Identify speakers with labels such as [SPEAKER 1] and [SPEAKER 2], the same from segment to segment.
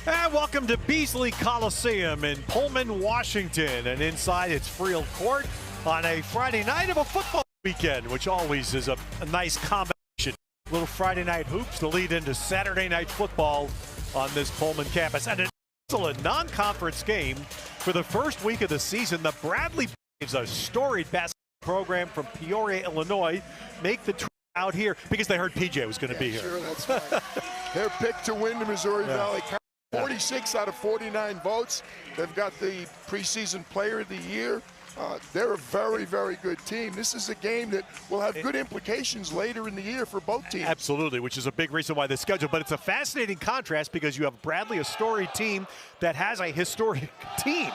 [SPEAKER 1] And welcome to Beasley Coliseum in Pullman, Washington. And inside it's Friel Court on a Friday night of a football weekend, which always is a nice combination. Little Friday night hoops to lead into Saturday night football on this Pullman campus. And it's still a non-conference game for the first week of the season. The Bradley Braves, a storied basketball program from Peoria, Illinois, make the trip out here because they heard PJ was going to be here.
[SPEAKER 2] Sure, that's right. They're picked to win the Missouri Valley. 46 out of 49 votes. They've got the preseason player of the year. They're a very, very good team. This is a game that will have good implications later in the year for both teams.
[SPEAKER 1] Absolutely, which is a big reason why they're scheduled. But it's a fascinating contrast because you have Bradley, a storied team that has a historic team.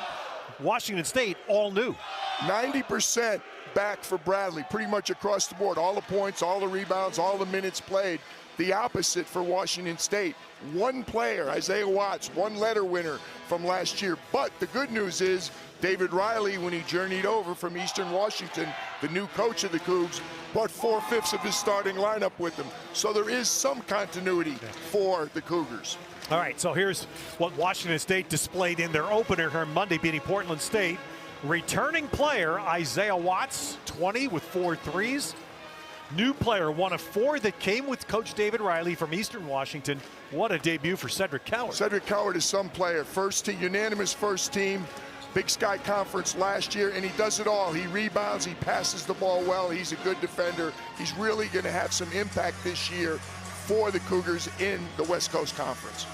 [SPEAKER 1] Washington State, all new.
[SPEAKER 2] 90% back for Bradley, pretty much across the board. All the points, all the rebounds, all the minutes played. The opposite for Washington State. One player, Isaiah Watts, one letter winner from last year. But the good news is David Riley, when he journeyed over from Eastern Washington, the new coach of the Cougs, brought 4/5 of his starting lineup with him. So there is some continuity for the Cougars.
[SPEAKER 1] All right, so here's what Washington State displayed in their opener here Monday, beating Portland State. Returning player Isaiah Watts, 20 with 4 threes. New player, 1 of 4 that came with Coach David Riley from Eastern Washington. What a debut for Cedric Coward.
[SPEAKER 2] Cedric Coward is some player. First team, unanimous first team, Big Sky Conference last year, and he does it all. He rebounds, he passes the ball well, he's a good defender. He's really going to have some impact this year for the Cougars in the West Coast Conference.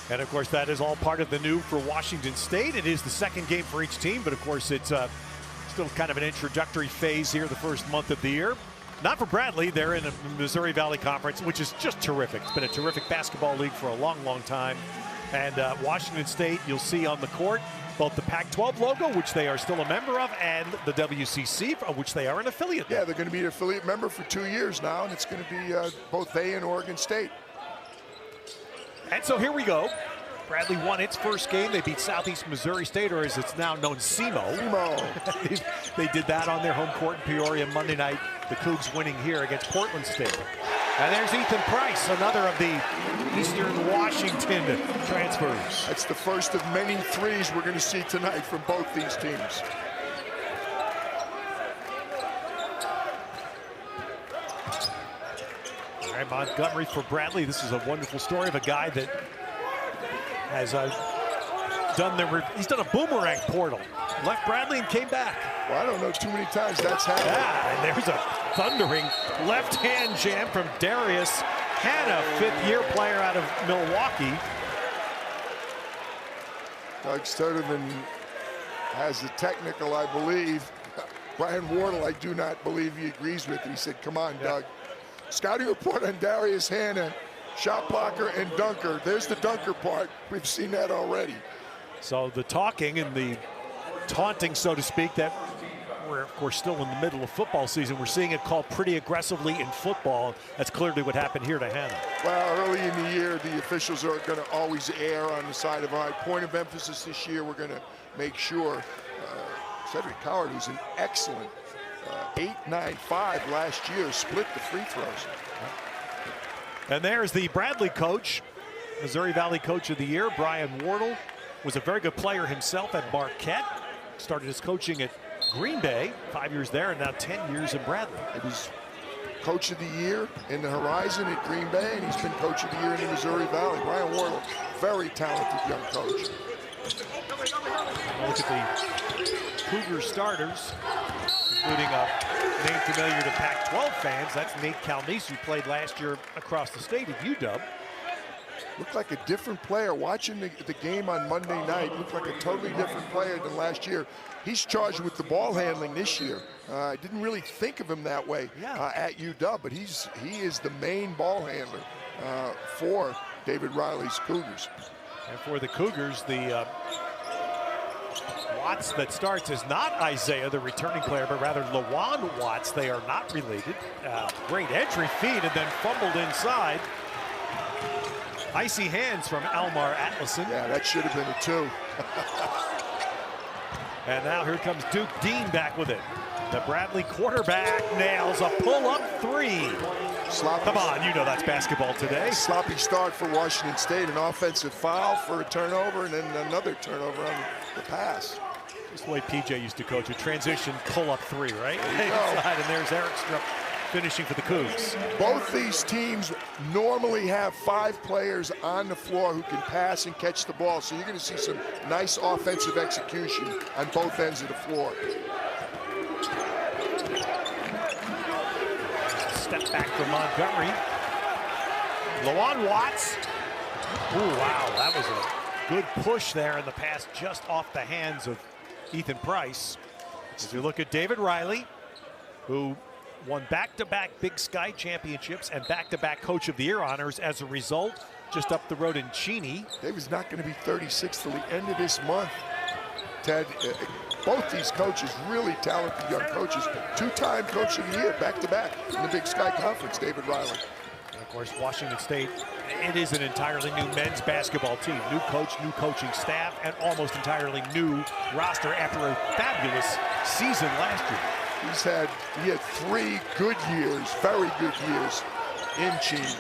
[SPEAKER 1] And of course, that is all part of the new for Washington State. It is the second game for each team, but of course, it's still kind of an introductory phase here the first month of the year. Not for Bradley. They're in the Missouri Valley Conference, which is just terrific. It's been a terrific basketball league for a long, long time. And Washington State, you'll see on the court, both the Pac-12 logo, which they are still a member of, and the WCC, of which they are an affiliate.
[SPEAKER 2] Yeah, they're going to be an affiliate member for 2 years now, and it's going to be both they and Oregon State.
[SPEAKER 1] And so here we go. Bradley won its first game. They beat Southeast Missouri State, or as it's now known, SEMO. They did that on their home court in Peoria Monday night. The Cougs winning here against Portland State. And there's Ethan Price, another of the Eastern Washington transfers.
[SPEAKER 2] That's the first of many threes we're going to see tonight from both these teams.
[SPEAKER 1] All right, Montgomery for Bradley. This is a wonderful story of a guy that has he's done a boomerang portal. Left Bradley and came back.
[SPEAKER 2] Well, I don't know too many times that's happened.
[SPEAKER 1] Yeah, and there's a thundering left-hand jam from Darius Hanna, fifth-year player out of Milwaukee.
[SPEAKER 2] Doug Sturdivant has the technical, I believe. Brian Wardle, I do not believe he agrees with it. He said, come on, Doug. Scouting report on Darius Hanna. Shot blocker and dunker. There's the dunker part. We've seen that already. So
[SPEAKER 1] the talking and the taunting, so to speak, that we're of course still in the middle of football season. We're seeing it called pretty aggressively in football. That's clearly what happened here to Hanna. Well,
[SPEAKER 2] early in the year, the officials are going to always err on the side of our point of emphasis this year. We're going to make sure Cedric Coward, who's an excellent 8-9-5 last year, split the free throws.
[SPEAKER 1] And there's the Bradley coach, Missouri Valley Coach of the Year. Brian Wardle was a very good player himself at Marquette. Started his coaching at Green Bay, 5 years there, and now 10 years in Bradley.
[SPEAKER 2] He was Coach of the Year in the Horizon at Green Bay, and he's been Coach of the Year in the Missouri Valley. Brian Wardle, very talented young coach.
[SPEAKER 1] Look at the Cougar starters, including a name familiar to Pac-12 fans. That's Nate Calnese, who played last year across the state at UW.
[SPEAKER 2] Looked like a different player. Watching the game on Monday night, looked like a totally different player than last year. He's charged with the ball handling this year. I didn't really think of him that way at UW, but he is the main ball handler for David Riley's Cougars.
[SPEAKER 1] And for the Cougars, the Watts that starts is not Isaiah, the returning player, but rather Lawan Watts. They are not related. Great entry feed and then fumbled inside. Icy hands from Almar Atlason.
[SPEAKER 2] Yeah, that should have been a 2.
[SPEAKER 1] And now here comes Duke Dean back with it. The Bradley quarterback nails a pull-up 3.
[SPEAKER 2] Sloppy.
[SPEAKER 1] Come on, you know that's basketball today.
[SPEAKER 2] Sloppy start for Washington State, an offensive foul for a turnover, and then another turnover on the pass.
[SPEAKER 1] Just the way PJ used to coach, a transition pull-up three, right?
[SPEAKER 2] There you go.
[SPEAKER 1] Inside, and there's Eric Strupp finishing for the Cougs.
[SPEAKER 2] Both these teams normally have 5 players on the floor who can pass and catch the ball, so you're going to see some nice offensive execution on both ends of the floor.
[SPEAKER 1] Step back from Montgomery. Lawan Watts. Ooh, wow, that was a good push there in the pass just off the hands of Ethan Price. As you look at David Riley, who won back-to-back Big Sky championships and back-to-back Coach of the Year honors as a result, just up the road in Cheney.
[SPEAKER 2] David's not going to be 36 till the end of this month. Ted, both these coaches, really talented young coaches. 2-time Coach of the Year, back-to-back in the Big Sky Conference, David Riley.
[SPEAKER 1] And of course, Washington State, it is an entirely new men's basketball team. New coach, new coaching staff, and almost entirely new roster after a fabulous season last year.
[SPEAKER 2] He had 3 good years, very good years in Cheney.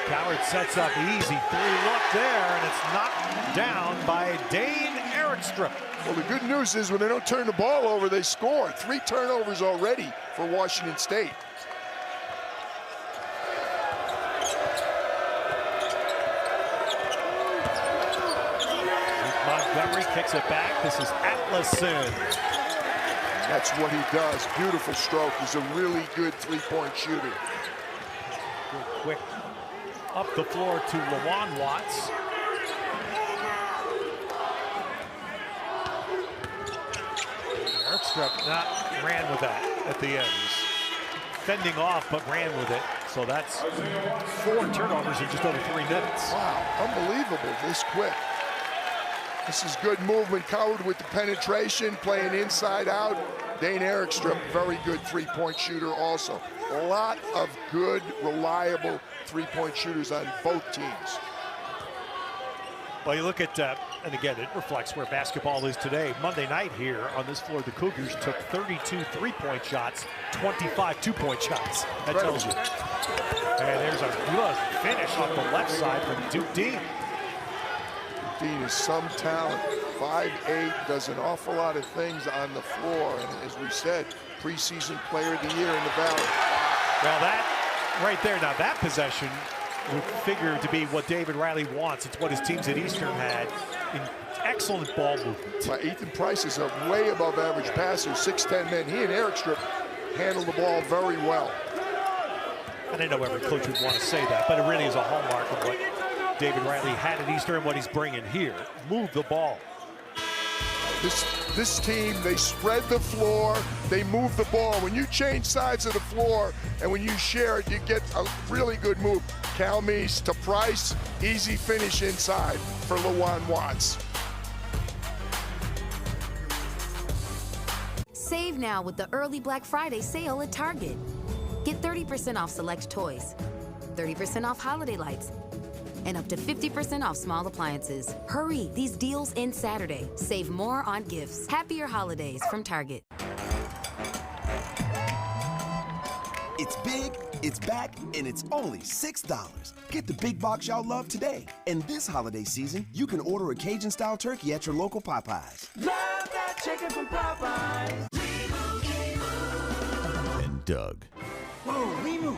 [SPEAKER 1] Coward sets up easy 3 look there, and it's knocked down by Dane Erickstrup.
[SPEAKER 2] Well, the good news is when they don't turn the ball over, they score. 3 turnovers already for Washington State.
[SPEAKER 1] Montgomery kicks it back. This is Atlason.
[SPEAKER 2] That's what he does. Beautiful stroke. He's a really good 3-point shooter.
[SPEAKER 1] Good quick up the floor to Lawan Watts. Erickstrup ran with that at the end. He's fending off, but ran with it. So that's 4 turnovers in just over 3 minutes.
[SPEAKER 2] Wow, unbelievable this quick. This is good movement. Coward with the penetration, playing inside out. Dane Erickstrup, very good 3-point shooter also. A lot of good, reliable 3-point shooters on both teams.
[SPEAKER 1] Well, you look at, and again, it reflects where basketball is today. Monday night here on this floor, the Cougars took 32 3-point shots, 25 2-point shots. That tells you. And there's a good finish off the left side from Duke Dean.
[SPEAKER 2] Dean is some talent. 5'8", does an awful lot of things on the floor. And as we said, preseason player of the year in the Valley.
[SPEAKER 1] Well, that right there, now that possession would figure to be what David Riley wants. It's what his teams at Eastern had in excellent ball movement.
[SPEAKER 2] Ethan Price is a way above average passer, 6'10" man. He and Erickstrup handle the ball very well.
[SPEAKER 1] And I know every coach would want to say that, but it really is a hallmark of what David Riley had at Eastern and what he's bringing here. Move the ball.
[SPEAKER 2] This team, they spread the floor, they move the ball. When you change sides of the floor and when you share it, you get a really good move. Calmes to Price, easy finish inside for Lawan Watts.
[SPEAKER 3] Save now with the early Black Friday sale at Target. Get 30% off select toys, 30% off holiday lights, and up to 50% off small appliances. Hurry, these deals end Saturday. Save more on gifts. Happier holidays from Target.
[SPEAKER 4] It's big, it's back, and it's only $6. Get the big box y'all love today. And this holiday season, you can order a Cajun-style turkey at your local Popeyes.
[SPEAKER 5] Love that chicken from Popeyes.
[SPEAKER 6] And Doug.
[SPEAKER 7] Whoa, Limu,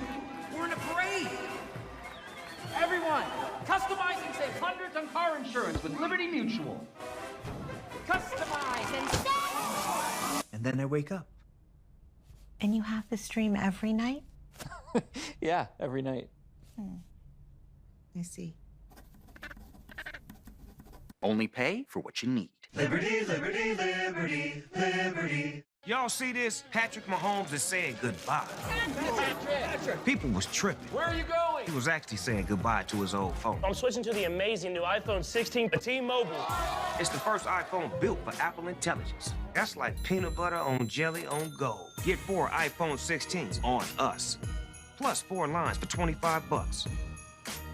[SPEAKER 7] we're in a parade. Everyone, customize and save hundreds on car insurance with Liberty Mutual. Customize and save.
[SPEAKER 8] And then I wake up.
[SPEAKER 9] And you have this dream every night?
[SPEAKER 10] Yeah, every night.
[SPEAKER 9] I see.
[SPEAKER 8] Only pay for what you need.
[SPEAKER 5] Liberty, liberty, liberty, liberty.
[SPEAKER 11] Y'all see this? Patrick Mahomes is saying goodbye.
[SPEAKER 7] Patrick.
[SPEAKER 11] People was tripping.
[SPEAKER 7] Where are you going?
[SPEAKER 11] He was actually saying goodbye to his old phone.
[SPEAKER 12] I'm switching to the amazing new iPhone 16 T-Mobile.
[SPEAKER 11] It's the first iPhone built for Apple Intelligence. That's like peanut butter on jelly on gold. Get 4 iPhone 16s on us. Plus 4 lines for $25.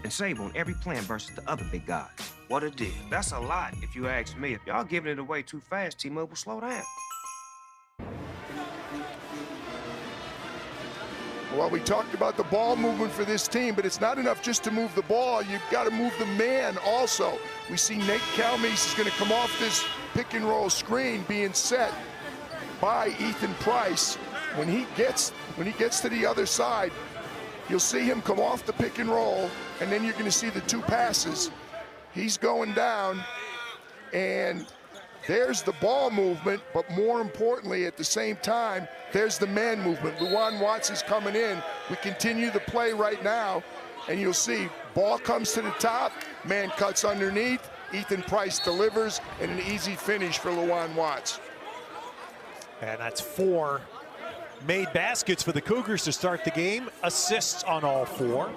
[SPEAKER 11] And save on every plan versus the other big guys. What a deal. That's a lot if you ask me. If y'all giving it away too fast, T-Mobile, slow down.
[SPEAKER 2] Well, we talked about the ball movement for this team, but it's not enough just to move the ball. You've got to move the man also. We see Nate Calmese is going to come off this pick and roll screen being set by Ethan Price. When he gets to the other side, you'll see him come off the pick and roll, and then you're going to see the two passes. He's going down, and there's the ball movement, but more importantly, at the same time, there's the man movement. Luwan Watts is coming in. We continue the play right now, and you'll see ball comes to the top, man cuts underneath, Ethan Price delivers, and an easy finish for Luwan Watts.
[SPEAKER 1] And that's 4 made baskets for the Cougars to start the game. Assists on all 4.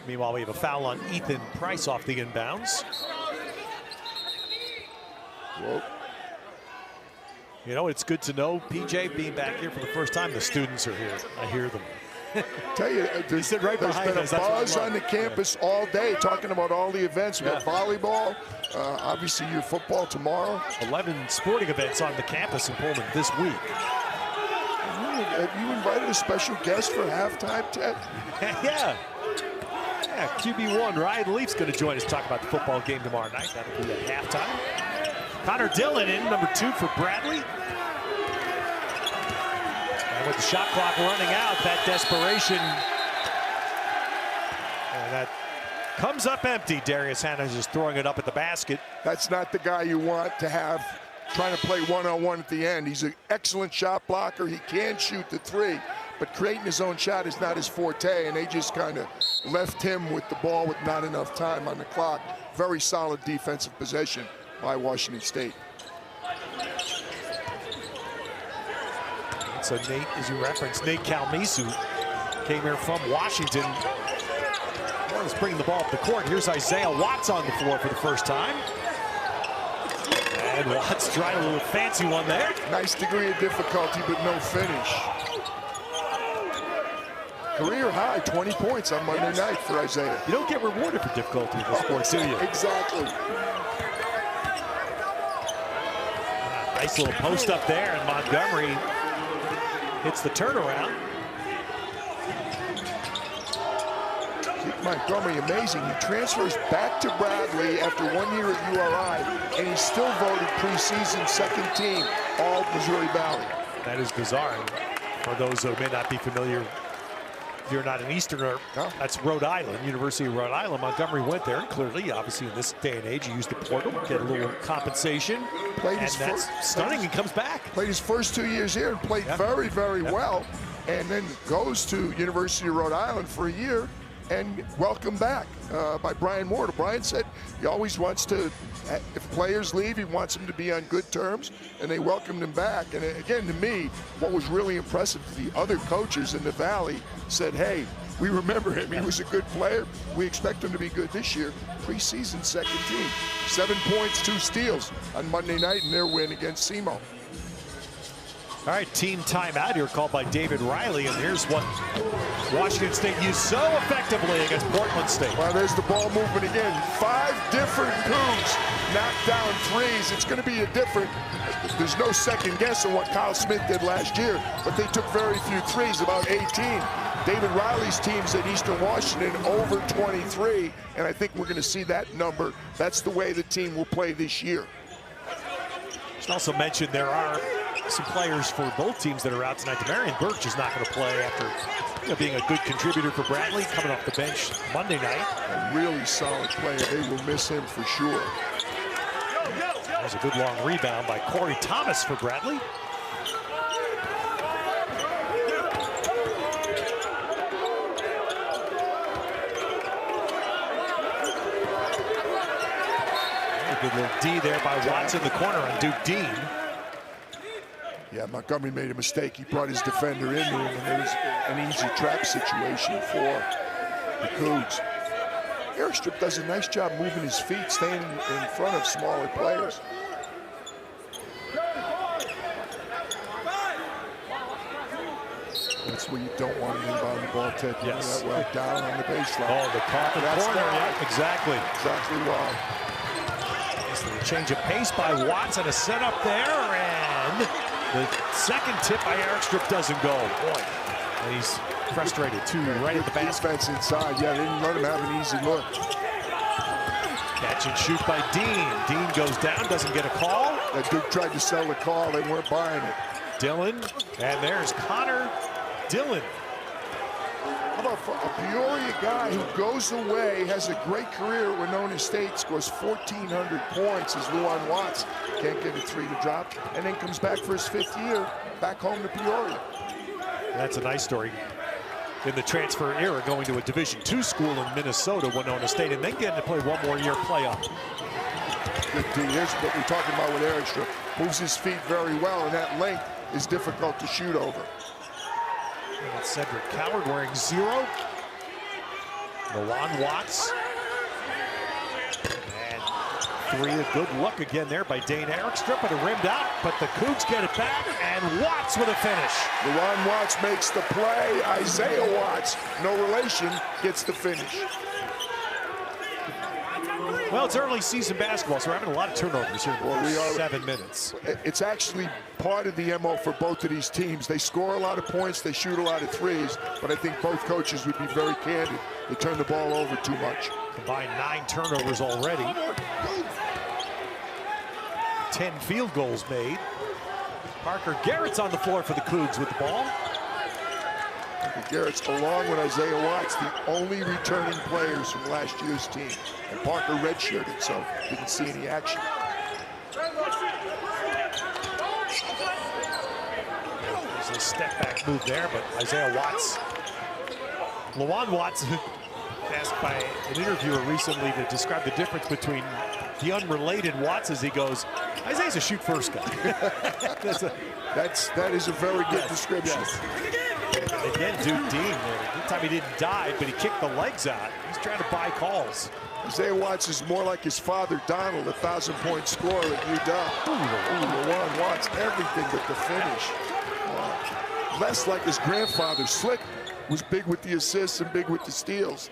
[SPEAKER 1] Meanwhile, we have a foul on Ethan Price off the inbounds.
[SPEAKER 2] Whoa.
[SPEAKER 1] You know, it's good to know, PJ, being back here for the first time, the students are here. I hear them.
[SPEAKER 2] Tell you, there's been a buzz on the campus all day talking about all the events. We got volleyball, obviously your football tomorrow.
[SPEAKER 1] 11 sporting events on the campus in Pullman this week.
[SPEAKER 2] Have you invited a special guest for halftime, Ted?
[SPEAKER 1] Yeah, QB1 Ryan Leaf's going to join us to talk about the football game tomorrow night. That'll be at halftime. Connor Dillon in, number 2 for Bradley. And with the shot clock running out, that desperation. And that comes up empty. Darius Hannah is throwing it up at the basket.
[SPEAKER 2] That's not the guy you want to have trying to play one-on-one at the end. He's an excellent shot blocker. He can shoot the 3, but creating his own shot is not his forte, and they just kind of left him with the ball with not enough time on the clock. Very solid defensive possession by Washington State.
[SPEAKER 1] So Nate, as you referenced, Nate Calmese came here from Washington. Well, he's bringing the ball up the court. Here's Isaiah Watts on the floor for the first time. And Watts tried a little fancy one there.
[SPEAKER 2] Nice degree of difficulty, but no finish. Career high, 20 points on Monday night for Isaiah.
[SPEAKER 1] You don't get rewarded for difficulty in this sport, do you?
[SPEAKER 2] Exactly.
[SPEAKER 1] Nice little post up there, and Montgomery hits the turnaround.
[SPEAKER 2] Montgomery, amazing. He transfers back to Bradley after 1 year at URI, and he's still voted preseason second team all Missouri Valley.
[SPEAKER 1] That is bizarre. For those who may not be familiar, if you're not an Easterner, that's Rhode Island, University of Rhode Island. Montgomery went there, and clearly, obviously, in this day and age, you use the portal, get a little compensation, and that's stunning. He comes back.
[SPEAKER 2] Played his first 2 years here and played very, very well, and then goes to University of Rhode Island for a year and welcomed back by Brian Mortal. Brian said he always wants to, if players leave, he wants them to be on good terms, and they welcomed him back. And again, to me, what was really impressive, the other coaches in the Valley said, hey, we remember him. He was a good player. We expect him to be good this year. Preseason second team. 7 points, 2 steals on Monday night in their win against SEMO.
[SPEAKER 1] All right, team timeout here called by David Riley, and here's what Washington State used so effectively against Portland State.
[SPEAKER 2] Well, there's the ball movement again. 5 different Cougs knocked down 3s. It's going to be a different, there's no second guess on what Kyle Smith did last year, but they took very few 3s, about 18. David Riley's team's at Eastern Washington over 23, and I think we're going to see that number. That's the way the team will play this year.
[SPEAKER 1] Should also mention there are some players for both teams that are out tonight. Demarion Birch is not going to play after being a good contributor for Bradley, coming off the bench Monday night.
[SPEAKER 2] A really solid player. They will miss him for sure.
[SPEAKER 1] That was a good long rebound by Corey Thomas for Bradley. A good little D there by Watts in the corner on Duke Dean.
[SPEAKER 2] Yeah, Montgomery made a mistake. He brought his defender into him, and there was an easy trap situation for the Cougs. Airstrip does a nice job moving his feet, staying in front of smaller players. That's where you don't want to inbound the ball, Ted.
[SPEAKER 1] Yes.
[SPEAKER 2] That way down on the baseline.
[SPEAKER 1] Oh, the caught in the corner. Yeah, exactly.
[SPEAKER 2] Exactly why.
[SPEAKER 1] Change of pace by Watts and a setup there, and the second tip by Eric Strip doesn't go. Boy, And he's frustrated, too, right at the basket.
[SPEAKER 2] Defense inside. Yeah, they didn't let him have an easy look.
[SPEAKER 1] Catch and shoot by Dean. Dean goes down, doesn't get a call.
[SPEAKER 2] That Duke tried to sell the call. They weren't buying it.
[SPEAKER 1] Dillon, and there's Connor Dillon.
[SPEAKER 2] How about a Peoria guy who goes away, has a great career at Winona State, scores 1,400 points as Luan Watts can't get a three to drop, and then comes back for his 5th year back home to Peoria.
[SPEAKER 1] That's a nice story. In the transfer era, going to a Division II school in Minnesota, Winona State, and then getting to play one more year playoff.
[SPEAKER 2] Good D. Here's what we're talking about with Erickstrom. Moves his feet very well, and that length is difficult to shoot over.
[SPEAKER 1] And Cedric Coward wearing 0. Luan Watts. And 3, a good look again there by Dane Erickstrom, but it rimmed out, but the Cougs get it back, and Watts with a finish.
[SPEAKER 2] Luan Watts makes the play. Isaiah Watts, no relation, gets the finish.
[SPEAKER 1] Well, it's early season basketball, so we're having a lot of turnovers here in the first 7 minutes.
[SPEAKER 2] It's actually part of the MO for both of these teams. They score a lot of points, they shoot a lot of threes, but I think both coaches would be very candid. They turn the ball over too much.
[SPEAKER 1] Combined 9 turnovers already. 10 field goals made. Parker Garrett's on the floor for the Cougs with the ball.
[SPEAKER 2] Garrett's, along with Isaiah Watts, the only returning players from last year's team. And Parker redshirted, so didn't see any action.
[SPEAKER 1] There's a step back move there, but Isaiah Watts. Luan Watts asked by an interviewer recently to describe the difference between the unrelated Watts as he goes, Isaiah's a shoot first guy.
[SPEAKER 2] That is a very good description.
[SPEAKER 1] Yes. And again, Duke Dean, this time he didn't dive, but he kicked the legs out. He's trying to buy calls.
[SPEAKER 2] Isaiah Watts is more like his father, Donald, a 1,000-point scorer at UW. Luan Watts, everything but the finish. Less like his grandfather, Slick, was big with the assists and big with the steals.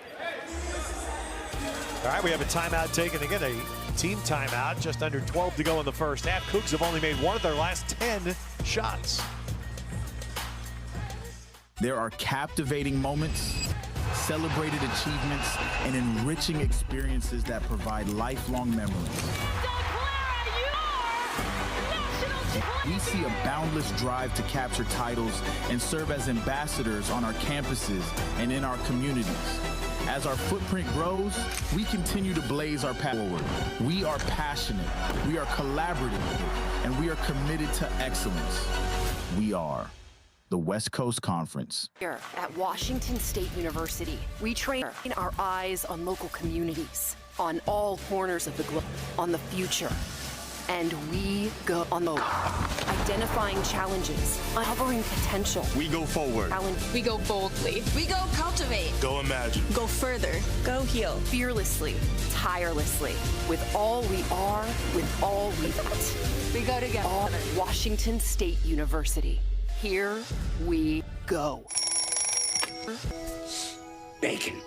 [SPEAKER 1] All right, we have a timeout taken again, a team timeout, just under 12 to go in the first half. Cougs have only made one of their last 10 shots.
[SPEAKER 6] There are captivating moments, celebrated achievements, and enriching experiences that provide lifelong memories. We see a boundless drive to capture titles and serve as ambassadors on our campuses and in our communities. As our footprint grows, we continue to blaze our path forward. We are passionate, we are collaborative, and we are committed to excellence. We are the West Coast Conference.
[SPEAKER 13] Here at Washington State University, we train our eyes on local communities, on all corners of the globe, on the future. And we go on the identifying challenges, uncovering potential.
[SPEAKER 14] We go forward.
[SPEAKER 13] We go boldly.
[SPEAKER 15] We go cultivate.
[SPEAKER 14] Go imagine.
[SPEAKER 15] Go further. Go heal.
[SPEAKER 13] Fearlessly, tirelessly, with all we are, with all we've got. We go together. All Washington State University. Here we go.
[SPEAKER 16] Bacon.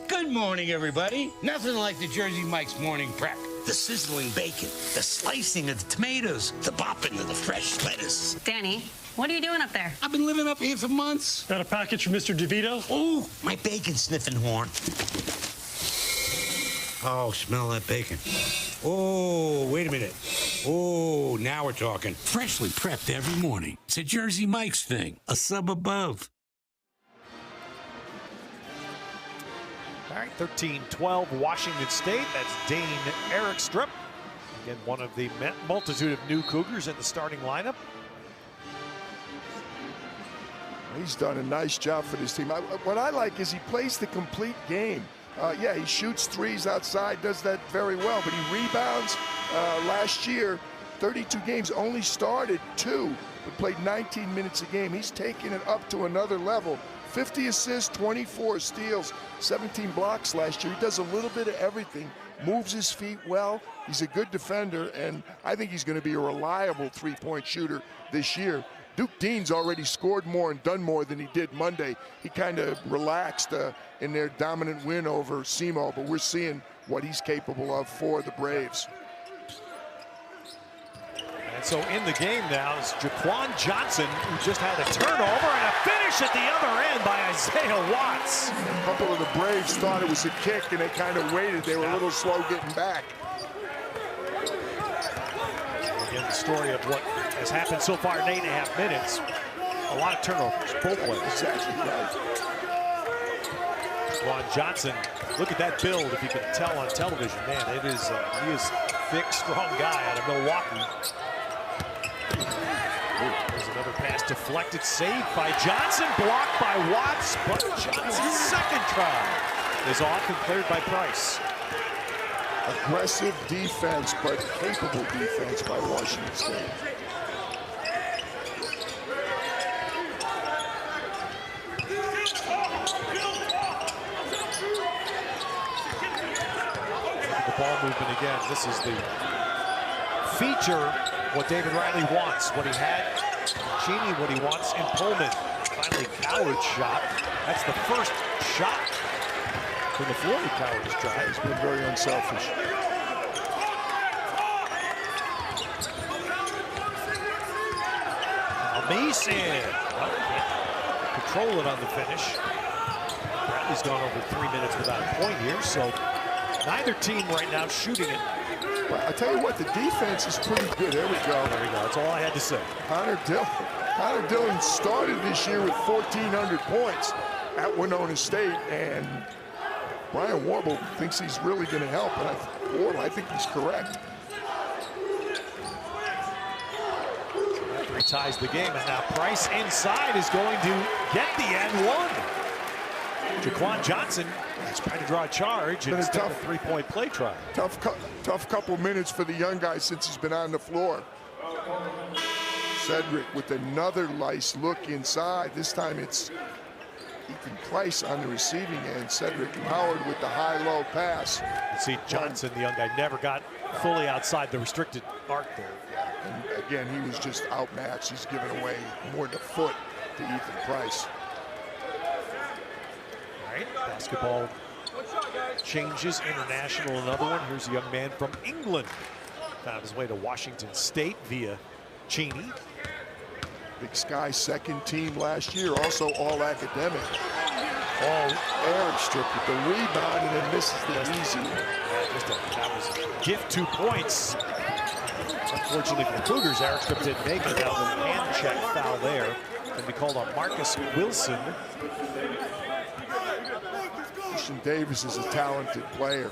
[SPEAKER 16] Good morning, everybody. Nothing like the Jersey Mike's morning prep. The sizzling bacon, the slicing of the tomatoes, the popping of the fresh lettuce.
[SPEAKER 15] Danny, what are you doing up there?
[SPEAKER 16] I've been living up here for months.
[SPEAKER 12] Got a package from Mr. DeVito?
[SPEAKER 16] Oh, my bacon sniffing horn. Oh, smell that bacon. Oh, wait a minute. Oh, now we're talking. Freshly prepped every morning. It's a Jersey Mike's thing, a sub above.
[SPEAKER 1] All right, 13-12 Washington State. That's Dane Erickstrom. Again, one of the multitude of new Cougars in the starting lineup.
[SPEAKER 2] He's done a nice job for this team. What I like is he plays the complete game. Yeah, he shoots threes outside, does that very well, but he rebounds. Last year, 32 games, only started 2, but played 19 minutes a game. He's taking it up to another level. 50 assists, 24 steals, 17 blocks last year. He does a little bit of everything, moves his feet well. He's a good defender, and I think he's going to be a reliable three-point shooter this year. Duke Dean's already scored more and done more than he did Monday. He kind of relaxed in their dominant win over SEMO, but we're seeing what he's capable of for the Braves.
[SPEAKER 1] So in the game now is Jaquan Johnson, who just had a turnover and a finish at the other end by Isaiah Watts.
[SPEAKER 2] A couple of the Braves thought it was a kick, and they kind of waited. They were a little slow getting back.
[SPEAKER 1] Again, the story of what has happened so far in 8.5 minutes. A lot of turnovers, both ways.
[SPEAKER 2] Exactly right.
[SPEAKER 1] Jaquan Johnson, look at that build, if you can tell on television. Man, it is, he is a thick, strong guy out of Milwaukee. There's another pass deflected, saved by Johnson, blocked by Watts, but Johnson's second try is off and cleared by Price.
[SPEAKER 2] Aggressive defense, but capable defense by Washington State.
[SPEAKER 1] The ball movement again. This is the feature, what David Riley wants, what he had Cheney, what he wants in Pullman. Finally, Coward's shot. That's the first shot from the floor that Coward has tried.
[SPEAKER 2] He's been very unselfish.
[SPEAKER 1] Mason. Well, can't control it on the finish. Bradley's gone over 3 minutes without a point here, so neither team right now shooting it.
[SPEAKER 2] But I tell you what, the defense is pretty good. There we go.
[SPEAKER 1] There we go. That's all I had to say.
[SPEAKER 2] Connor Dillon started this year with 1,400 points at Winona State, and Brian Warble thinks he's really going to help, and I think he's correct.
[SPEAKER 1] He ties the game, and now Price inside is going to get the end one. Jaquan Johnson is trying to draw a charge and a three-point play try.
[SPEAKER 2] Tough couple minutes for the young guy since he's been on the floor. Cedric with another nice look inside. This time it's Ethan Price on the receiving end. Cedric Howard with the high-low pass.
[SPEAKER 1] You see Johnson, the young guy, never got fully outside the restricted arc there.
[SPEAKER 2] And again, he was just outmatched. He's given away more than a foot to Ethan Price.
[SPEAKER 1] All right, basketball changes, international, another one. Here's a young man from England. Found his way to Washington State via Cheney.
[SPEAKER 2] Big Sky second team last year, also all academic. Eric Strip with the rebound and then misses the easy one.
[SPEAKER 1] That was a gift, 2 points. Unfortunately for the Cougars, Eric Strip didn't make it. Now the hand check foul there. Can be called on Marcus Wilson.
[SPEAKER 2] Christian Davis is a talented player.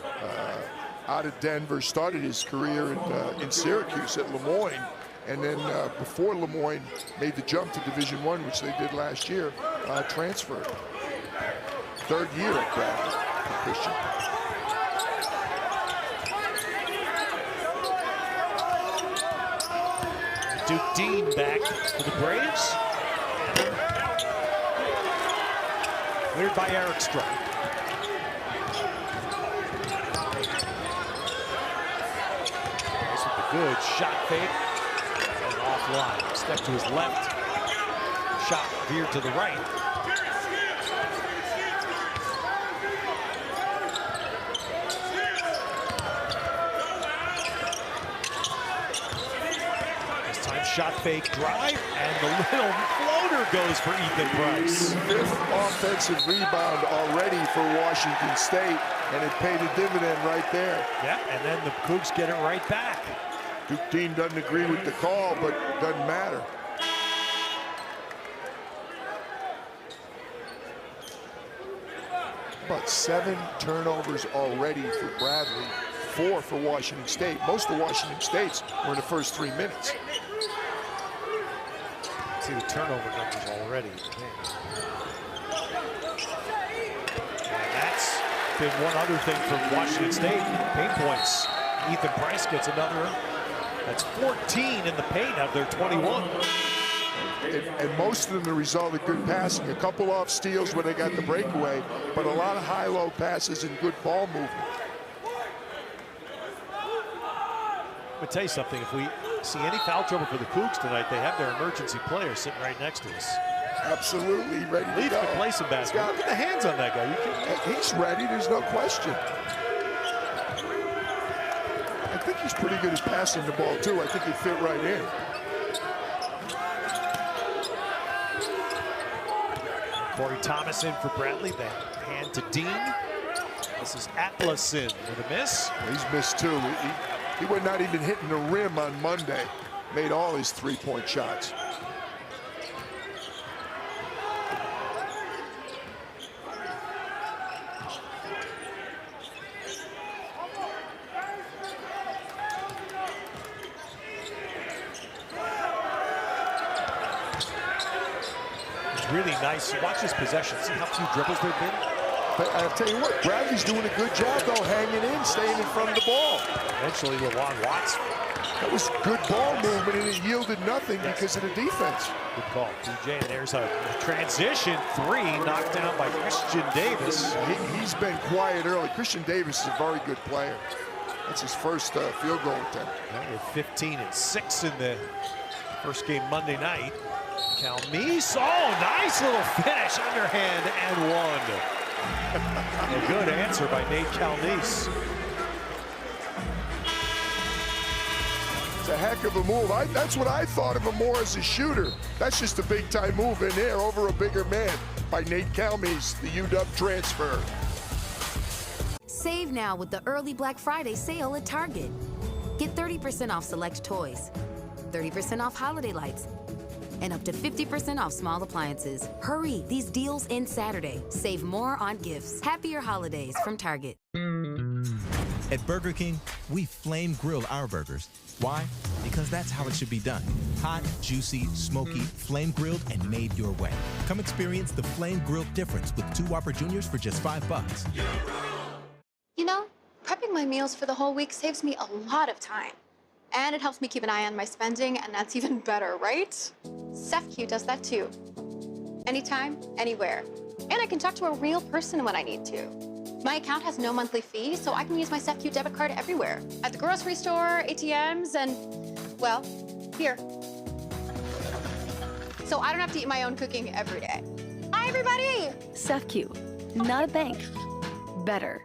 [SPEAKER 2] Out of Denver, started his career in Syracuse at Lemoyne, and then before Lemoyne made the jump to Division I, which they did last year, transferred. Third year at Bradley for Christian.
[SPEAKER 1] Duke Dean back for the Braves. Cleared by Eric Strip. This with the good shot fake and offline. Step to his left. Shot veered to the right. Shot fake drive, and the little floater goes for Ethan Price.
[SPEAKER 2] Fifth offensive rebound already for Washington State, and it paid a dividend right there.
[SPEAKER 1] Yeah, and then the Cougs get it right back.
[SPEAKER 2] Duke Dean doesn't agree with the call, but it doesn't matter. About 7 turnovers already for Bradley, 4 for Washington State. Most of Washington State's were in the first 3 minutes.
[SPEAKER 1] See the turnover numbers already. And that's been one other thing from Washington State. Paint points. Ethan Price gets another. That's 14 in the paint out of their 21.
[SPEAKER 2] And most of them the result of good passing. A couple off steals where they got the breakaway, but a lot of high-low passes and good ball movement.
[SPEAKER 1] I'm going to tell you something. If we see any foul trouble for the Cougs tonight, they have their emergency player sitting right next to us.
[SPEAKER 2] Absolutely ready to
[SPEAKER 1] Leaf
[SPEAKER 2] go.
[SPEAKER 1] can play some basketball. Look at the hands on that guy.
[SPEAKER 2] He's ready. There's no question. I think He's pretty good at passing the ball, too. I think he'd fit right in.
[SPEAKER 1] Corey Thomas in for Bradley. Then hand to Dean. This is Atlason with a miss.
[SPEAKER 2] He's missed, too. He was not even hitting the rim on Monday. Made all his three-point shots.
[SPEAKER 1] Really nice. Watch his possession. See how few dribbles there have been?
[SPEAKER 2] But I'll tell you what, Bradley's doing a good job, though, hanging in, staying in front of the ball.
[SPEAKER 1] Eventually, LeJuan Watts.
[SPEAKER 2] That was good ball movement, and it yielded nothing because of the defense.
[SPEAKER 1] Good call, DJ. And there's a transition three knocked down by Christian Davis.
[SPEAKER 2] He's been quiet early. Christian Davis is a very good player. That's his first field goal attempt.
[SPEAKER 1] With 15 and 6 in the first game Monday night. Calmise, oh, nice little finish, underhand and one. A good answer by Nate Calmise.
[SPEAKER 2] It's a heck of a move. That's what I thought of him more as a shooter. That's just a big-time move in there over a bigger man by Nate Calmise, the UW transfer.
[SPEAKER 3] Save now with the early Black Friday sale at Target. Get 30% off select toys, 30% off holiday lights, and up to 50% off small appliances. Hurry, these deals end Saturday. Save more on gifts. Happier holidays from Target.
[SPEAKER 14] At Burger King, we flame grill our burgers. Why? Because that's how it should be done. Hot, juicy, smoky, flame grilled, and made your way. Come experience the flame grilled difference with 2 Whopper Juniors for just $5.
[SPEAKER 17] You know, prepping my meals for the whole week saves me a lot of time. And it helps me keep an eye on my spending, and that's even better, right? SafeQ does that too. Anytime, anywhere. And I can talk to a real person when I need to. My account has no monthly fee, so I can use my SafeQ debit card everywhere. At the grocery store, ATMs, and, well, here. So I don't have to eat my own cooking every day. Hi, everybody!
[SPEAKER 18] SafeQ, not a bank, better.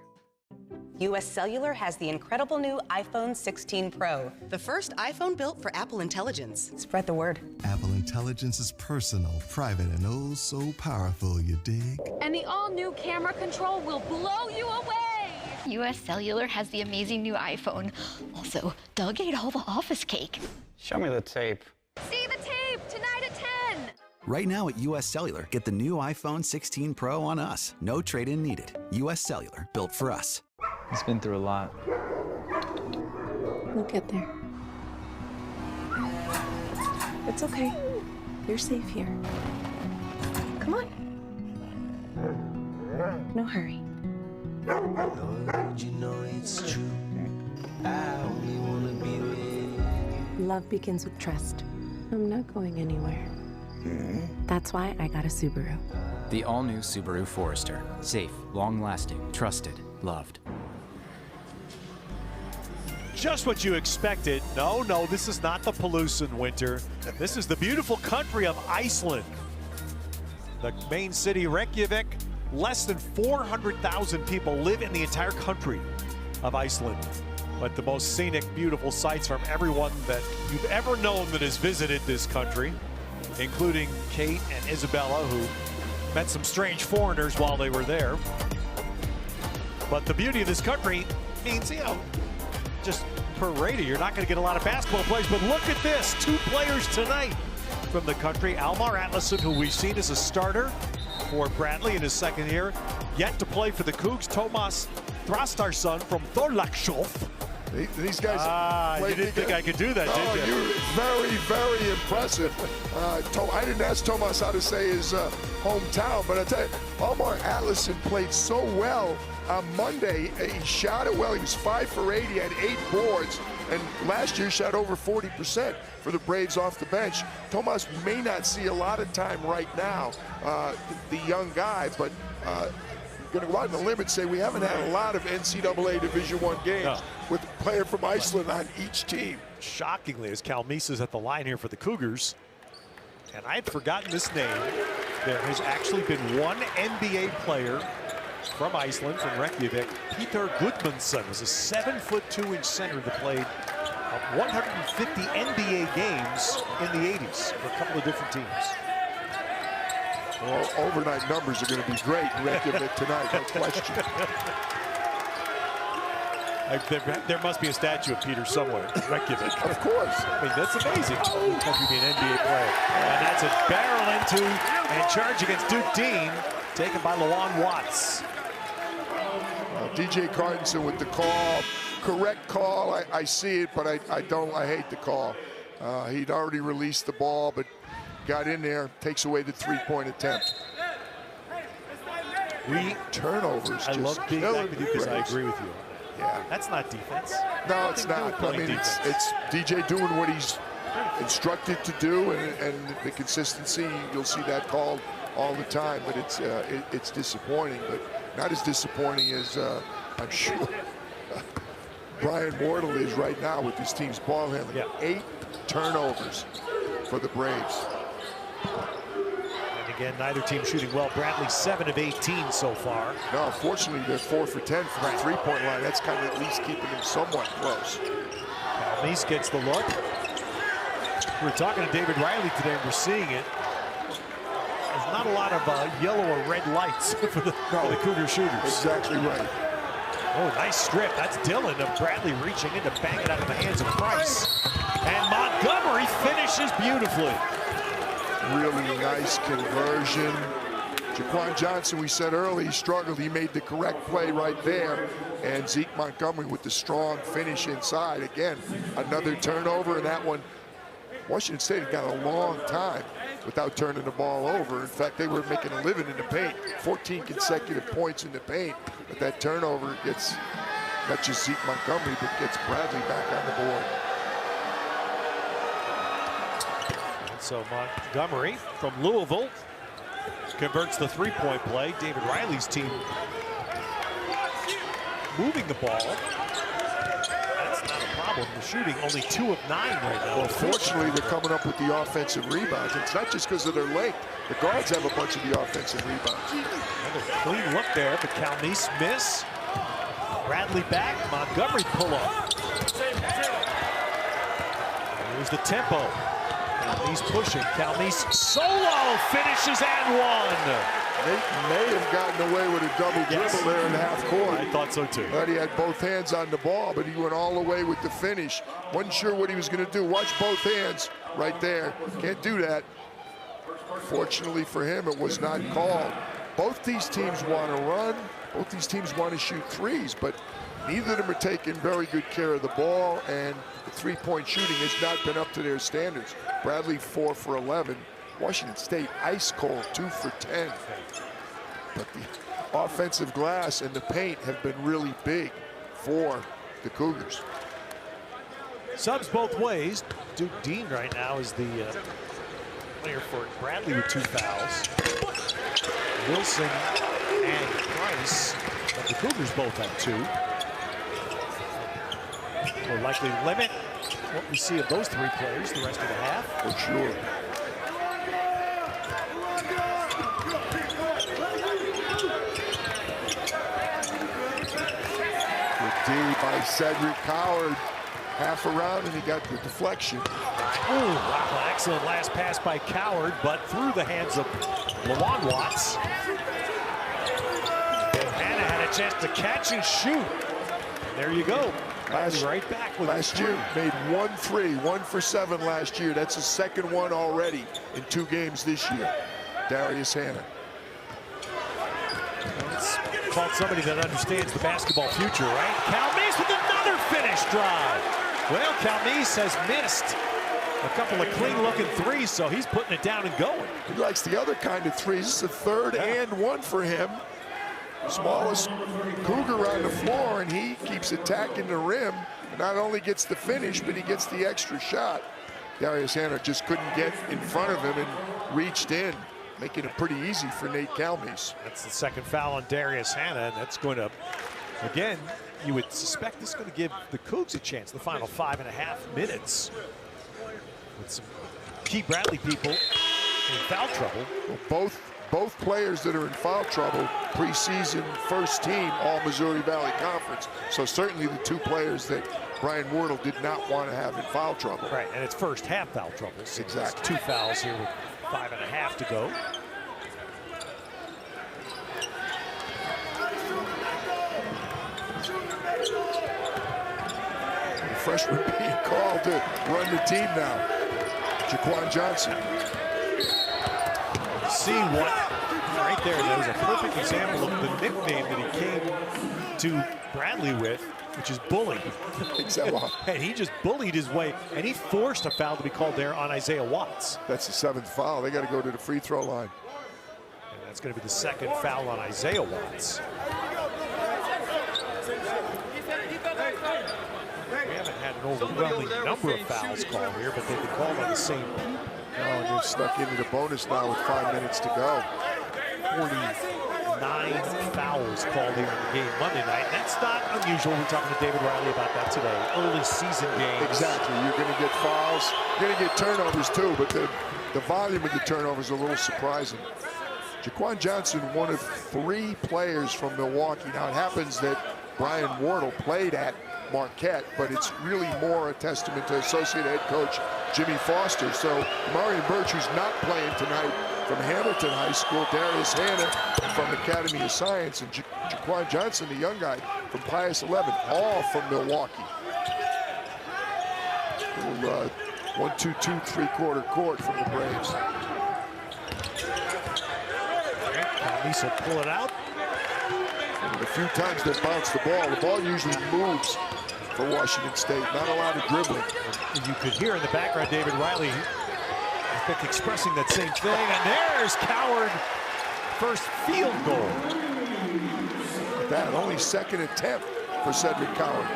[SPEAKER 19] U.S. Cellular has the incredible new iPhone 16 Pro. The first iPhone built for Apple Intelligence. Spread the word.
[SPEAKER 20] Apple Intelligence is personal, private, and oh so powerful, you dig?
[SPEAKER 21] And the all-new camera control will blow you away!
[SPEAKER 22] U.S. Cellular has the amazing new iPhone. Also, Doug ate all the office cake.
[SPEAKER 10] Show me the tape.
[SPEAKER 21] See the tape tonight at 10!
[SPEAKER 23] Right now at U.S. Cellular, get the new iPhone 16 Pro on us. No trade-in needed. U.S. Cellular, built for us.
[SPEAKER 10] He's been through a lot.
[SPEAKER 18] We'll get there. It's okay. You're safe here. Come on. No hurry.
[SPEAKER 5] You know it's true. I only wanna be with you.
[SPEAKER 18] Love begins with trust. I'm not going anywhere. That's why I got a Subaru.
[SPEAKER 24] The all-new Subaru Forester. Safe, long-lasting, trusted, loved.
[SPEAKER 1] Just what you expected. No, this is not the Paloussin winter. This is the beautiful country of Iceland. The main city, Reykjavik, less than 400,000 people live in the entire country of Iceland. But the most scenic, beautiful sights from everyone that you've ever known that has visited this country, including Kate and Isabella, who met some strange foreigners while they were there. But the beauty of this country means, just per radio, you're not going to get a lot of basketball players, but look at this. 2 players tonight from the country. Almar Atlason, who we've seen as a starter for Bradley in his second year, yet to play for the Cougs. Tomas Thrastarsson from Thorlakshof.
[SPEAKER 2] These guys.
[SPEAKER 1] You didn't think I could do that, did you?
[SPEAKER 2] Very, very impressive. I didn't ask Tomas how to say his hometown, but I tell you, Almar Atlason played so well on Monday. He shot it well. He was 5 for 8. He had 8 boards, and last year shot over 40% for the Braves off the bench. Tomas may not see a lot of time right now, the young guy, but. Going to go out on the limb and say we haven't had a lot of NCAA Division I games with a player from Iceland on each team.
[SPEAKER 1] Shockingly, as Calmise is at the line here for the Cougars, and I had forgotten this name, there has actually been one NBA player from Iceland, from Reykjavik. Peter Gudmundsson was a 7'2" center that played 150 NBA games in the 80s for a couple of different teams.
[SPEAKER 2] Well, overnight numbers are going to be great in Reykjavik tonight, no question.
[SPEAKER 1] There must be a statue of Peter somewhere in Reykjavik.
[SPEAKER 2] Of course.
[SPEAKER 1] I mean, that's amazing. Must be an NBA player. And that's a barrel into and charge against Duke Dean, taken by Lawan Watts.
[SPEAKER 2] DJ Cardenson with the call. Correct call. I see it, but I hate the call. He'd already released the ball, but got in there, takes away the three-point attempt. Turnovers.
[SPEAKER 1] I love being back with you because I agree with you.
[SPEAKER 2] Yeah.
[SPEAKER 1] That's not defense.
[SPEAKER 2] No, it's not. I mean, it's DJ doing what he's instructed to do, and the consistency, you'll see that called all the time, but it's disappointing, but not as disappointing as I'm sure Brian Wardle is right now with his team's ball handling.
[SPEAKER 1] Yeah.
[SPEAKER 2] 8 turnovers for the Braves.
[SPEAKER 1] And again, neither team shooting well. Bradley 7 of 18 so far.
[SPEAKER 2] No, fortunately, they're 4 for 10 from the three-point line. That's kind of at least keeping them somewhat close.
[SPEAKER 1] Calmes gets the look. We were talking to David Riley today, and we're seeing it. There's not a lot of yellow or red lights for the Cougar shooters.
[SPEAKER 2] Exactly right.
[SPEAKER 1] Oh, nice strip. That's Dillon of Bradley reaching in to bang it out of the hands of Price. And Montgomery finishes beautifully.
[SPEAKER 2] Really nice conversion. Jaquan Johnson, we said early, he struggled. He made the correct play right there. And Zeke Montgomery with the strong finish inside. Again, another turnover, and that one, Washington State had got a long time without turning the ball over. In fact, they were making a living in the paint. 14 consecutive points in the paint. But that turnover gets not just Zeke Montgomery, but gets Bradley back on the board.
[SPEAKER 1] And so Montgomery from Louisville converts the three-point play. David Riley's team moving the ball. That's not a problem. The shooting only 2 of 9 right now.
[SPEAKER 2] Well, fortunately, they're coming up with the offensive rebounds. It's not just because of their length. The guards have a bunch of the offensive rebounds.
[SPEAKER 1] Another clean look there, but Calmes miss. Bradley back. Montgomery pull up. Here's the tempo. Calmes pushing. Calmes solo finishes and one.
[SPEAKER 2] They may have gotten away with a double dribble there in half court.
[SPEAKER 1] I thought so too.
[SPEAKER 2] But he had both hands on the ball, but he went all the way with the finish. Wasn't sure what he was going to do. Watch both hands right there. Can't do that. Fortunately for him, it was not called. Both these teams want to run. Both these teams want to shoot threes, but neither of them are taking very good care of the ball, and the three-point shooting has not been up to their standards. Bradley 4 for 11. Washington State ice cold 2 for 10. But the offensive glass and the paint have been really big for the Cougars.
[SPEAKER 1] Subs both ways. Duke Dean right now is the player for Bradley with 2 fouls. Wilson and Price, but the Cougars both have 2. Will likely limit what we see of those 3 players the rest of the half.
[SPEAKER 2] For sure. Good D by Cedric Coward. Half around, and he got the deflection.
[SPEAKER 1] Ooh, wow, excellent last pass by Coward, but through the hands of Lawan Watts. Hannah had a chance to catch and shoot. And there you go. Right back with
[SPEAKER 2] last year, made 1 3, 1 for 7 last year. That's his second one already in 2 games this year. Darius Hannah.
[SPEAKER 1] It's called somebody that understands the basketball future, right? Calmes with another finish drive. Well, Calmes has missed a couple of clean-looking threes, so he's putting it down and going.
[SPEAKER 2] He likes the other kind of threes. This is the third and one for him. Smallest Cougar on the floor, and he keeps attacking the rim. Not only gets the finish, but he gets the extra shot. Darius Hannah just couldn't get in front of him and reached in, making it pretty easy for Nate Calmes.
[SPEAKER 1] That's the second foul on Darius Hannah, and that's going to, again, you would suspect this is going to give the Cougs a chance the final 5.5 minutes with some key Bradley people in foul trouble.
[SPEAKER 2] Well, both players that are in foul trouble, preseason first team, all Missouri Valley Conference. So certainly the two players that Brian Wardle did not want to have in foul trouble.
[SPEAKER 1] Right, and it's first half foul trouble. So
[SPEAKER 2] exactly.
[SPEAKER 1] 2 fouls here with 5.5 to go.
[SPEAKER 2] The freshman being called to run the team now. Jaquan Johnson.
[SPEAKER 1] See what right there, that was a perfect example of the nickname that he came to Bradley with, which is bully. And he just bullied his way, and he forced a foul to be called there on Isaiah Watts.
[SPEAKER 2] That's the 7th foul. They got to go to the free throw line.
[SPEAKER 1] And that's going to be the 2nd foul on Isaiah Watts. We haven't had an overwhelming number of fouls called here, but they've been called on the same people.
[SPEAKER 2] Oh, and they're stuck into the bonus now with 5 minutes to go.
[SPEAKER 1] 49 fouls called here in the game Monday night. And that's not unusual. We're talking to David Riley about that today. Early season games.
[SPEAKER 2] Exactly. You're going to get fouls. You're going to get turnovers too, but the volume of the turnovers is a little surprising. Jaquan Johnson, one of 3 players from Milwaukee. Now it happens that Brian Wardle played at Marquette, but it's really more a testament to associate head coach Jimmy Foster. So Marion Birch, who's not playing tonight, from Hamilton High School, Darius Hanna from Academy of Science, and Jaquan Johnson, the young guy from Pius 11, all from Milwaukee. Little 1-2-2 3/4 court from the Braves.
[SPEAKER 1] Conley's will pull it out.
[SPEAKER 2] And a few times they bounce the ball usually moves for Washington State. Not a lot of dribbling.
[SPEAKER 1] And you could hear in the background David Riley, I think, expressing that same thing. And there's Coward, first field goal.
[SPEAKER 2] That only 2nd attempt for Cedric Coward.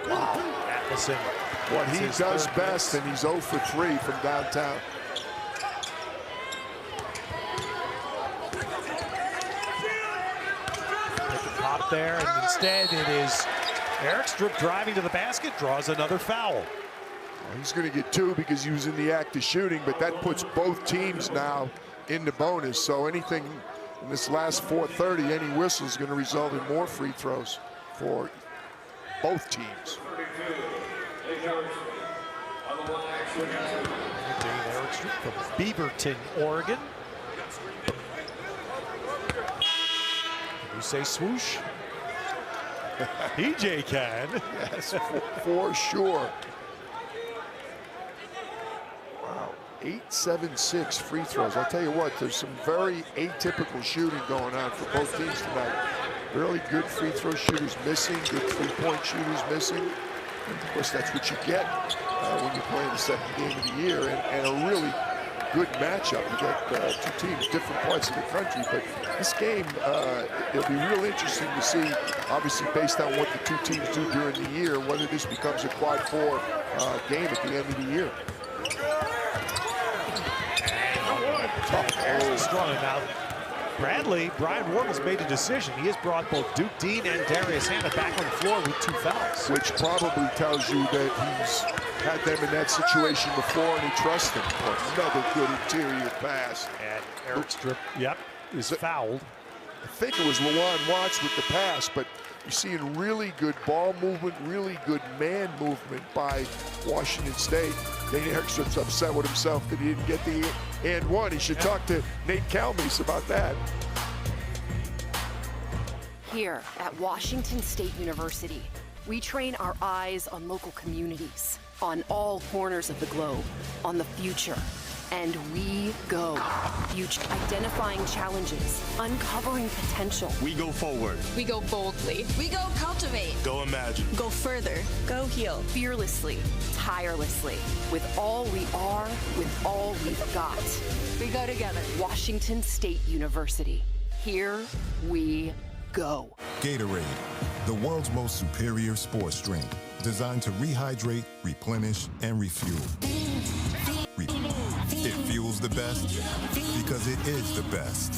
[SPEAKER 1] Wow, Atlason.
[SPEAKER 2] What he does best, and he's 0 for 3 from downtown.
[SPEAKER 1] Pop there, and instead it is Eric Strip driving to the basket, draws another foul.
[SPEAKER 2] Well, he's going to get 2 because he was in the act of shooting, but that puts both teams now in the bonus. So anything in this last 4:30, any whistle is going to result in more free throws for both teams.
[SPEAKER 1] Eric Strip from Beaverton, Oregon. You say swoosh? PJ can.
[SPEAKER 2] Yes, for sure. Wow, 8-7-6 free throws. I'll tell you what, there's some very atypical shooting going on for both teams tonight. Really good free throw shooters missing, good three-point shooters missing. And of course, that's what you get when you play in the 2nd game of the year, and a really good matchup. You got 2 teams, different parts of the country, but this game, it'll be real interesting to see, obviously based on what the 2 teams do during the year, whether this becomes a quad 4 game at the end of the year.
[SPEAKER 1] Strong now. Brian Wardle's made a decision. He has brought both Duke Dean and Darius Hanna back on the floor with 2 fouls.
[SPEAKER 2] Which probably tells you that he's had them in that situation before and he trusts them. Another good interior pass.
[SPEAKER 1] And Eric Strip, is fouled.
[SPEAKER 2] I think it was LaJuan Watts with the pass, but you're seeing really good ball movement, really good man movement by Washington State. Then Eric Strip's upset with himself that he didn't get the and one. He should talk to Nate Calmes about that.
[SPEAKER 13] Here at Washington State University, we train our eyes on local communities, on all corners of the globe, on the future. And we go. Future. Identifying challenges, uncovering potential.
[SPEAKER 16] We go forward.
[SPEAKER 15] We go boldly. We go cultivate.
[SPEAKER 16] Go imagine.
[SPEAKER 15] Go further. Go heal.
[SPEAKER 13] Fearlessly, tirelessly, with all we are, with all we've got.
[SPEAKER 15] We go together.
[SPEAKER 13] Washington State University. Here we go.
[SPEAKER 4] Gatorade, the world's most superior sports drink, designed to rehydrate, replenish, and refuel. It fuels the best because it is the best.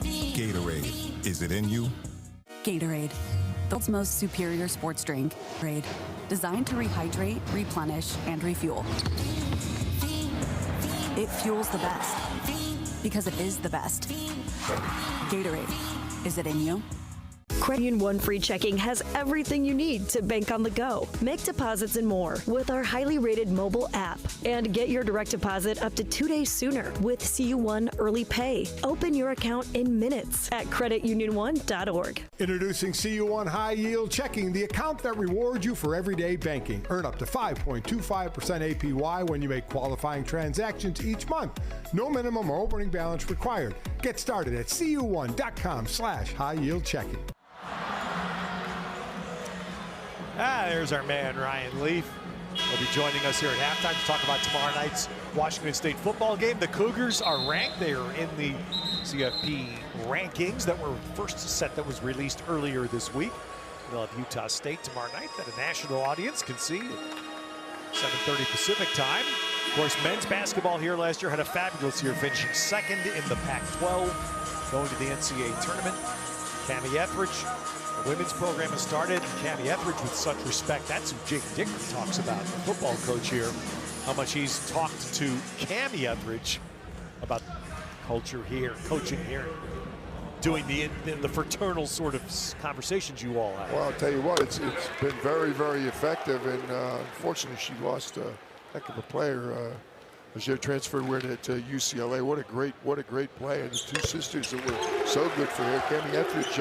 [SPEAKER 4] Gatorade, is it in you?
[SPEAKER 7] Gatorade, the world's most superior sports drink, Gatorade, designed to rehydrate, replenish, and refuel. It fuels the best, because it is the best. Gatorade, is it in you?
[SPEAKER 8] Credit Union One Free Checking has everything you need to bank on the go, make deposits and more with our highly rated mobile app. And get your direct deposit up to 2 days sooner with CU1 Early Pay. Open your account in minutes at creditunion1.org.
[SPEAKER 9] Introducing CU1 High Yield Checking, the account that rewards you for everyday banking. Earn up to 5.25% APY when you make qualifying transactions each month. No minimum or opening balance required. Get started at cu1.com/high yield checking.
[SPEAKER 1] There's our man, Ryan Leaf. He'll be joining us here at halftime to talk about tomorrow night's Washington State football game. The Cougars are ranked. They are in the CFP rankings that were first set that was released earlier this week. They'll have Utah State tomorrow night that a national audience can see at 7:30 Pacific time. Of course, men's basketball here last year had a fabulous year, finishing second in the Pac-12, going to the NCAA tournament. Cami Etheridge. The women's program has started. Cami Etheridge with such respect. That's who Jake Dicker talks about, the football coach here. How much he's talked to Cami Etheridge about culture here, coaching here, doing the fraternal sort of conversations you all have.
[SPEAKER 2] Well, I'll tell you what, it's been very, very effective. And unfortunately, she lost a heck of a player. As she transferred to UCLA. What a great play. And the two sisters that were so good for her. Cami Etheridge,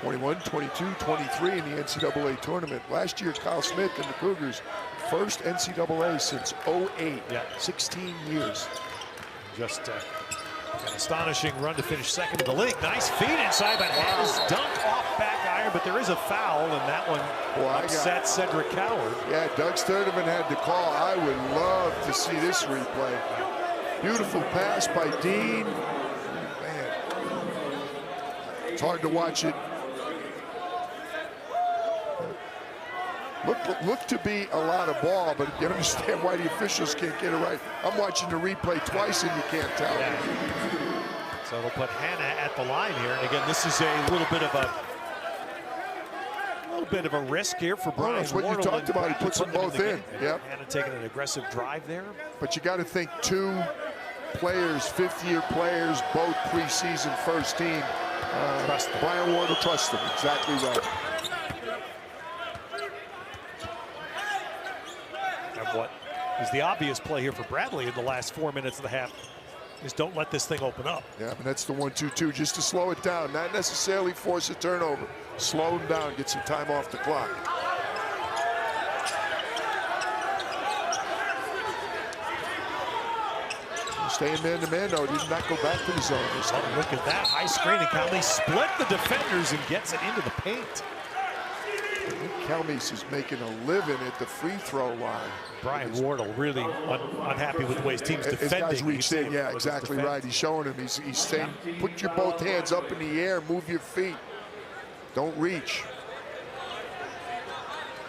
[SPEAKER 2] 21, 22, 23 in the NCAA tournament. Last year, Kyle Smith and the Cougars, first NCAA since 08, 16 years.
[SPEAKER 1] Just an astonishing run to finish second in the league. Nice feed inside, but has dunked off back iron, but there is a foul, and that one upset Cedric Coward.
[SPEAKER 2] Yeah, Doug Sturdivant had the call. I would love to see this replay. Beautiful pass by Dean. Man, it's hard to watch it. Looked to be a lot of ball, but you understand why the officials can't get it right. I'm watching the replay twice and you can't tell.
[SPEAKER 1] Yeah. So they'll put Hannah at the line here, and again, this is a little bit of a risk here for Brian.
[SPEAKER 2] That's what you talked about. He puts them both in. Yep.
[SPEAKER 1] Hannah taking an aggressive drive there.
[SPEAKER 2] But you got to think two players, fifth-year players, both preseason first team.
[SPEAKER 1] Trust them.
[SPEAKER 2] Brian Ward will trust them. Exactly right.
[SPEAKER 1] And what is the obvious play here for Bradley in the last 4 minutes of the half is don't let this thing open up.
[SPEAKER 2] Yeah, and that's the 1-2-2, just to slow it down, not necessarily force a turnover. Slow them down, get some time off the clock. Staying man-to-man, though, did not go back to the zone this time.
[SPEAKER 1] Look at that, high screen, and Calmes split the defenders and gets it into the paint.
[SPEAKER 2] Calmes is making a living at the free throw line.
[SPEAKER 1] Brian Wardle really unhappy with the way his team's defending.
[SPEAKER 2] His guys reached in, yeah, exactly right. He's showing him, he's saying, put your both hands up in the air, move your feet. Don't reach.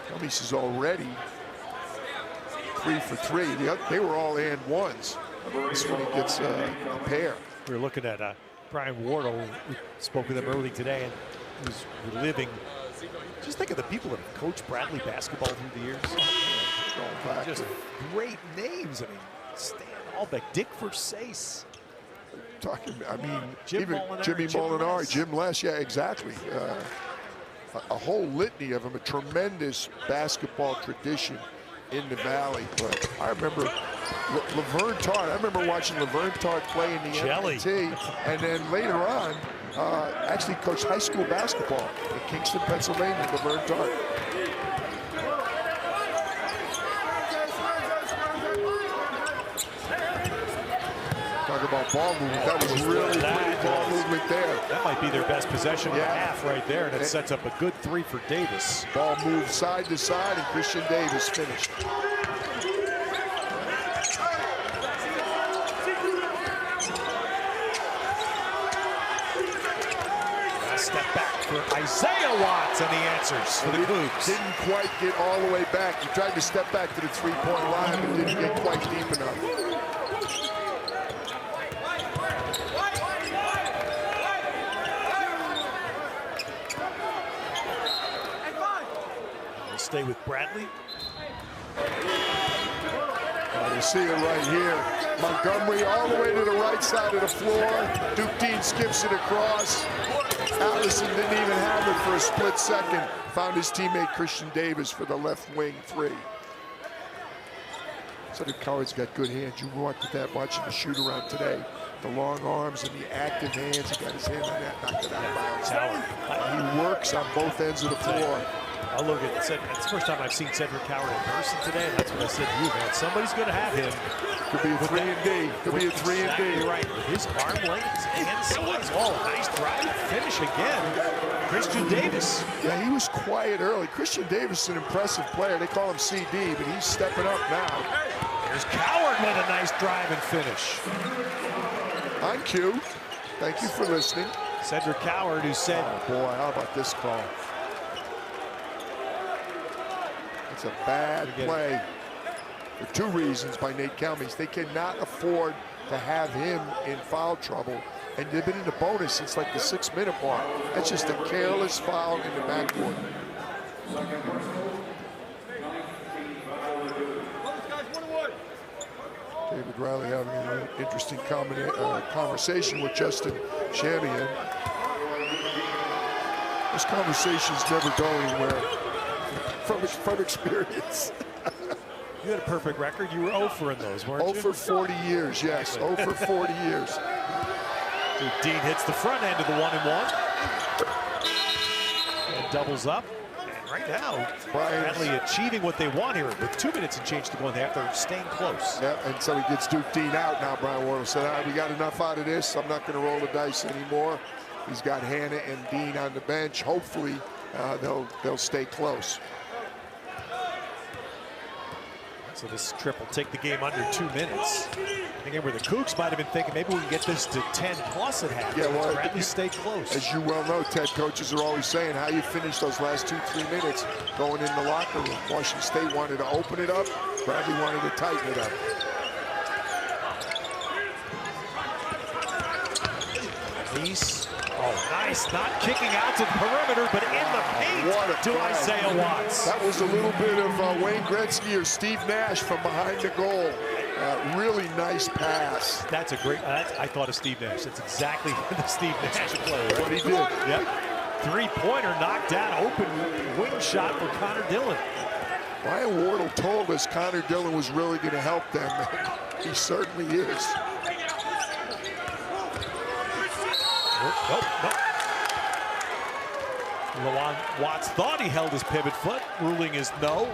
[SPEAKER 2] Calmes is already 3 for 3. They were all and ones. This one he gets a pair.
[SPEAKER 1] We were looking at Brian Wardle. We spoke with him early today, and he was reliving. Just think of the people that have coached Bradley basketball through the years. Oh, just great names. I mean, Stan Albeck, Dick Versace.
[SPEAKER 2] Jimmy Molinari, Jim Les, yeah, exactly. A whole litany of them, a tremendous basketball tradition in the Valley. But I remember Laverne Tart. I remember watching Laverne Tart play in the MNT, and then later on, actually coached high school basketball in Kingston, Pennsylvania, Laverne Tart. Talk about ball movement. That was really great ball movement there.
[SPEAKER 1] That might be their best possession of the half right there, and it sets up a good 3 for Davis.
[SPEAKER 2] Ball moved side to side, and Christian Davis finished.
[SPEAKER 1] Step back for Isaiah Watts, and the answers for the Cougs.
[SPEAKER 2] Didn't quite get all the way back. He tried to step back to the three-point line, but didn't get quite deep enough.
[SPEAKER 1] stay with Bradley.
[SPEAKER 2] You see it right here. Montgomery all the way to the right side of the floor. Duke Dean skips it across. Allison didn't even have it for a split second. Found his teammate Christian Davis for the left wing three. Cedric Coward's got good hands. You watched that watching the shoot around today. The long arms and the active hands. He got his hand on that, knocked it out of bounds. He works on both ends of the floor.
[SPEAKER 1] I'll look at it. It's the first time I've seen Cedric Coward in person today, and that's what I said to you, man. Somebody's going to have him.
[SPEAKER 2] Could be a 3-and-D. Could be a 3-and-D.
[SPEAKER 1] Exactly right. With his arm length, his hand size. Oh, nice drive and finish again. Christian Davis.
[SPEAKER 2] Yeah, he was quiet early. Christian Davis is an impressive player. They call him CD, but he's stepping up now.
[SPEAKER 1] There's Coward with a nice drive and finish.
[SPEAKER 2] On cue. Thank you for listening.
[SPEAKER 1] Cedric Coward, who said,
[SPEAKER 2] oh boy, how about this call? It's a bad play for two reasons by Nate Calmes. They cannot afford to have him in foul trouble, and they've been in the bonus since like the 6-minute mark. That's just a careless foul in the backcourt. David Riley having an interesting conversation with Justin Chamian. This conversation's never going anywhere from experience.
[SPEAKER 1] You had a perfect record. You were 0 for in those, weren't you?
[SPEAKER 2] 0 for 40 years, yes. 0 for 40 years.
[SPEAKER 1] Duke Dean hits the front end of the 1-and-1. And doubles up. And right now, Bradley achieving what they want here. With 2 minutes and change to go in the half, they're staying close.
[SPEAKER 2] Yeah, and so he gets Duke Dean out now. Brian Wardle said, all right, we got enough out of this. I'm not going to roll the dice anymore. He's got Hannah and Dean on the bench. Hopefully, they'll stay close.
[SPEAKER 1] So this trip will take the game under 2 minutes. Again, where the Cougs might have been thinking maybe we can get this to 10 plus at half.
[SPEAKER 2] Yeah, well,
[SPEAKER 1] Bradley stay close.
[SPEAKER 2] As you well know, Ted, coaches are always saying how you finish those last 2-3 minutes going in the locker room. Washington State wanted to open it up. Bradley wanted to tighten it up.
[SPEAKER 1] He's, oh, nice, not kicking out to the perimeter, but in the paint to Isaiah Watts.
[SPEAKER 2] That was a little bit of Wayne Gretzky or Steve Nash from behind the goal. Really nice pass.
[SPEAKER 1] That's a great, I thought of Steve Nash. That's exactly the Steve Nash play. Right?
[SPEAKER 2] What he did.
[SPEAKER 1] Yep. Three-pointer knocked down, open wing shot for Connor Dillon.
[SPEAKER 2] Brian Wardle told us Connor Dillon was really going to help them. He certainly is.
[SPEAKER 1] Nope. Lawan Watts thought he held his pivot foot. Ruling is no.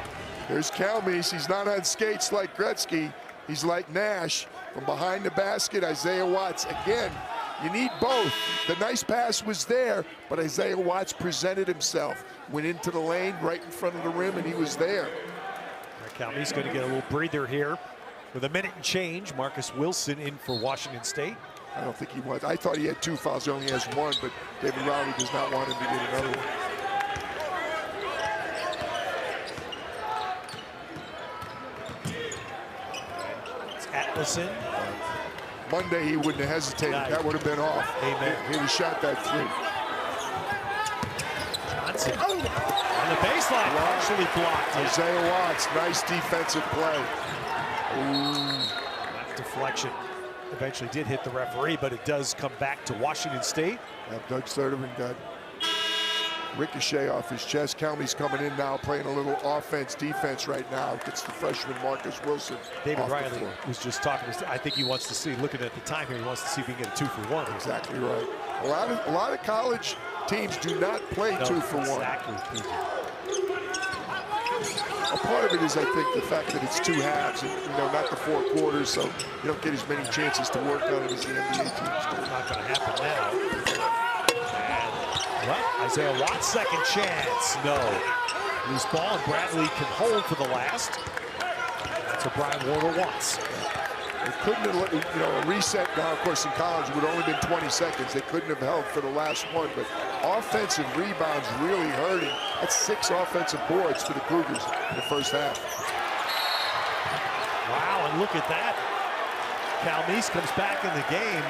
[SPEAKER 2] There's Calmes. He's not on skates like Gretzky. He's like Nash. From behind the basket, Isaiah Watts. Again, you need both. The nice pass was there, but Isaiah Watts presented himself. Went into the lane right in front of the rim, and he was there.
[SPEAKER 1] Calmes going to get a little breather here. With a minute and change, Marcus Wilson in for Washington State.
[SPEAKER 2] I don't think he was. I thought he had 2 fouls. He only has 1, but David Rowley does not want him to get another one.
[SPEAKER 1] It's Atlason.
[SPEAKER 2] Monday he wouldn't have hesitated. That would have been off.
[SPEAKER 1] Amen.
[SPEAKER 2] He would have shot that 3.
[SPEAKER 1] Johnson on the baseline, partially blocked.
[SPEAKER 2] Isaiah Watts, nice defensive play.
[SPEAKER 1] Left deflection. Eventually did hit the referee, but it does come back to Washington State.
[SPEAKER 2] Doug Sturdivant got ricochet off his chest. Calmes coming in now, playing a little offense-defense right now. Gets the freshman Marcus Wilson.
[SPEAKER 1] David Riley was just talking. I think he wants to see, looking at the time here, he wants to see if he can get a 2-for-1.
[SPEAKER 2] Exactly right. A lot of college teams do not play 2-for-1.
[SPEAKER 1] Exactly.
[SPEAKER 2] A part of it is, I think, the fact that it's 2 halves, and not the 4 quarters, so you don't get as many chances to work on it as the NBA teams do.
[SPEAKER 1] Not going to happen now. And, well, Isaiah Watts' second chance. No. Loose ball, and Bradley can hold for the last. That's what Brian Wardle wants.
[SPEAKER 2] They couldn't have, a reset now, of course, in college would have only been 20 seconds. They couldn't have held for the last one, but offensive rebounds really hurting. That's 6 offensive boards for the Cougars in the first half.
[SPEAKER 1] Wow, and look at that. Calmes comes back in the game.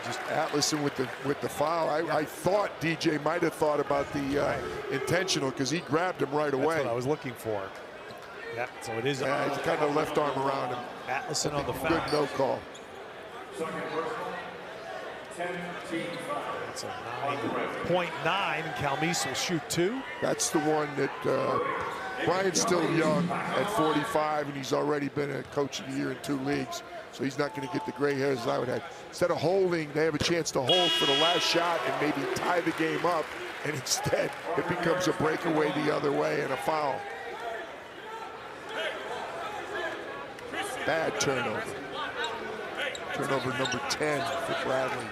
[SPEAKER 1] just
[SPEAKER 2] Atlason with the foul. I thought DJ might have thought about the intentional because he grabbed him right away.
[SPEAKER 1] That's what I was looking for. Yep, so it is.
[SPEAKER 2] Yeah, he's kind of left arm around him.
[SPEAKER 1] Atlason on the foul.
[SPEAKER 2] Good no call.
[SPEAKER 1] It's a 9.9, and Calmise will shoot 2.
[SPEAKER 2] That's the one that Brian's still young at 45, and he's already been a coach of the year in 2 leagues, so he's not going to get the gray hairs I would have. Instead of holding, they have a chance to hold for the last shot and maybe tie the game up, and instead it becomes a breakaway the other way and a foul. Bad turnover. Turnover number 10 for Bradley.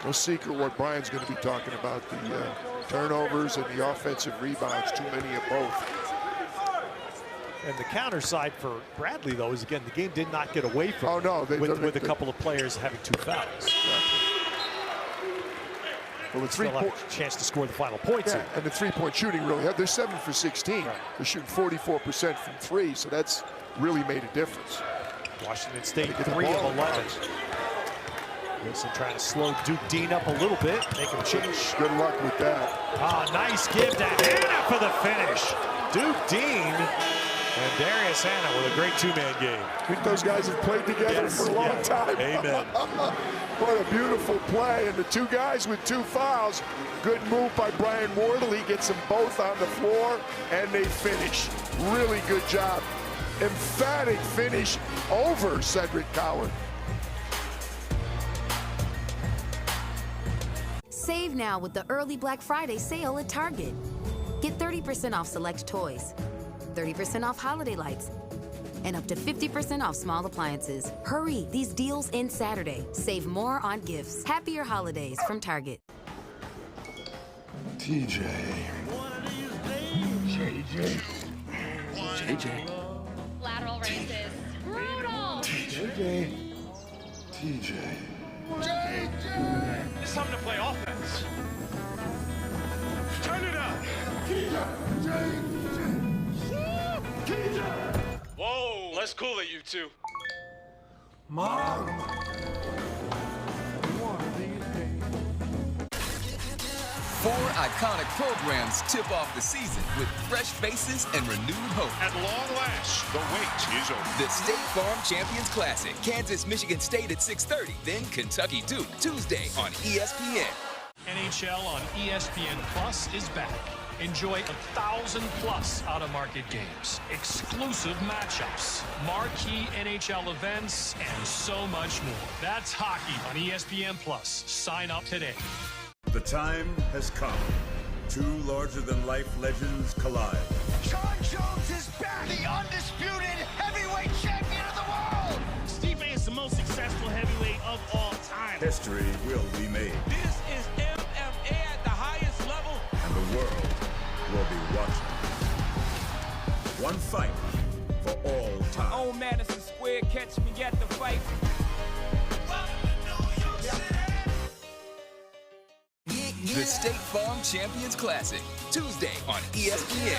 [SPEAKER 2] No secret what Brian's going to be talking about, the turnovers and the offensive rebounds, too many of both.
[SPEAKER 1] And the counter side for Bradley, though, is again, the game did not get away from with a couple of players having 2 fouls.
[SPEAKER 2] Well, the
[SPEAKER 1] still have a chance to score the final points here.
[SPEAKER 2] And the three-point shooting really, they're 7 for 16. Right. They're shooting 44% from 3, so that's really made a difference.
[SPEAKER 1] Washington State 3 of 11. Wilson trying to slow Duke Dean up a little bit, make him change.
[SPEAKER 2] Good luck with that.
[SPEAKER 1] Nice give to Hanna for the finish. Duke Dean and Darius Hanna with a great 2-man game.
[SPEAKER 2] I think those guys have played together for a long time.
[SPEAKER 1] Amen.
[SPEAKER 2] What a beautiful play, and the 2 guys with 2 fouls. Good move by Brian Wardle. He gets them both on the floor, and they finish. Really good job. Emphatic finish over Cedric Coward.
[SPEAKER 3] Save now with the early Black Friday sale at Target. Get 30% off select toys, 30% off holiday lights, and up to 50% off small appliances. Hurry, these deals end Saturday. Save more on gifts. Happier holidays from Target.
[SPEAKER 2] TJ. JJ.
[SPEAKER 21] Lateral raises. Brutal.
[SPEAKER 2] TJ.
[SPEAKER 6] It's time to play offense. Turn it up. Whoa, let's cool it, you two.
[SPEAKER 2] Mom.
[SPEAKER 11] 4 iconic programs tip off the season with fresh faces and renewed hope.
[SPEAKER 6] At long last, the wait is over.
[SPEAKER 11] The State Farm Champions Classic, Kansas-Michigan State at 6:30, then Kentucky-Duke, Tuesday on ESPN.
[SPEAKER 12] NHL on ESPN Plus is back. Enjoy 1,000+ out-of-market games, exclusive matchups, marquee NHL events, and so much more. That's hockey on ESPN Plus. Sign up today.
[SPEAKER 25] The time has come. 2 larger-than-life legends collide.
[SPEAKER 26] John Jones is back, the undisputed heavyweight champion of the world.
[SPEAKER 27] Steve is the most successful heavyweight of all time.
[SPEAKER 25] History will be made.
[SPEAKER 26] This is MMA at the highest level.
[SPEAKER 25] And the world will be watching. One fight for all time.
[SPEAKER 26] Oh, Madison Square, catch me at the fight.
[SPEAKER 11] The State Farm Champions Classic, Tuesday on ESPN.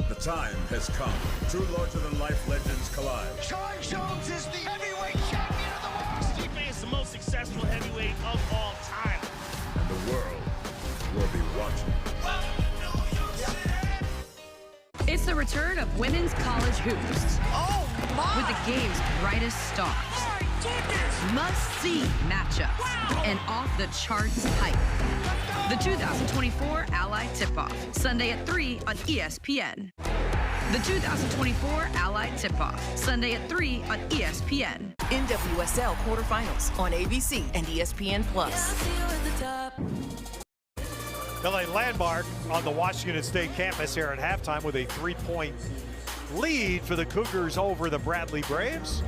[SPEAKER 25] The time has come. 2 larger-than-life legends collide.
[SPEAKER 26] John Jones is the heavyweight champion of the world.
[SPEAKER 27] Steve is the most successful heavyweight of all time.
[SPEAKER 25] And the world will be watching.
[SPEAKER 28] It's the return of women's college hoops.
[SPEAKER 26] Oh, my!
[SPEAKER 28] With the game's brightest stars. Must-see matchups.
[SPEAKER 26] Wow.
[SPEAKER 28] And off-the-charts hype. The 2024 Allied Tip-Off, Sunday at 3 on ESPN. The 2024 Allied Tip-Off, Sunday at 3 on ESPN.
[SPEAKER 3] NWSL quarterfinals on ABC and ESPN+.
[SPEAKER 1] LA Landmark on the Washington State campus here at halftime with a 3-point lead for the Cougars over the Bradley Braves.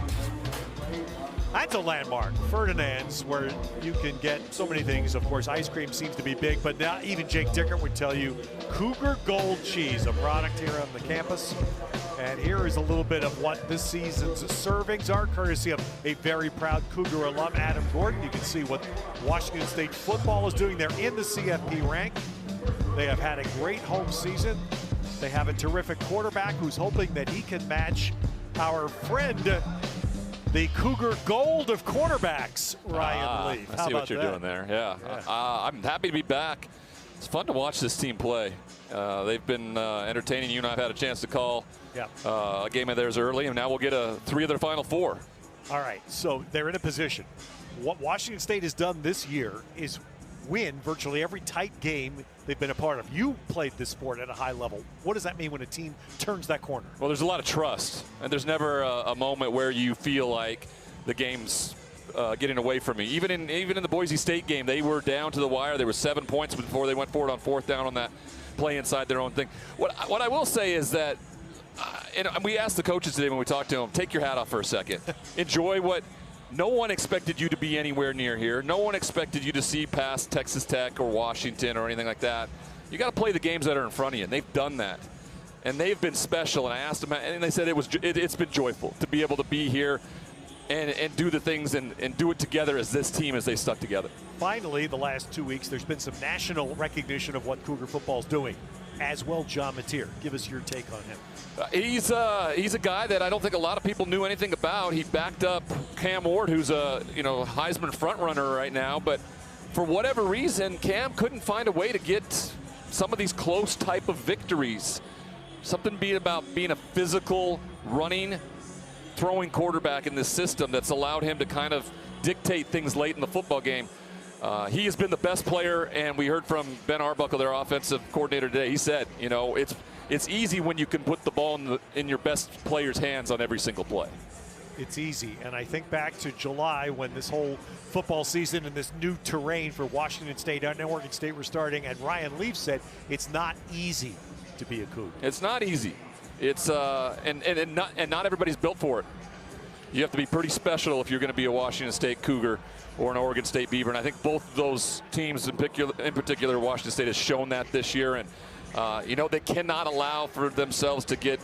[SPEAKER 1] That's a Landmark, Ferdinand's, where you can get so many things. Of course, ice cream seems to be big, but now even Jake Dickert would tell you Cougar Gold Cheese, a product here on the campus. And here is a little bit of what this season's servings are, courtesy of a very proud Cougar alum, Adam Gordon. You can see what Washington State football is doing. They're in the CFP rank. They have had a great home season. They have a terrific quarterback who's hoping that he can match our friend the Cougar gold of quarterbacks, Ryan Leaf.
[SPEAKER 5] I see what you're doing there. Yeah. I'm happy to be back. It's fun to watch this team play. They've been entertaining. You and I have had a chance to call a game of theirs early, and now we'll get 3 of their final 4.
[SPEAKER 1] All right, so they're in a position. What Washington State has done this year is win virtually every tight game they've been a part of. You played this sport at a high level. What does that mean when a team turns that corner?
[SPEAKER 5] Well, there's a lot of trust, and there's never a moment where you feel like the game's getting away from me. Even in the Boise State game, they were down to the wire. There were 7 points before they went forward on 4th down on that play inside their own thing. What I will say is that, and we asked the coaches today when we talked to them, take your hat off for a second. Enjoy what. No one expected you to be anywhere near here. No one expected you to see past Texas Tech or Washington or anything like that. You got to play the games that are in front of you, and they've done that. And they've been special, and I asked them, and they said it's been joyful to be able to be here and do the things and do it together as this team as they stuck together.
[SPEAKER 1] Finally, the last 2 weeks, there's been some national recognition of what Cougar football is doing. As well, John Mateer. Give us your take on him.
[SPEAKER 5] He's a guy that I don't think a lot of people knew anything about. He backed up Cam Ward, who's a Heisman front runner right now. But for whatever reason, Cam couldn't find a way to get some of these close type of victories. Something about being a physical, running, throwing quarterback in this system that's allowed him to kind of dictate things late in the football game. He has been the best player, and we heard from Ben Arbuckle, their offensive coordinator today. He said, it's easy when you can put the ball in your best player's hands on every single play.
[SPEAKER 1] It's easy, and I think back to July when this whole football season and this new terrain for Washington State and Oregon State were starting, and Ryan Leaf said it's not easy to be a Cougar.
[SPEAKER 5] It's not easy. It's and not everybody's built for it. You have to be pretty special if you're going to be a Washington State Cougar or an Oregon State Beaver. And I think both of those teams, in particular Washington State, has shown that this year. And, they cannot allow for themselves to get,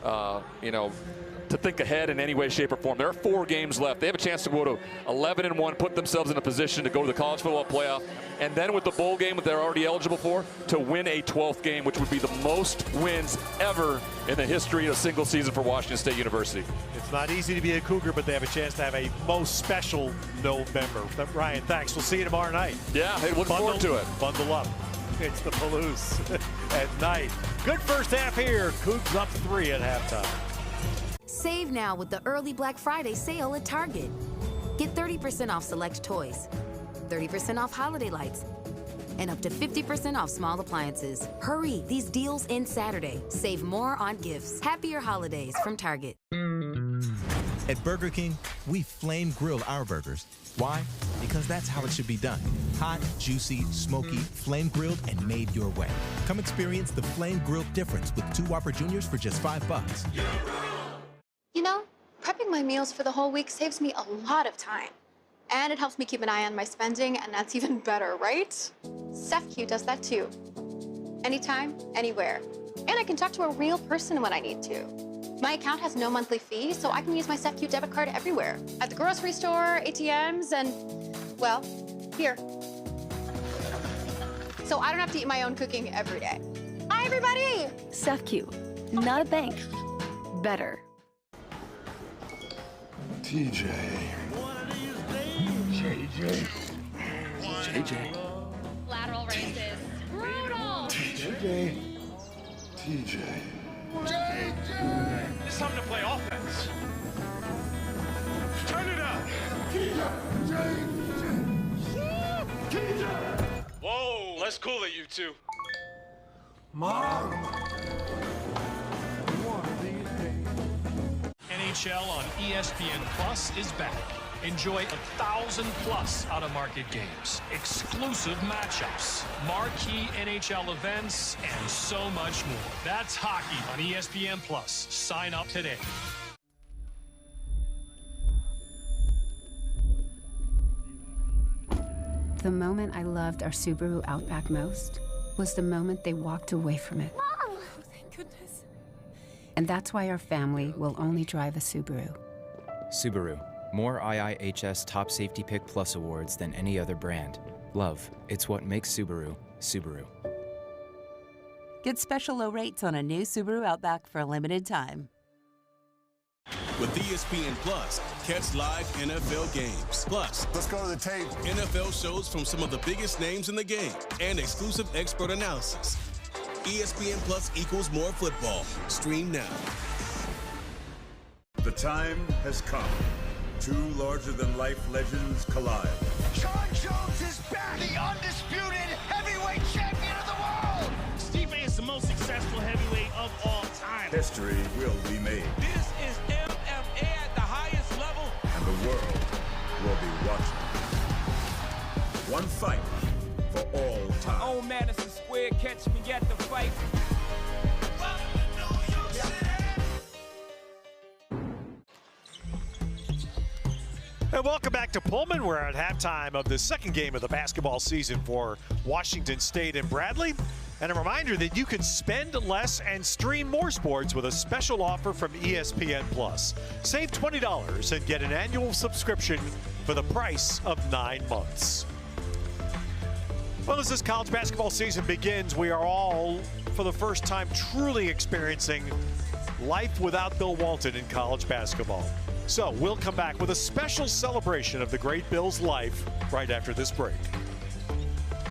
[SPEAKER 5] to think ahead in any way, shape, or form. There are 4 games left. They have a chance to go to 11-1, put themselves in a position to go to the college football playoff, and then with the bowl game that they're already eligible for, to win a 12th game, which would be the most wins ever in the history of a single season for Washington State University.
[SPEAKER 1] It's not easy to be a Cougar, but they have a chance to have a most special November. Ryan, thanks. We'll see you tomorrow night.
[SPEAKER 5] Yeah, hey, look forward to it.
[SPEAKER 1] Bundle up. It's the Palouse at night. Good first half here. Cougs up 3 at halftime.
[SPEAKER 3] Save now with the early Black Friday sale at Target. Get 30% off select toys, 30% off holiday lights, and up to 50% off small appliances. Hurry, these deals end Saturday. Save more on gifts. Happier holidays from Target.
[SPEAKER 10] At Burger King, we flame grill our burgers. Why? Because that's how it should be done. Hot, juicy, smoky, flame grilled, and made your way. Come experience the flame grilled difference with 2 Whopper Juniors for just $5.
[SPEAKER 14] Prepping my meals for the whole week saves me a lot of time. And it helps me keep an eye on my spending, and that's even better, right? SafeQ does that too. Anytime, anywhere. And I can talk to a real person when I need to. My account has no monthly fee, so I can use my SafeQ debit card everywhere. At the grocery store, ATMs, and, well, here. So I don't have to eat my own cooking every day. Hi, everybody!
[SPEAKER 8] SafeQ, not a bank. Better.
[SPEAKER 2] TJ. JJ.
[SPEAKER 21] Lateral races. Brutal.
[SPEAKER 2] TJ.
[SPEAKER 6] It's time to play offense. Turn it up. Whoa, let's cool it, you two.
[SPEAKER 2] Mom.
[SPEAKER 12] NHL on ESPN Plus is back. Enjoy 1,000+ out-of-market games, exclusive matchups, marquee NHL events, and so much more. That's hockey on ESPN Plus. Sign up today.
[SPEAKER 18] The moment I loved our Subaru Outback most was the moment they walked away from it.
[SPEAKER 15] Mom! Oh, thank goodness.
[SPEAKER 18] And that's why our family will only drive a Subaru.
[SPEAKER 24] Subaru. More IIHS Top Safety Pick Plus awards than any other brand. Love, it's what makes Subaru, Subaru.
[SPEAKER 17] Get special low rates on a new Subaru Outback for a limited time.
[SPEAKER 4] With ESPN Plus, catch live NFL games. Plus, let's go to the tape. NFL shows from some of the biggest names in the game and exclusive expert analysis. ESPN Plus equals more football. Stream now.
[SPEAKER 25] The time has come. Two larger-than-life legends collide.
[SPEAKER 26] John Jones is back, the undisputed heavyweight champion of the world.
[SPEAKER 27] Steve is the most successful heavyweight of all time.
[SPEAKER 25] History will be made.
[SPEAKER 26] This is MMA at the highest level.
[SPEAKER 25] And the world will be watching. One fight for all time.
[SPEAKER 26] Oh, Madison Square, catch me at the fight.
[SPEAKER 1] And welcome back to Pullman. We're at halftime of the second game of the basketball season for Washington State and Bradley. And a reminder that you can spend less and stream more sports with a special offer from ESPN Plus. Save $20 and get an annual subscription for the price of 9 months. Well, as this college basketball season begins, we are all, for the first time, truly experiencing life without Bill Walton in college basketball. So we'll come back with a special celebration of the great Bill's life right after this break.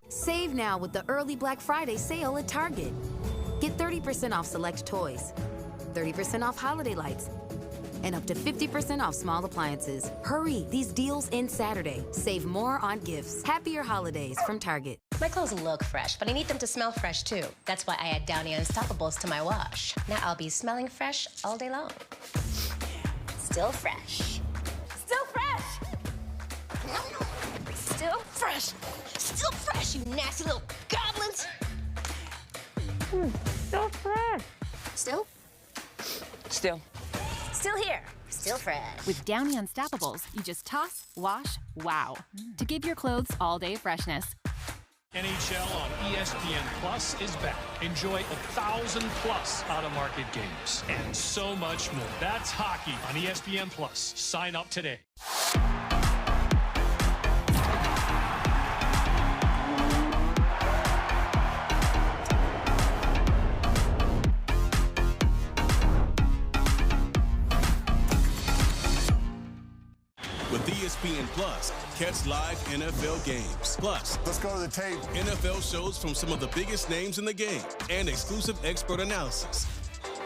[SPEAKER 3] Save now with the early Black Friday sale at Target. Get 30% off select toys, 30% off holiday lights, and up to 50% off small appliances. Hurry, these deals end Saturday. Save more on gifts. Happier holidays from Target.
[SPEAKER 13] My clothes look fresh, but I need them to smell fresh too. That's why I add Downy Unstoppables to my wash. Now I'll be smelling fresh all day long. Still fresh. Still fresh. Still fresh. Still fresh, you nasty little goblins. Still fresh. Still? Still. Still here. Still fresh.
[SPEAKER 21] With Downy Unstoppables, you just toss, wash, wow. To give your clothes all-day freshness.
[SPEAKER 12] NHL on ESPN Plus is back. Enjoy 1,000+ out-of-market games and so much more. That's hockey on ESPN Plus. Sign up today.
[SPEAKER 4] With ESPN Plus, catch live NFL games. Plus, let's go to the tape. NFL shows from some of the biggest names in the game and exclusive expert analysis.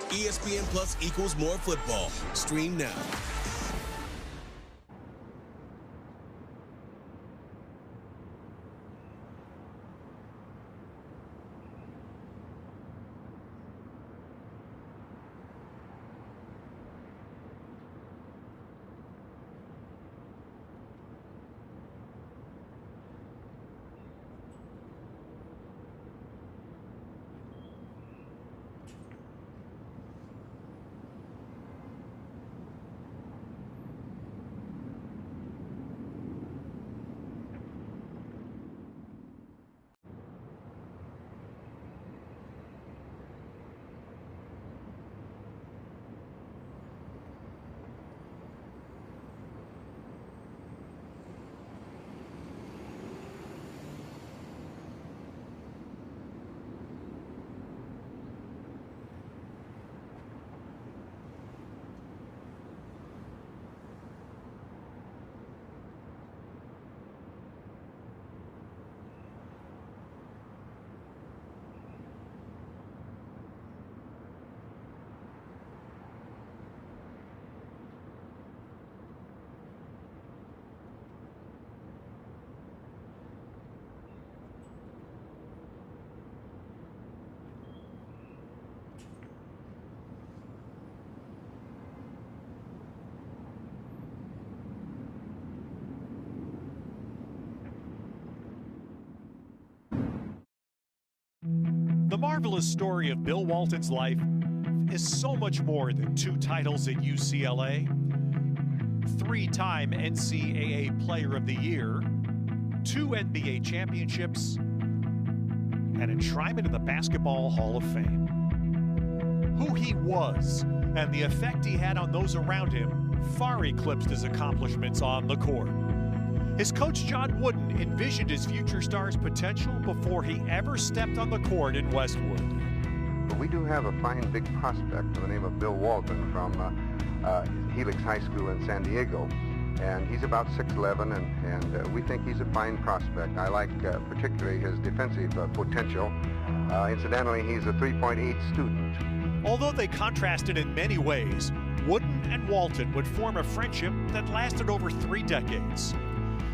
[SPEAKER 4] ESPN Plus equals more football. Stream now.
[SPEAKER 1] The marvelous story of Bill Walton's life is so much more than 2 titles at UCLA, 3-time NCAA Player of the Year, 2 NBA championships, and enshrinement in the Basketball Hall of Fame. Who he was and the effect he had on those around him far eclipsed his accomplishments on the court. His coach, John Wooden, envisioned his future star's potential before he ever stepped on the court in Westwood.
[SPEAKER 16] We do have a fine big prospect by the name of Bill Walton from
[SPEAKER 7] Helix High School in San Diego. And he's about 6'11", and we think he's a fine prospect. I like particularly his defensive potential. Incidentally, he's a 3.8 student.
[SPEAKER 1] Although they contrasted in many ways, Wooden and Walton would form a friendship that lasted over 3 decades.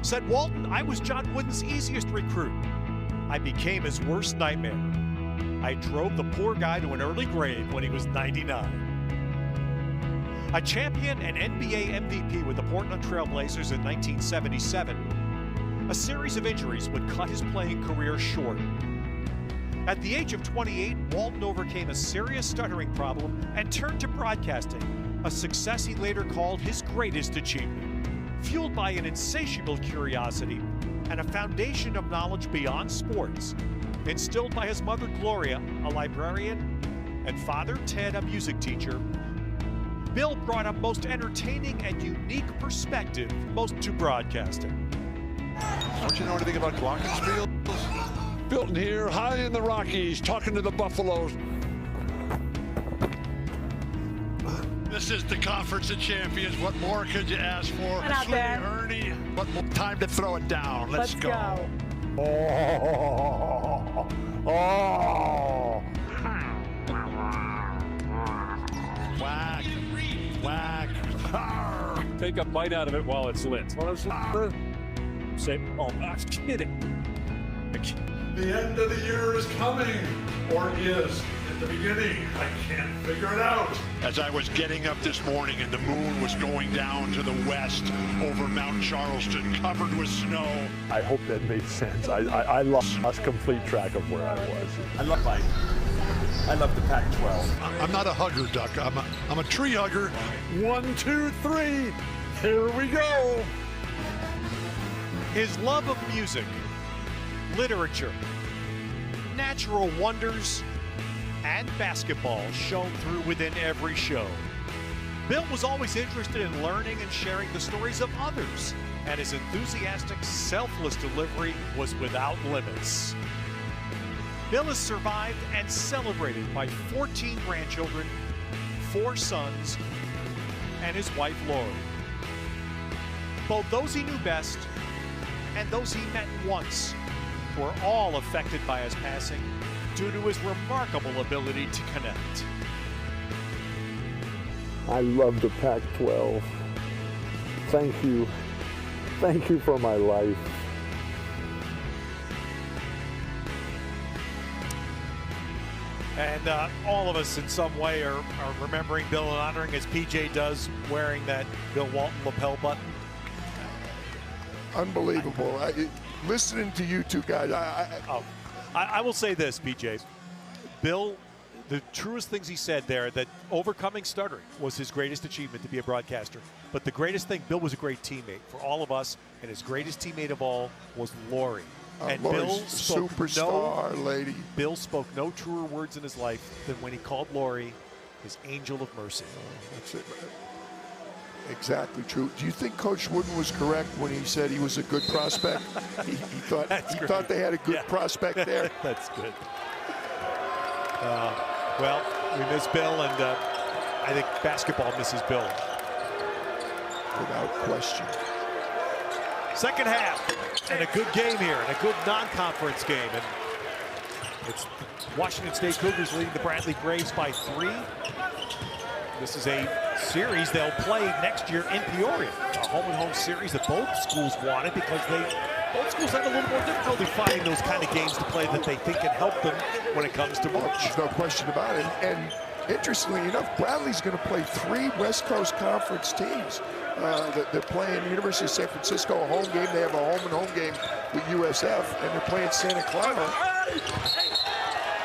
[SPEAKER 1] Said Walton, "I was John Wooden's easiest recruit. I became his worst nightmare. I drove the poor guy to an early grave when he was 99. A champion and NBA MVP with the Portland Trail Blazers in 1977, a series of injuries would cut his playing career short. At the age of 28, Walton overcame a serious stuttering problem and turned to broadcasting, a success he later called his greatest achievement. Fueled by an insatiable curiosity and a foundation of knowledge beyond sports, instilled by his mother Gloria, a librarian, and father Ted, a music teacher, Bill brought a most entertaining and unique perspective to broadcasting."
[SPEAKER 9] Don't you know anything about glockenspiel? Built here, high in the Rockies, talking to the Buffaloes.
[SPEAKER 27] This is the Conference of Champions. What more could you ask for?
[SPEAKER 15] Not bad.
[SPEAKER 27] Ernie, what more time to throw it down? Let's go. Whack. Whack.
[SPEAKER 5] Take a bite out of it while it's lit. Say, oh, I'm kidding.
[SPEAKER 9] The end of the year is coming, or is at the beginning. I can't figure it out.
[SPEAKER 27] As I was getting up this morning and the moon was going down to the west over Mount Charleston, covered with snow.
[SPEAKER 16] I hope that made sense. I lost complete track of where I was.
[SPEAKER 9] I love the Pac-12. I'm not a hugger, Duck. I'm a tree hugger. 1, 2, 3. Here we go.
[SPEAKER 1] His love of music, literature, natural wonders, and basketball shone through within every show. Bill was always interested in learning and sharing the stories of others, and his enthusiastic, selfless delivery was without limits. Bill is survived and celebrated by 14 grandchildren, 4 sons, and his wife, Lori. Both those he knew best and those he met once were all affected by his passing due to his remarkable ability to connect.
[SPEAKER 16] I love the Pac-12. Thank you. Thank you for my life.
[SPEAKER 1] And all of us in some way are remembering Bill and honoring as PJ does, wearing that Bill Walton lapel button.
[SPEAKER 2] Unbelievable. Listening to you two guys,
[SPEAKER 1] I will say this, PJ. Bill, the truest things he said there, that overcoming stuttering was his greatest achievement to be a broadcaster. But the greatest thing, Bill was a great teammate for all of us, and his greatest teammate of all was Lori. And Bill spoke
[SPEAKER 2] superstar lady.
[SPEAKER 1] Bill spoke no truer words in his life than when he called Lori his angel of mercy.
[SPEAKER 2] That's it. Exactly true. Do you think Coach Wooden was correct when he said he was a good prospect? he thought they had a good prospect there.
[SPEAKER 1] That's good. Well, we miss Bill, and I think basketball misses Bill.
[SPEAKER 2] Without question.
[SPEAKER 1] Second half, and a good game here, and a good non-conference game. And it's Washington State Cougars leading the Bradley Braves by 3. This is a series they'll play next year in Peoria, a home-and-home series that both schools wanted because both schools have a little more difficulty finding those kind of games to play that they think can help them when it comes to March.
[SPEAKER 2] There's no question about it. And interestingly enough, Bradley's going to play 3 West Coast Conference teams. They're playing University of San Francisco, a home game. They have a home-and-home game with USF, and they're playing Santa Clara,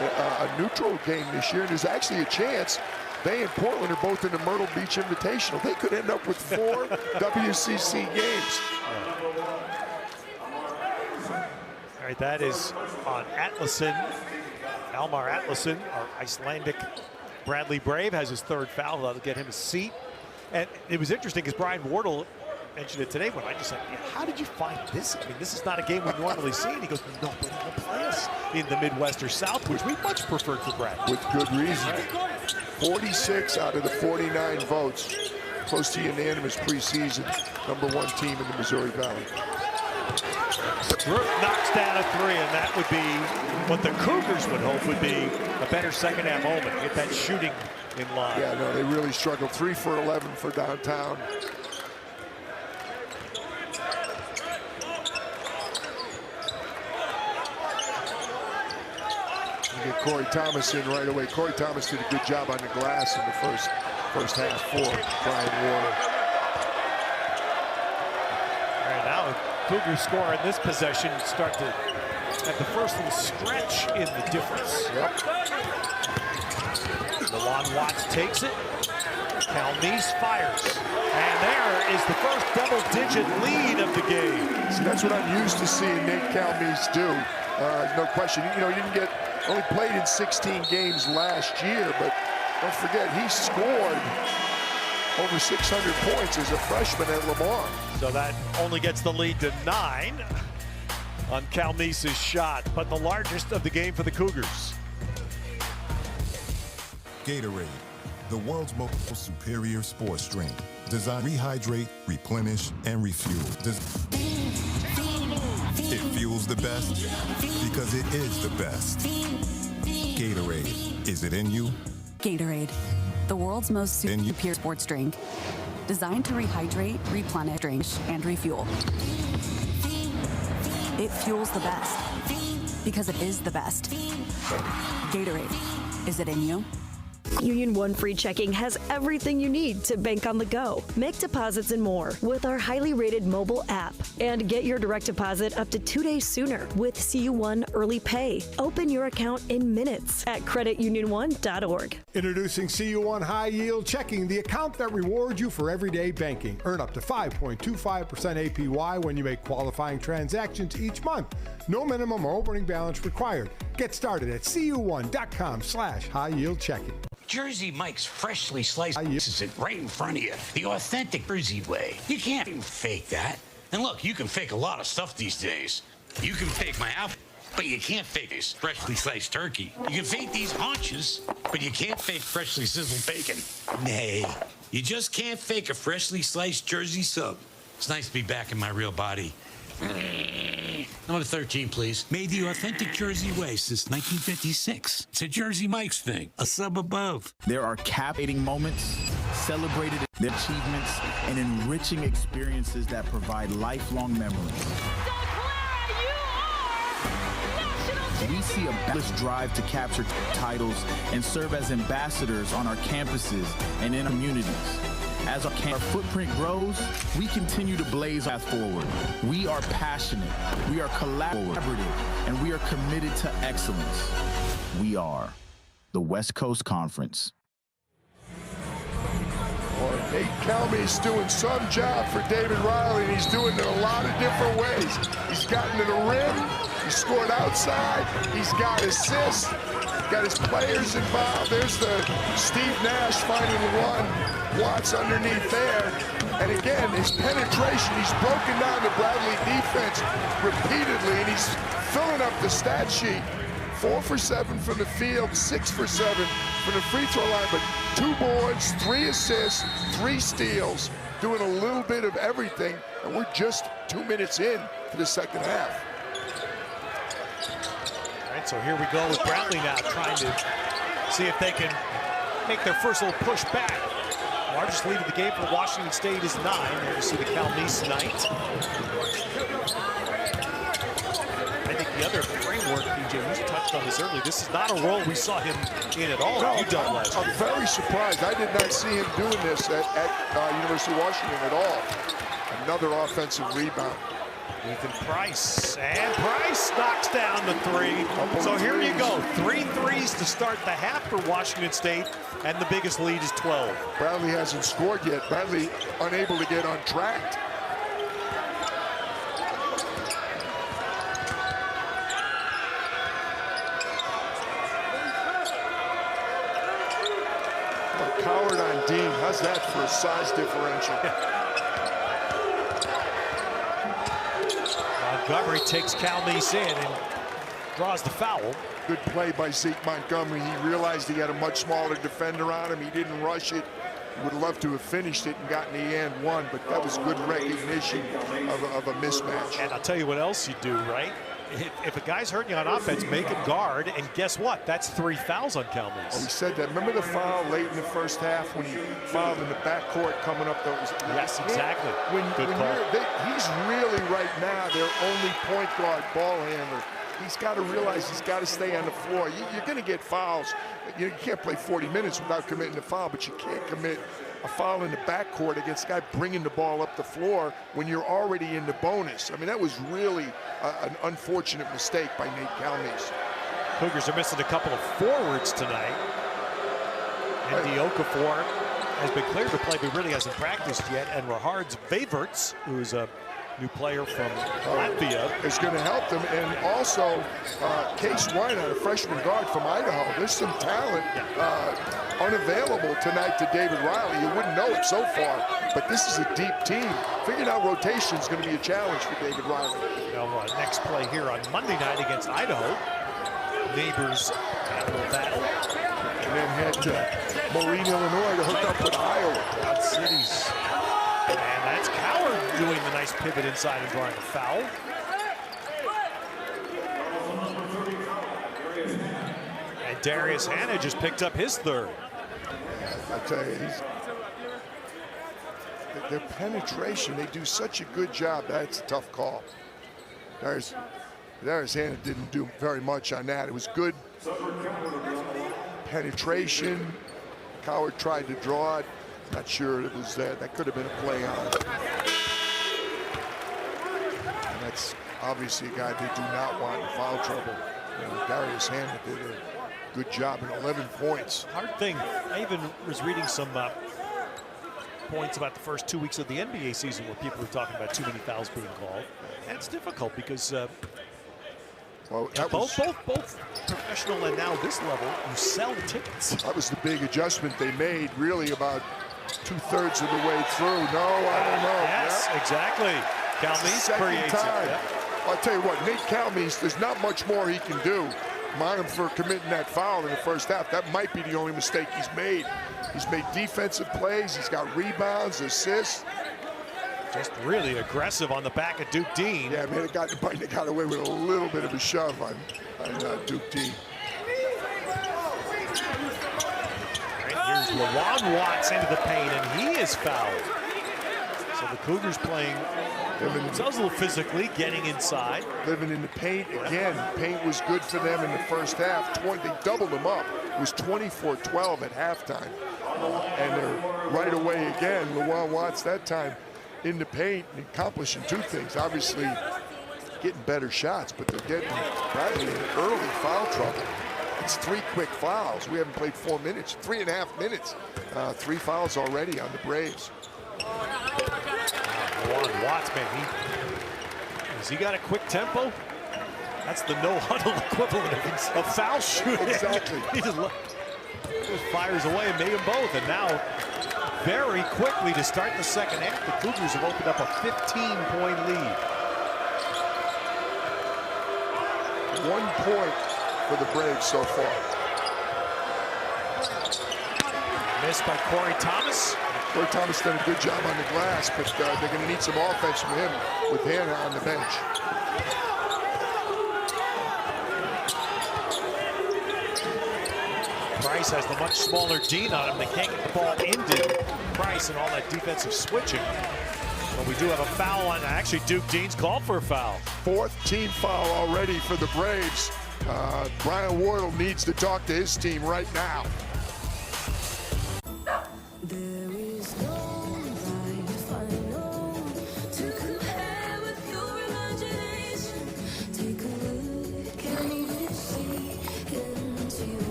[SPEAKER 2] a neutral game this year. And there's actually a chance they and Portland are both in the Myrtle Beach Invitational. They could end up with 4 WCC games.
[SPEAKER 1] All right, that is on Atlason. Almar Atlason, our Icelandic Bradley Brave, has his 3rd foul. That'll get him a seat. And it was interesting because Brian Wardle mentioned it today when I just said, how did you find this? I mean, this is not a game we normally see. And he goes, nobody will play us in the Midwest or South, which we much preferred for Bradley.
[SPEAKER 2] With good reason. 46 out of the 49 votes close to unanimous preseason #1 team in the Missouri Valley.
[SPEAKER 1] Rook knocks down a three, and that would be what the Cougars would hope would be a better second half moment. Get that shooting in line.
[SPEAKER 2] Yeah, no, they really struggled. 3 for 11 for downtown. You get Corey Thomas in right away. Corey Thomas did a good job on the glass in the first half for Brian Warner.
[SPEAKER 1] All right, now Cougars score in this possession, start to have the first little stretch in the difference.
[SPEAKER 2] Yep.
[SPEAKER 1] Milan Watts takes it. Calmes fires. And there is the first double-digit lead of the game.
[SPEAKER 2] See, that's what I'm used to seeing Nate Calmes do. No question. You know, he didn't only played in 16 games last year, but don't forget, he scored over 600 points as a freshman at Lamar.
[SPEAKER 1] So that only gets the lead to 9 on Calmes' shot, but the largest of the game for the Cougars.
[SPEAKER 25] Gatorade, the world's most superior sports drink. Designed to rehydrate, replenish, and refuel. It fuels the best because it is the best. Gatorade, is it in you?
[SPEAKER 10] Gatorade, the world's most superior sports drink. Designed to rehydrate, replenish, and refuel. It fuels the best because it is the best. Gatorade, is it in you?
[SPEAKER 8] Union One Free Checking has everything you need to bank on the go. Make deposits and more with our highly rated mobile app. And get your direct deposit up to 2 days sooner with CU1 Early Pay. Open your account in minutes at creditunion1.org.
[SPEAKER 11] Introducing CU1 High Yield Checking, the account that rewards you for everyday banking. Earn up to 5.25% APY when you make qualifying transactions each month. No minimum or opening balance required. Get started at cu1.com/high-yield-checking.
[SPEAKER 17] Jersey Mike's freshly sliced is it right in front of you. The authentic Jersey way. You can't even fake that. And look, you can fake a lot of stuff these days. You can fake my outfit, but you can't fake this freshly sliced turkey. You can fake these haunches, but you can't fake freshly sizzled bacon. Nay, you just can't fake a freshly sliced Jersey sub. It's nice to be back in my real body. Number 13, please. Made the authentic Jersey way since 1956. It's a Jersey Mike's thing. A sub above.
[SPEAKER 19] There are captivating moments, celebrated their achievements, and enriching experiences that provide lifelong memories. We see a boundless drive to capture titles and serve as ambassadors on our campuses and in our communities. As our footprint grows, we continue to blaze our path forward. We are passionate, we are collaborative, and we are committed to excellence. We are the West Coast Conference.
[SPEAKER 2] Nate Calmes doing some job for David Riley, and he's doing it in a lot of different ways. He's gotten to the rim, he scored outside, he's got assists, got his players involved. There's the Steve Nash finding the one. Watts underneath there, and again, his penetration, he's broken down the Bradley defense repeatedly, and he's filling up the stat sheet. 4 for 7 from the field, 6 for 7 from the free throw line, but 2 boards, 3 assists, 3 steals, doing a little bit of everything, and we're just 2 minutes in to the second half.
[SPEAKER 1] All right, so here we go with Bradley now trying to see if they can make their first little push back. Largest lead of the game for Washington State is 9. There you see the Calmes night. I think the other framework, PJ, you touched on this earlier. This is not a role we saw him in at all.
[SPEAKER 2] No, I'm very surprised. I did not see him doing this at University of Washington at all. Another offensive rebound.
[SPEAKER 1] Ethan Price, and Price knocks down the 3. So here you go, 3 threes to start the half for Washington State, and the biggest lead is 12.
[SPEAKER 2] Bradley hasn't scored yet. Bradley unable to get on track. Coward on Dean, how's that for a size differential?
[SPEAKER 1] Montgomery takes Calmes in and draws the foul.
[SPEAKER 2] Good play by Zeke Montgomery. He realized he had a much smaller defender on him. He didn't rush it. Would love to have finished it and gotten the and one, but that was good recognition of a mismatch.
[SPEAKER 1] And I'll tell you what else you do, right? If a guy's hurting you on offense, make him guard, and guess what? That's 3 fouls on Calmes.
[SPEAKER 2] Oh, we said that. Remember the foul late in the first half when he fouled in the backcourt coming up those?
[SPEAKER 1] Yes, exactly.
[SPEAKER 2] Good call. He's really right now their only point guard ball handler. He's got to realize he's got to stay on the floor. You're going to get fouls. You can't play 40 minutes without committing a foul, but you can't commit a foul in the backcourt against a guy bringing the ball up the floor when you're already in the bonus. I mean, that was really an unfortunate mistake by Nate Calmes.
[SPEAKER 1] Cougars are missing a couple of forwards tonight. And Okafor has been cleared to play, but really hasn't practiced yet. And Rahard's Vaverts, who's a new player from Latvia,
[SPEAKER 2] is going to help them. And also, Case Wynot, a freshman guard from Idaho. There's some talent unavailable tonight to David Riley. You wouldn't know it so far, but this is a deep team. Figuring out rotation is going to be a challenge for David Riley.
[SPEAKER 1] Now, next play here on Monday night against Idaho. Neighbors battle.
[SPEAKER 2] And then head to Moline, Illinois to hook up with Iowa.
[SPEAKER 1] Quad Cities. And that's Coward doing the nice pivot inside and drawing a foul. And Darius Hannah just picked up his third.
[SPEAKER 2] I tell you, their penetration, they do such a good job. That's a tough call. Darius Hannah didn't do very much on that. It was good penetration. Coward tried to draw it. Not sure it was that. That could have been a play on it. And that's obviously a guy they do not want in foul trouble. Darius Hannah did a good job in 11 points.
[SPEAKER 1] Hard thing. I even was reading some points about the first 2 weeks of the NBA season where people were talking about too many fouls being called. And it's difficult because both professional and now this level, you sell tickets.
[SPEAKER 2] That was the big adjustment they made, really about 2/3 of the way through. No, I don't know.
[SPEAKER 1] Yes, exactly. Calmes creates it. Yeah.
[SPEAKER 2] I'll tell you what, Nate Calmes, there's not much more he can do. Mount him for committing that foul in the first half. That might be the only mistake he's made. He's made defensive plays. He's got rebounds, assists.
[SPEAKER 1] Just really aggressive on the back of Duke Dean.
[SPEAKER 2] Yeah, man, it got away with a little bit of a shove on Duke Dean.
[SPEAKER 1] Here's Lawan Watts into the paint, and he is fouled. So the Cougars playing themselves a little physically, getting inside.
[SPEAKER 2] Living in the paint again. Paint was good for them in the first half. They doubled them up. It was 24-12 at halftime. And they're right away again. Lawan Watts that time in the paint and accomplishing two things. Obviously getting better shots, but they're getting Bradley in early foul trouble. It's 3 quick fouls. We haven't played 4 minutes, 3.5 minutes. 3 fouls already on the Braves.
[SPEAKER 1] Lawan Watts, man, has he got a quick tempo? That's the no-huddle equivalent of foul shooting.
[SPEAKER 2] Exactly.
[SPEAKER 1] He just fires away and made them both. And now, very quickly to start the second half, the Cougars have opened up a 15-point lead.
[SPEAKER 2] 1 point for the Braves so far.
[SPEAKER 1] Missed by Corey Thomas.
[SPEAKER 2] Corey Thomas done a good job on the glass, but they're going to need some offense from him with Hannah on the bench.
[SPEAKER 1] Price has the much smaller Dean on him. They can't get the ball into Price and all that defensive switching. But we do have a foul on. Actually, Duke Dean's called for a foul. 4th
[SPEAKER 2] team foul already for the Braves. Brian Wardle needs to talk to his team right now.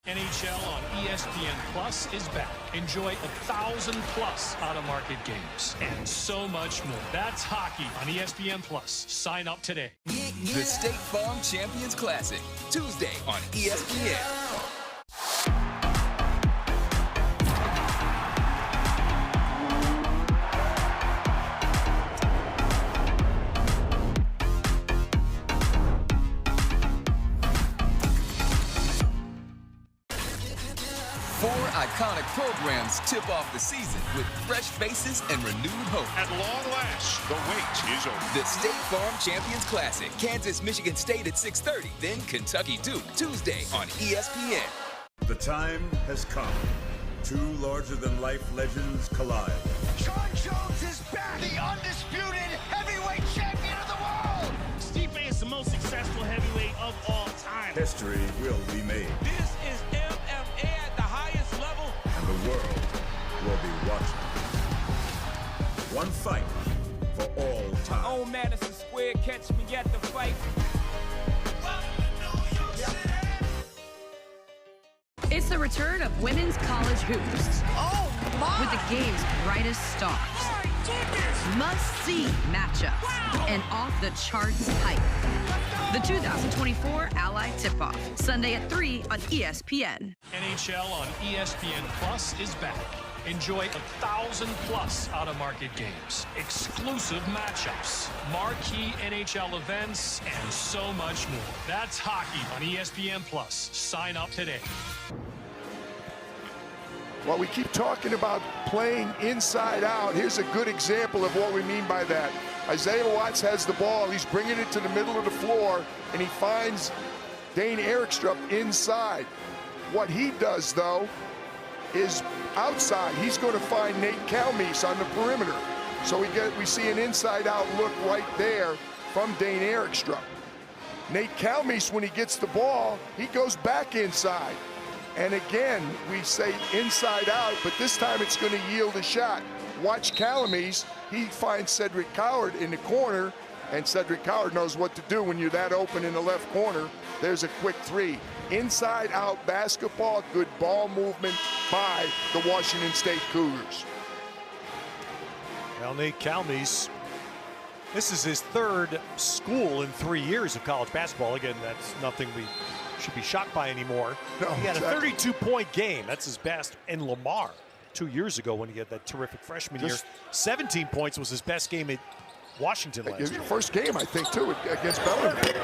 [SPEAKER 12] NHL on ESPN Plus is back. Enjoy 1,000+ out-of-market games and so much more. That's hockey on ESPN Plus. Sign up today.
[SPEAKER 6] The State Farm Champions Classic, Tuesday on ESPN. 4 iconic programs tip off the season with fresh faces and renewed hope.
[SPEAKER 27] At long last, the wait is over.
[SPEAKER 6] The State Farm Champions Classic, Kansas-Michigan State at 6:30, then Kentucky-Duke, Tuesday on ESPN.
[SPEAKER 25] The time has come. Two larger-than-life legends collide.
[SPEAKER 14] John Jones is back, the undisputed heavyweight champion of the world.
[SPEAKER 18] Stipe is the most successful heavyweight of all time.
[SPEAKER 25] History will be made.
[SPEAKER 18] This is MMA at the highest level.
[SPEAKER 25] And the world will be watching. One fight for all time.
[SPEAKER 18] On Madison Square, catch me at the fight.
[SPEAKER 20] It's the return of women's college hoops.
[SPEAKER 14] Oh, my!
[SPEAKER 20] With the game's brightest stars. Must-see matchups. And off-the-charts hype. The 2024 Ally Tip-Off. Sunday at 3 on ESPN.
[SPEAKER 12] NHL on ESPN Plus is back. Enjoy 1,000+ out-of-market games, exclusive matchups, marquee NHL events, and so much more. That's hockey on ESPN Plus. Sign up today.
[SPEAKER 2] Well, we keep talking about playing inside out. Here's a good example of what we mean by that. Isaiah Watts has the ball. He's bringing it to the middle of the floor, and he finds Dane Erikstrup inside. What he does, though, is outside. He's going to find Nate Calmes on the perimeter. So we see an inside-out look right there from Dane Erikstrup. Nate Calmes, when he gets the ball, he goes back inside. And again, we say inside out, but this time it's going to yield a shot. Watch Calmes. He finds Cedric Coward in the corner, and Cedric Coward knows what to do when you're that open in the left corner. There's a quick three. Inside out basketball, good ball movement by the Washington State Cougars.
[SPEAKER 1] Well, Nate Calmes, this is his third school in 3 years of college basketball. Again, that's nothing we should be shocked by anymore.
[SPEAKER 2] No,
[SPEAKER 1] he had
[SPEAKER 2] exactly.
[SPEAKER 1] a 32-point game. That's his best in Lamar 2 years ago when he had that terrific freshman year. 17 points was his best game at Washington last year.
[SPEAKER 2] First game, I think, too, against Bellarmine.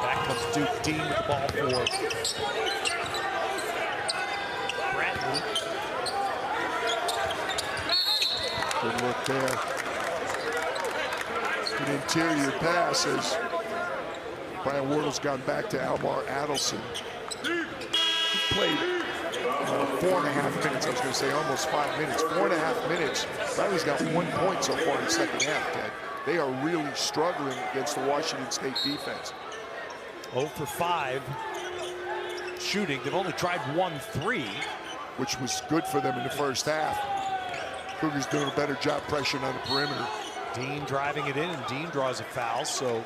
[SPEAKER 1] Back comes Duke. Dean with the ball for Bradley.
[SPEAKER 2] Good look there. Good interior pass as Brian Wardle's gone back to Almar Adelson. He played 4.5 minutes. I was going to say almost 5 minutes. 4.5 minutes. Bradley's got 1 point so far in the second half, Ted. They are really struggling against the Washington State defense.
[SPEAKER 1] 0 for 5 shooting. They've only tried 1 3.
[SPEAKER 2] Which was good for them in the first half. Cougars doing a better job pressuring on the perimeter.
[SPEAKER 1] Dean driving it in, and Dean draws a foul, so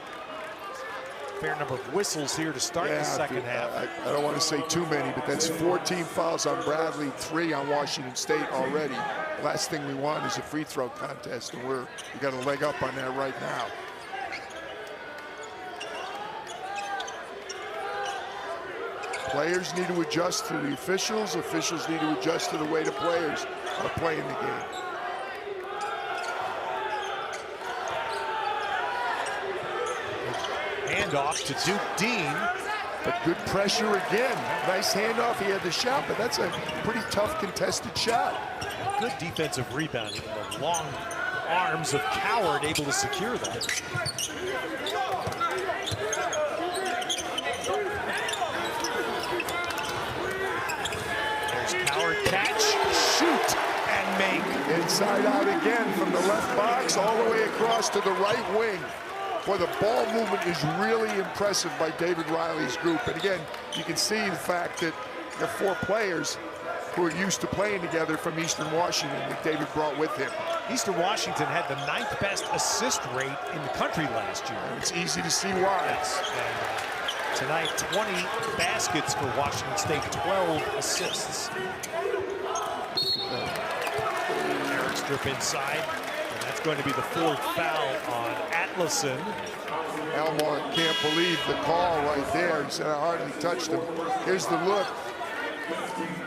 [SPEAKER 1] fair number of whistles here to start the second half.
[SPEAKER 2] I don't want to say too many, but that's 14 fouls on Bradley, 3 on Washington State already. Last thing we want is a free throw contest, and we got a leg up on that right now. Players need to adjust to the officials. Officials need to adjust to the way the players are playing the game.
[SPEAKER 1] Handoff to Duke Dean.
[SPEAKER 2] But good pressure again. Nice handoff. He had the shot, but that's a pretty tough contested shot.
[SPEAKER 1] Good defensive rebounding. The long arms of Coward able to secure that. There's Coward, catch, shoot, and make.
[SPEAKER 2] Inside out again from the left box all the way across to the right wing. Boy, the ball movement is really impressive by David Riley's group. And again, you can see the fact that there are 4 players who are used to playing together from Eastern Washington that David brought with him.
[SPEAKER 1] Eastern Washington had the 9th best assist rate in the country last year.
[SPEAKER 2] And it's easy to see why.
[SPEAKER 1] And, tonight, 20 baskets for Washington State, 12 assists. Erikstrup inside. That's going to be the 4th foul on Atlason.
[SPEAKER 2] Almar can't believe the call right there. He said, I hardly touched him. Here's the look.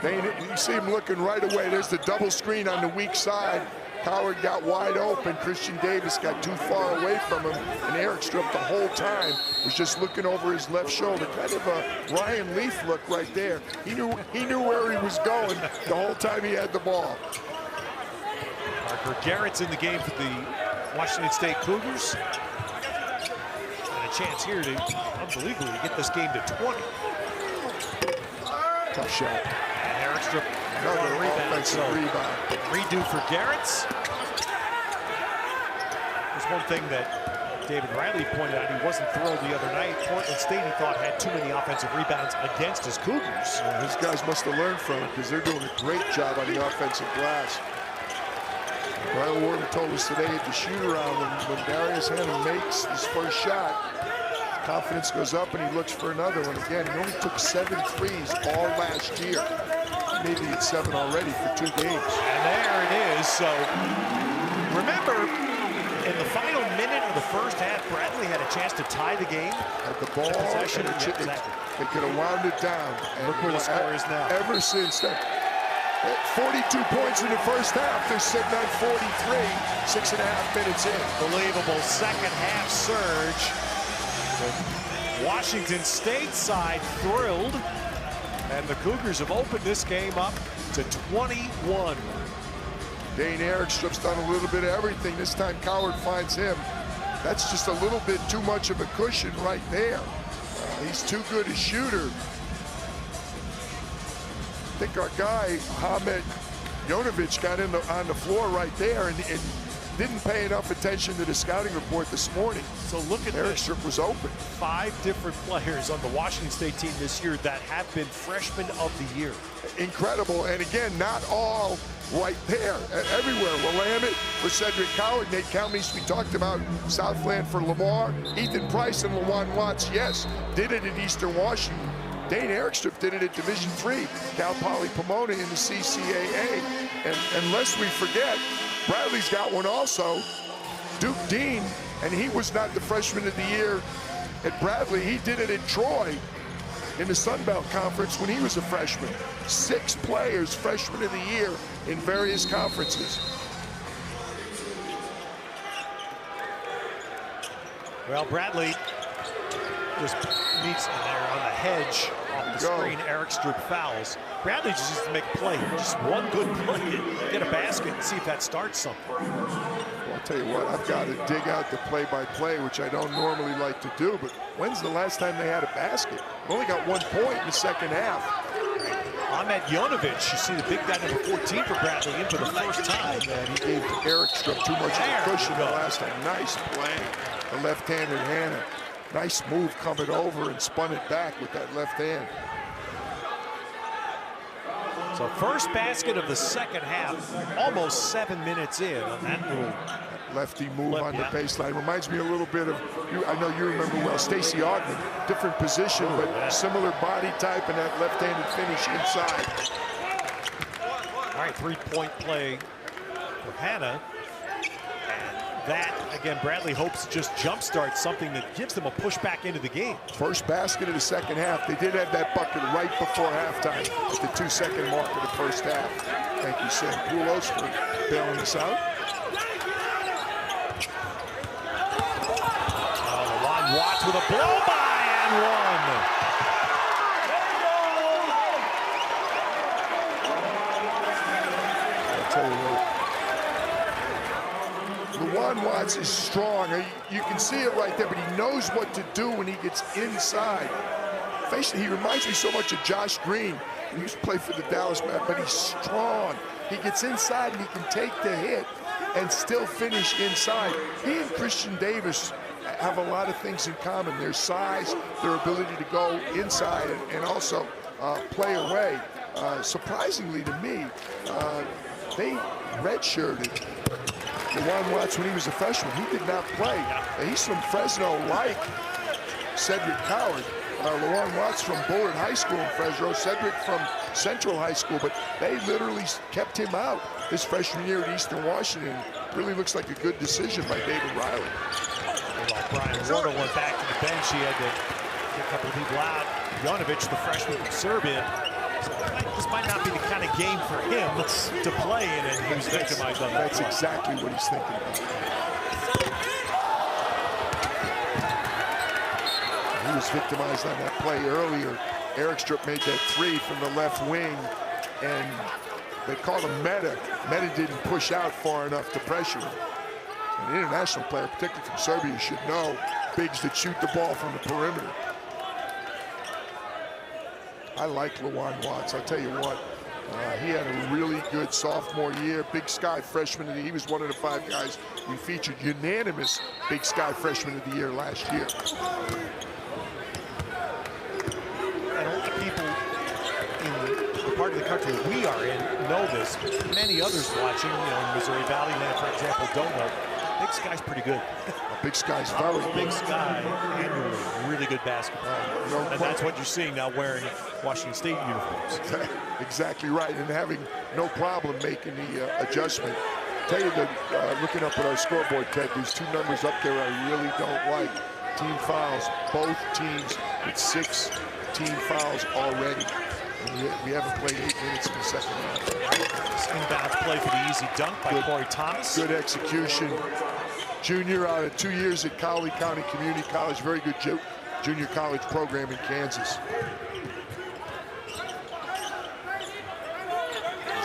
[SPEAKER 2] You see him looking right away. There's the double screen on the weak side. Coward got wide open. Christian Davis got too far away from him, and Erikstrup the whole time was just looking over his left shoulder. Kind of a Ryan Leaf look right there. He knew where he was going the whole time he had the ball.
[SPEAKER 1] Parker Garrett's in the game for the Washington State Cougars. And a chance here to unbelievably get this game to 20.
[SPEAKER 2] Tough shot.
[SPEAKER 1] And Erikstrup
[SPEAKER 2] another offensive rebound.
[SPEAKER 1] Redo for Garrett's. There's one thing that David Riley pointed out. He wasn't thrilled the other night. Portland State, he thought, had too many offensive rebounds against his Cougars.
[SPEAKER 2] Well, his guys must have learned from it because they're doing a great job on the offensive glass. Ryan Warden told us today at the shoot-around when Darius Hannah makes his first shot, confidence goes up and he looks for another one. Again, he only took 7 threes all last year. Maybe it's 7 already for 2 games.
[SPEAKER 1] And there it is. So remember, in the final minute of the first half, Bradley had a chance to tie the game.
[SPEAKER 2] At the ball,
[SPEAKER 1] possession,
[SPEAKER 2] they could have wound it down. And
[SPEAKER 1] look where the score is now.
[SPEAKER 2] Ever since then, 42 points in the first half. They're sitting on 43, 6.5 minutes in.
[SPEAKER 1] Unbelievable second half surge. The Washington State side thrilled. And the Cougars have opened this game up to 21.
[SPEAKER 2] Dane Erikstrup's done a little bit of everything. This time Coward finds him. That's just a little bit too much of a cushion right there. He's too good a shooter. I think our guy, Ahmed Jonovic, got on the floor right there and didn't pay enough attention to the scouting report this morning.
[SPEAKER 1] So look at
[SPEAKER 2] Erikstrup was open.
[SPEAKER 1] 5 different players on the Washington State team this year that have been freshmen of the year.
[SPEAKER 2] Incredible, and again, not all right there. Everywhere. Willamette for Cedric Coward, Nate Calmes, we talked about Southland for Lamar, Ethan Price and LaJuan Watts, yes, did it at Eastern Washington. Dane Erikstrup did it at Division III, Cal Poly Pomona in the CCAA. And lest we forget, Bradley's got one also, Duke Dean, and he was not the freshman of the year at Bradley. He did it at Troy in the Sun Belt Conference when he was a freshman. 6 players freshman of the year in various conferences.
[SPEAKER 1] Well, Bradley just meets there on the hedge off the screen. Erikstrup fouls. Bradley just needs to make a play. Just one good play to get a basket and see if that starts something.
[SPEAKER 2] Well, I'll tell you what, I've got to dig out the play-by-play, which I don't normally like to do, but when's the last time they had a basket? Only got 1 point in the second half.
[SPEAKER 1] Ahmed Jonovic, you see the big guy number 14 for Bradley in for the first time.
[SPEAKER 2] And he gave Erikstrup too much of a cushion the last time. Nice play. The left-handed Hannah. Nice move coming over and spun it back with that left hand.
[SPEAKER 1] So first basket of the second half, almost 7 minutes in on that little
[SPEAKER 2] lefty move on the baseline. Reminds me a little bit of, I know you remember well, Stacey Ogden. Different position, but similar body type and that left-handed finish inside.
[SPEAKER 1] All right, 3-point play for Hannah. That, again, Bradley hopes to just jumpstart something that gives them a push back into the game.
[SPEAKER 2] First basket of the second half. They did have that bucket right before halftime at the 2-second mark of the first half. Thank you, Sam Poulos, for bailing us out.
[SPEAKER 1] LaJuan Watts with a blow-by and one.
[SPEAKER 2] I'll tell you what. LaJuan Watts is strong. You can see it right there, but he knows what to do when he gets inside. He reminds me so much of Josh Green. He used to play for the Dallas Mavericks, but he's strong. He gets inside and he can take the hit and still finish inside. He and Christian Davis have a lot of things in common. Their size, their ability to go inside and also play away. Surprisingly to me, they redshirted LaJuan Watts when he was a freshman. He did not play. He's from Fresno, like Cedric Coward. LaJuan Watts from Bullard High School in Fresno, Cedric from Central High School, but they literally kept him out his freshman year at Eastern Washington. Really looks like a good decision by David Riley.
[SPEAKER 1] Well, Brian Wardle went back to the bench. He had to get a couple of people out. Jonovic, the freshman from Serbia, is This might not be the kind of game for him to play in, and he was victimized on that.
[SPEAKER 2] That's exactly what he's thinking about. He was victimized on that play earlier. Erikstrup made that three from the left wing, and they called him Meta. Meta didn't push out far enough to pressure him. An international player, particularly from Serbia, should know bigs that shoot the ball from the perimeter. I like Lawan Watts. I'll tell you what, he had a really good sophomore year. Big Sky freshman of the year. He was one of the 5 guys we featured unanimous Big Sky freshman of the year last year.
[SPEAKER 1] And a lot of people in the part of the country we are in know this. Many others watching, in Missouri Valley land, for example, don't know. Big Sky's pretty good.
[SPEAKER 2] Big Sky's very good.
[SPEAKER 1] Big Sky, annually, really good basketball. And that's what you're seeing now wearing Washington State uniforms.
[SPEAKER 2] Exactly right, and having no problem making the adjustment. Tell you that looking up at our scoreboard, Ted, there's 2 numbers up there I really don't like. Team fouls, both teams with 6 team fouls already. We haven't played 8 minutes in the second half.
[SPEAKER 1] Inbound play for the easy dunk by Corey Thomas.
[SPEAKER 2] Good execution. Junior out of 2 years at Cowley County Community College. Very good junior college program in Kansas.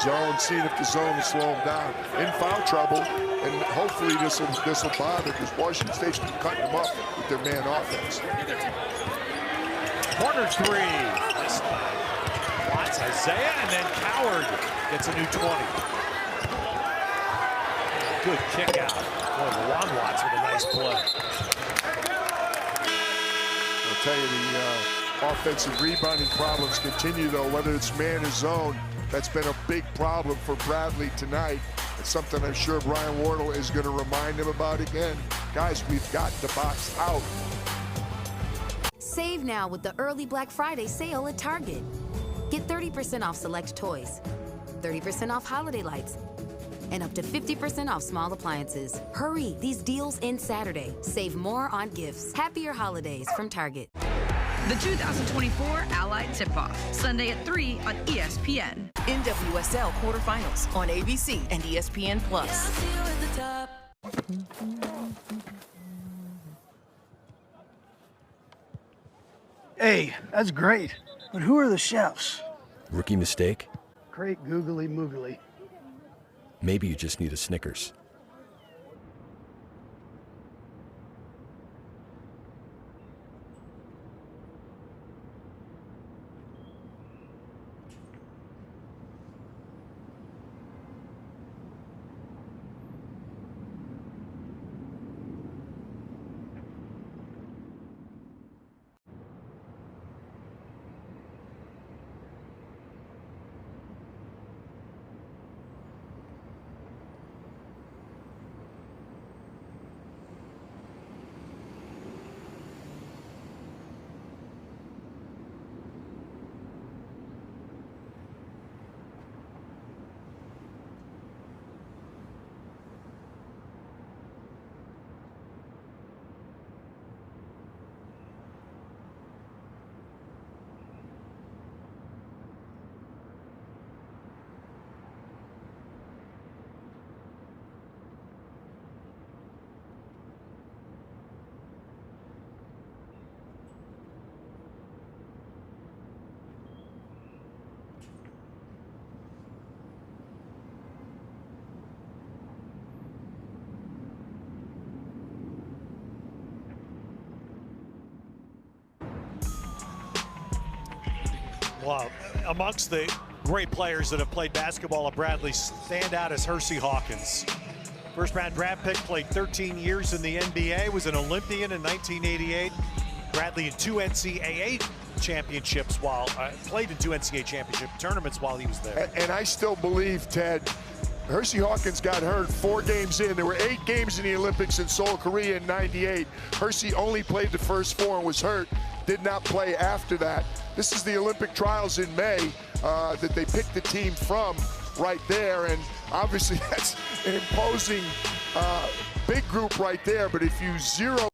[SPEAKER 2] Zone, seeing if the zone will slow him down. In foul trouble, and hopefully this will bother, because Washington State's been cutting them up with their man offense.
[SPEAKER 1] Corner three. Watts, Isaiah, and then Coward gets a new 20. Good kick out. Boy, Lawan Watts with a nice play.
[SPEAKER 2] I'll tell you, the offensive rebounding problems continue, though, whether it's man or zone. That's been a big problem for Bradley tonight. It's something I'm sure Brian Wardle is going to remind him about again. Guys, we've got the box out.
[SPEAKER 3] Save now with the early Black Friday sale at Target. Get 30% off select toys, 30% off holiday lights, and up to 50% off small appliances. Hurry, these deals end Saturday. Save more on gifts. Happier holidays from Target.
[SPEAKER 20] The 2024 Allied Tip-Off, Sunday at 3 on ESPN.
[SPEAKER 13] NWSL quarterfinals on ABC and ESPN+.
[SPEAKER 21] Hey, that's great. But who are the chefs?
[SPEAKER 22] Rookie mistake?
[SPEAKER 21] Great googly moogly.
[SPEAKER 22] Maybe you just need a Snickers.
[SPEAKER 1] Well, amongst the great players that have played basketball at Bradley, stand out as Hersey Hawkins. First round draft pick, played 13 years in the NBA, was an Olympian in 1988. Bradley in 2 NCAA championships played in 2 NCAA championship tournaments while he was there.
[SPEAKER 2] And I still believe, Ted, Hersey Hawkins got hurt 4 games in. There were 8 games in the Olympics in Seoul, Korea in '98. Hersey only played the first 4 and was hurt. Did not play after that. This is the Olympic trials in May that they picked the team from right there. And obviously that's an imposing big group right there. But if you zero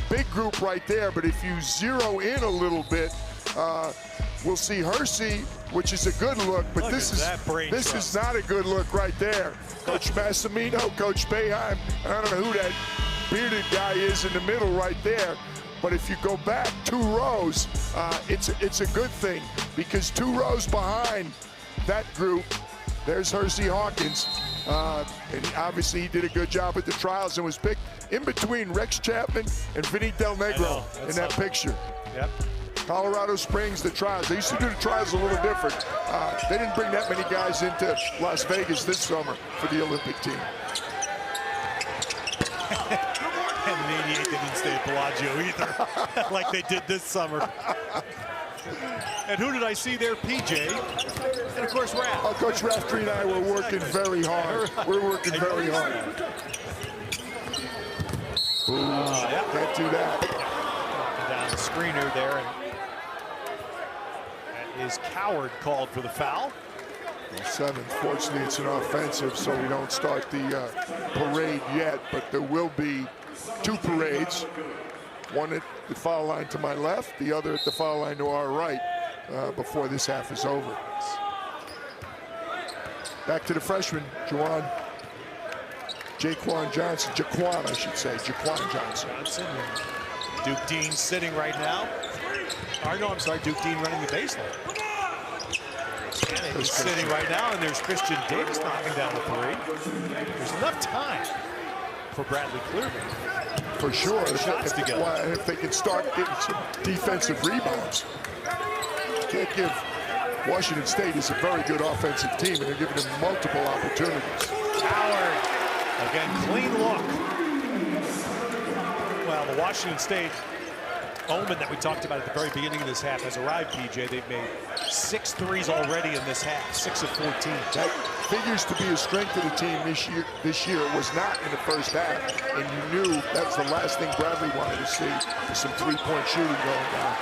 [SPEAKER 2] Big group right there, but if you zero in a little bit, we'll see Hersey, which is a good look, but this is not a good look right there. Coach Massimino, Coach Boeheim, and I don't know who that bearded guy is in the middle right there. But if you go back 2 rows, it's a good thing, because 2 rows behind that group, there's Hersey Hawkins. And obviously he did a good job at the trials and was picked in between Rex Chapman and Vinny Del Negro in that picture.
[SPEAKER 1] Yep.
[SPEAKER 2] Colorado Springs, the trials. They used to do the trials a little different. They didn't bring that many guys into Las Vegas this summer for the Olympic team.
[SPEAKER 1] And in '88 they didn't stay at Bellagio either, like they did this summer. And who did I see there? PJ. And of course, Raph.
[SPEAKER 2] Oh, Coach Raftery and I were working very hard. We're working very hard. Can't do that.
[SPEAKER 1] Knocking down the screener there. And that is Coward called for the foul.
[SPEAKER 2] 7th. Fortunately, it's an offensive, so we don't start the parade yet, but there will be 2 parades. One at the foul line to my left, the other at the foul line to our right before this half is over. Back to the freshman, Jaquan Johnson. Jaquan, I should say. Jaquan Johnson.
[SPEAKER 1] Duke Dean sitting right now. Or no, I'm sorry, Duke Dean running the baseline. He's sitting right now, and there's Christian Davis knocking down the parade. There's enough time for Bradley Clearman.
[SPEAKER 2] For sure.
[SPEAKER 1] If
[SPEAKER 2] they can start getting some defensive rebounds. Can't give Washington State is a very good offensive team, and they're giving them multiple opportunities.
[SPEAKER 1] Howard, again, clean look. Well, the Washington State omen that we talked about at the very beginning of this half has arrived, PJ. They've made 6 threes already in this half, 6 of 14.
[SPEAKER 2] That figures to be a strength of the team this year. It was not in the first half, and you knew that's the last thing Bradley wanted to see, was some 3-point shooting going down.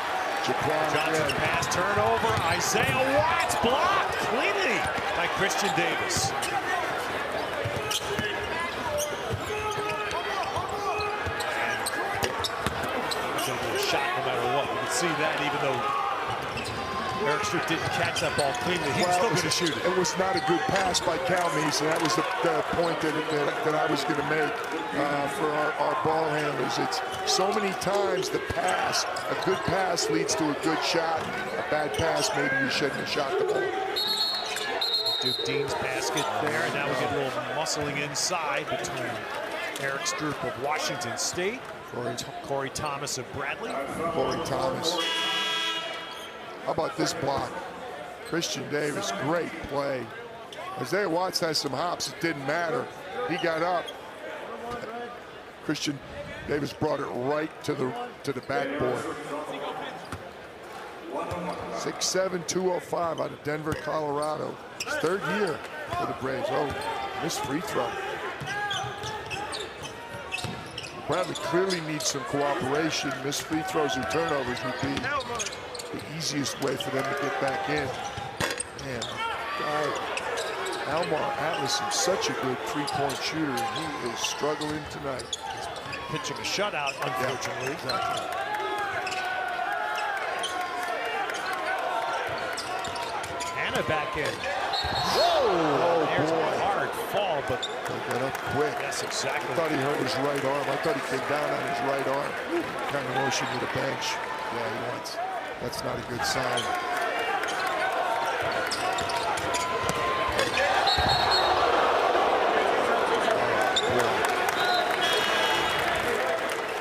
[SPEAKER 1] Johnson pass turnover. Isaiah Watts blocked cleanly by Christian Davis. It's going to be a shot no matter what. You can see that even though Eric Strick didn't catch that ball cleanly, he was still going to shoot it.
[SPEAKER 2] It was not a good pass by Calmes, and that was the point that I was going to make for our ball handlers. It's so many times the pass, a good pass leads to a good shot. A bad pass, maybe you shouldn't have shot the ball.
[SPEAKER 1] Duke Dean's basket there, and now we get a little muscling inside between Eric Stroop of Washington State, Corey Thomas of Bradley.
[SPEAKER 2] Corey Thomas. How about this block? Christian Davis, great play. Isaiah Watts has some hops, it didn't matter. He got up. Christian Davis brought it right to the backboard. 6'7", 205 out of Denver, Colorado. His 3rd year for the Braves. Oh, missed free throw. Bradley clearly needs some cooperation. Missed free throws or turnovers would be the easiest way for them to get back in. Man, Almar Atlas is such a good 3-point shooter, and he is struggling tonight.
[SPEAKER 1] He's pitching a shutout, unfortunately.
[SPEAKER 2] Yeah, exactly.
[SPEAKER 1] Hannah back in.
[SPEAKER 2] Whoa! Oh,
[SPEAKER 1] there's
[SPEAKER 2] boy.
[SPEAKER 1] a hard fall, but
[SPEAKER 2] they got up quick.
[SPEAKER 1] Yes, exactly.
[SPEAKER 2] I thought he hurt his right arm. I thought he came down on his right arm. Kind of motion to the bench. Yeah, he wants. That's not a good sign.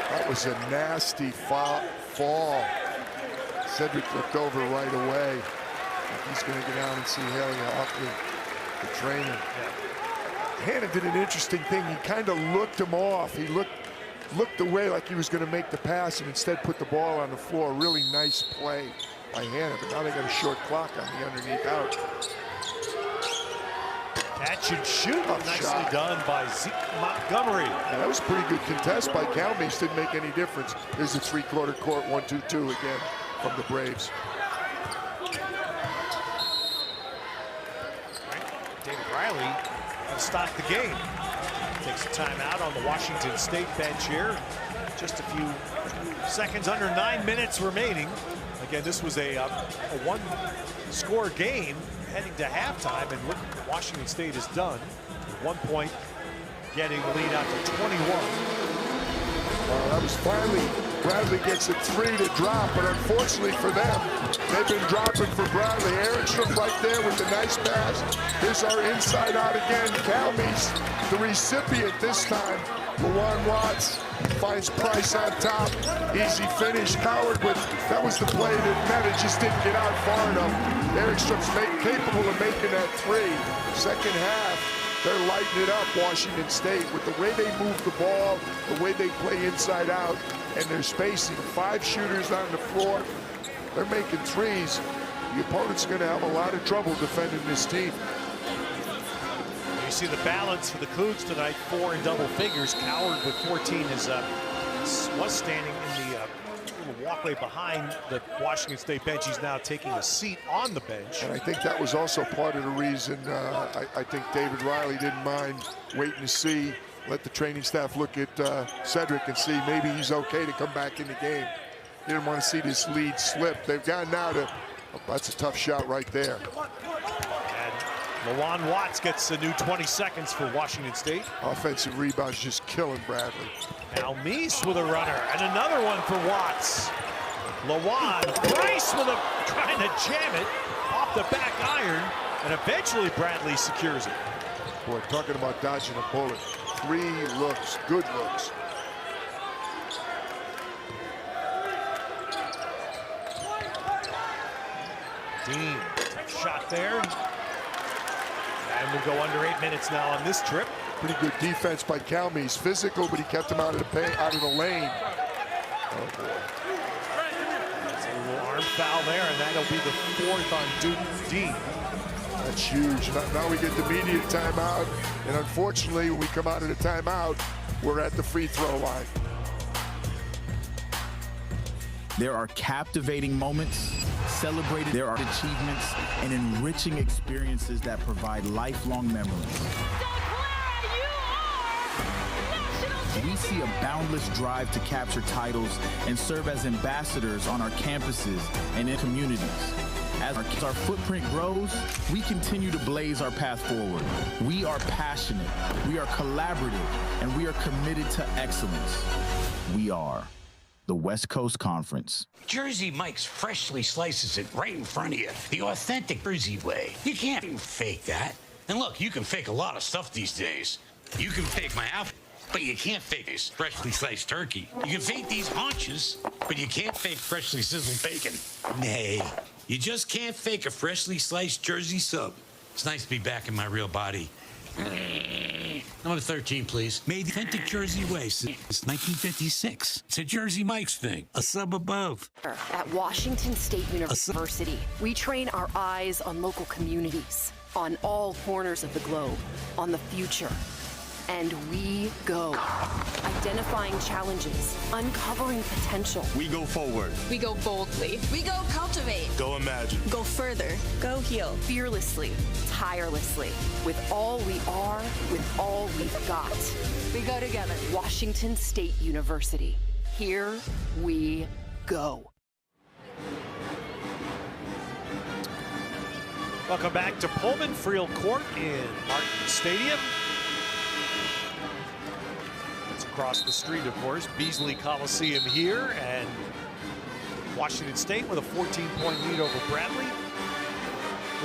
[SPEAKER 2] That was a nasty fall. Cedric looked over right away. He's going to get down and see Haley Hockley, the trainer. Yeah. Hannah did an interesting thing. He kind of looked him off. He looked away like he was going to make the pass and instead put the ball on the floor. Really nice play by Hannah, but now they got a short clock on the underneath out.
[SPEAKER 1] Catch and shoot. Nicely done by Zeke Montgomery.
[SPEAKER 2] Yeah, that was a pretty good contest by Calmes. Didn't make any difference. There's a 3-quarter court 1-2-2 again from the Braves.
[SPEAKER 1] David Riley has stopped the game. Takes a timeout on the Washington State bench here. Just a few seconds, under 9 minutes remaining. Again, this was a one-score game heading to halftime, and look what Washington State has done. With 1 point, getting the lead out to 21.
[SPEAKER 2] That was finally, Bradley gets a 3 to drop, but unfortunately for them, they've been dropping for Bradley. Erickstrom right there with the nice pass. Here's our inside out again. Calmes, the recipient this time. Lawan Watts finds Price on top. Easy finish. Howard with, that was the play that Meta just didn't get out far enough. Erickstrom's capable of making that 3. Second half. They're lighting it up, Washington State, with the way they move the ball, the way they play inside out, and their spacing. 5 shooters on the floor. They're making 3s. The opponent's going to have a lot of trouble defending this team.
[SPEAKER 1] You see the balance for the Cougs tonight, 4 in double figures. Coward with 14 was standing in the little walkway behind the Washington State bench. He's now taking a seat on the bench.
[SPEAKER 2] And I think that was also part of the reason I think David Riley didn't mind waiting to see, let the training staff look at Cedric and see maybe he's okay to come back in the game. He didn't want to see this lead slip. They've gotten now to, that's a tough shot right there.
[SPEAKER 1] And Lawan Watts gets a new 20 seconds for Washington State.
[SPEAKER 2] Offensive rebounds just killing Bradley.
[SPEAKER 1] Calmes with a runner, and another one for Watts. Lawan, Price with a, trying to jam it off the back iron, and eventually Bradley secures it.
[SPEAKER 2] Boy, talking about dodging a bullet. 3 looks, good looks.
[SPEAKER 1] Dean, shot there. And we'll go under 8 minutes now on this trip.
[SPEAKER 2] Pretty good defense by Calmes. Physical, but he kept him out of the lane. Oh boy.
[SPEAKER 1] That's a little arm foul there, and that'll be the 4th on Dean.
[SPEAKER 2] That's huge. Now we get the immediate timeout, and unfortunately, when we come out of the timeout, we're at the free throw line.
[SPEAKER 19] There are captivating moments, celebrated, there are achievements, and enriching experiences that provide lifelong memories. We see a boundless drive to capture titles and serve as ambassadors on our campuses and in communities. As our footprint grows, we continue to blaze our path forward. We are passionate, we are collaborative, and we are committed to excellence. We are the West Coast Conference.
[SPEAKER 17] Jersey Mike's freshly slices it right in front of you, the authentic Jersey way. You can't even fake that. And look, you can fake a lot of stuff these days. You can fake my outfit, but you can't fake this freshly sliced turkey. You can fake these haunches, but you can't fake freshly sizzled bacon. Nay, you just can't fake a freshly sliced Jersey sub. It's nice to be back in my real body. Number 13, please. Made the authentic Jersey way since 1956. It's a Jersey Mike's thing. A sub above.
[SPEAKER 4] At Washington State University, we train our eyes on local communities, on all corners of the globe, on the future. And we go. Identifying challenges, uncovering potential.
[SPEAKER 5] We go forward.
[SPEAKER 7] We go boldly.
[SPEAKER 15] We go cultivate.
[SPEAKER 5] Go imagine.
[SPEAKER 7] Go further. Go heal.
[SPEAKER 4] Fearlessly, tirelessly, with all we are, with all we've got.
[SPEAKER 15] We go together.
[SPEAKER 4] Washington State University. Here we go.
[SPEAKER 1] Welcome back to Pullman Friel Court in Martin Stadium. Across the street, of course, Beasley Coliseum here, and Washington State with a 14-point lead over Bradley.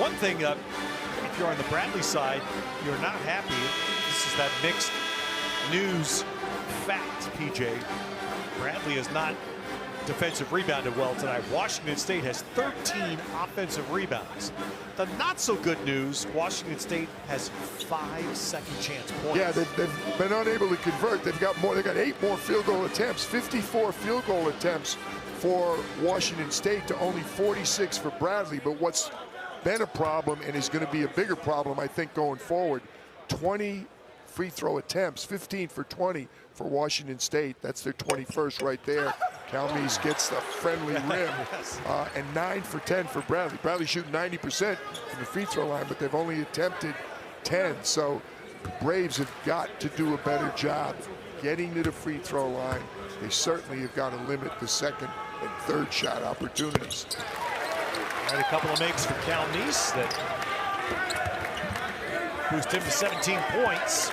[SPEAKER 1] One thing, if you're on the Bradley side, you're not happy. This is that mixed news fact, PJ. Bradley has not defensive rebounded well tonight. Washington State has 13 offensive rebounds. The not so good news, Washington State has 5 second chance points.
[SPEAKER 2] Yeah, they've been unable to convert. They've got more. They got 8 more field goal attempts, 54 field goal attempts for Washington State to only 46 for Bradley. But what's been a problem and is going to be a bigger problem, I think, going forward, 20 free throw attempts, 15 for 20 for Washington State. That's their 21st right there. Calmes gets a friendly rim, and 9 for 10 for Bradley. Bradley shooting 90% from the free throw line, but they've only attempted 10. So The Braves have got to do a better job getting to the free throw line. They certainly have got to limit the second and third shot opportunities.
[SPEAKER 1] Had a couple of makes for Cal Neese that boost him to 17 points.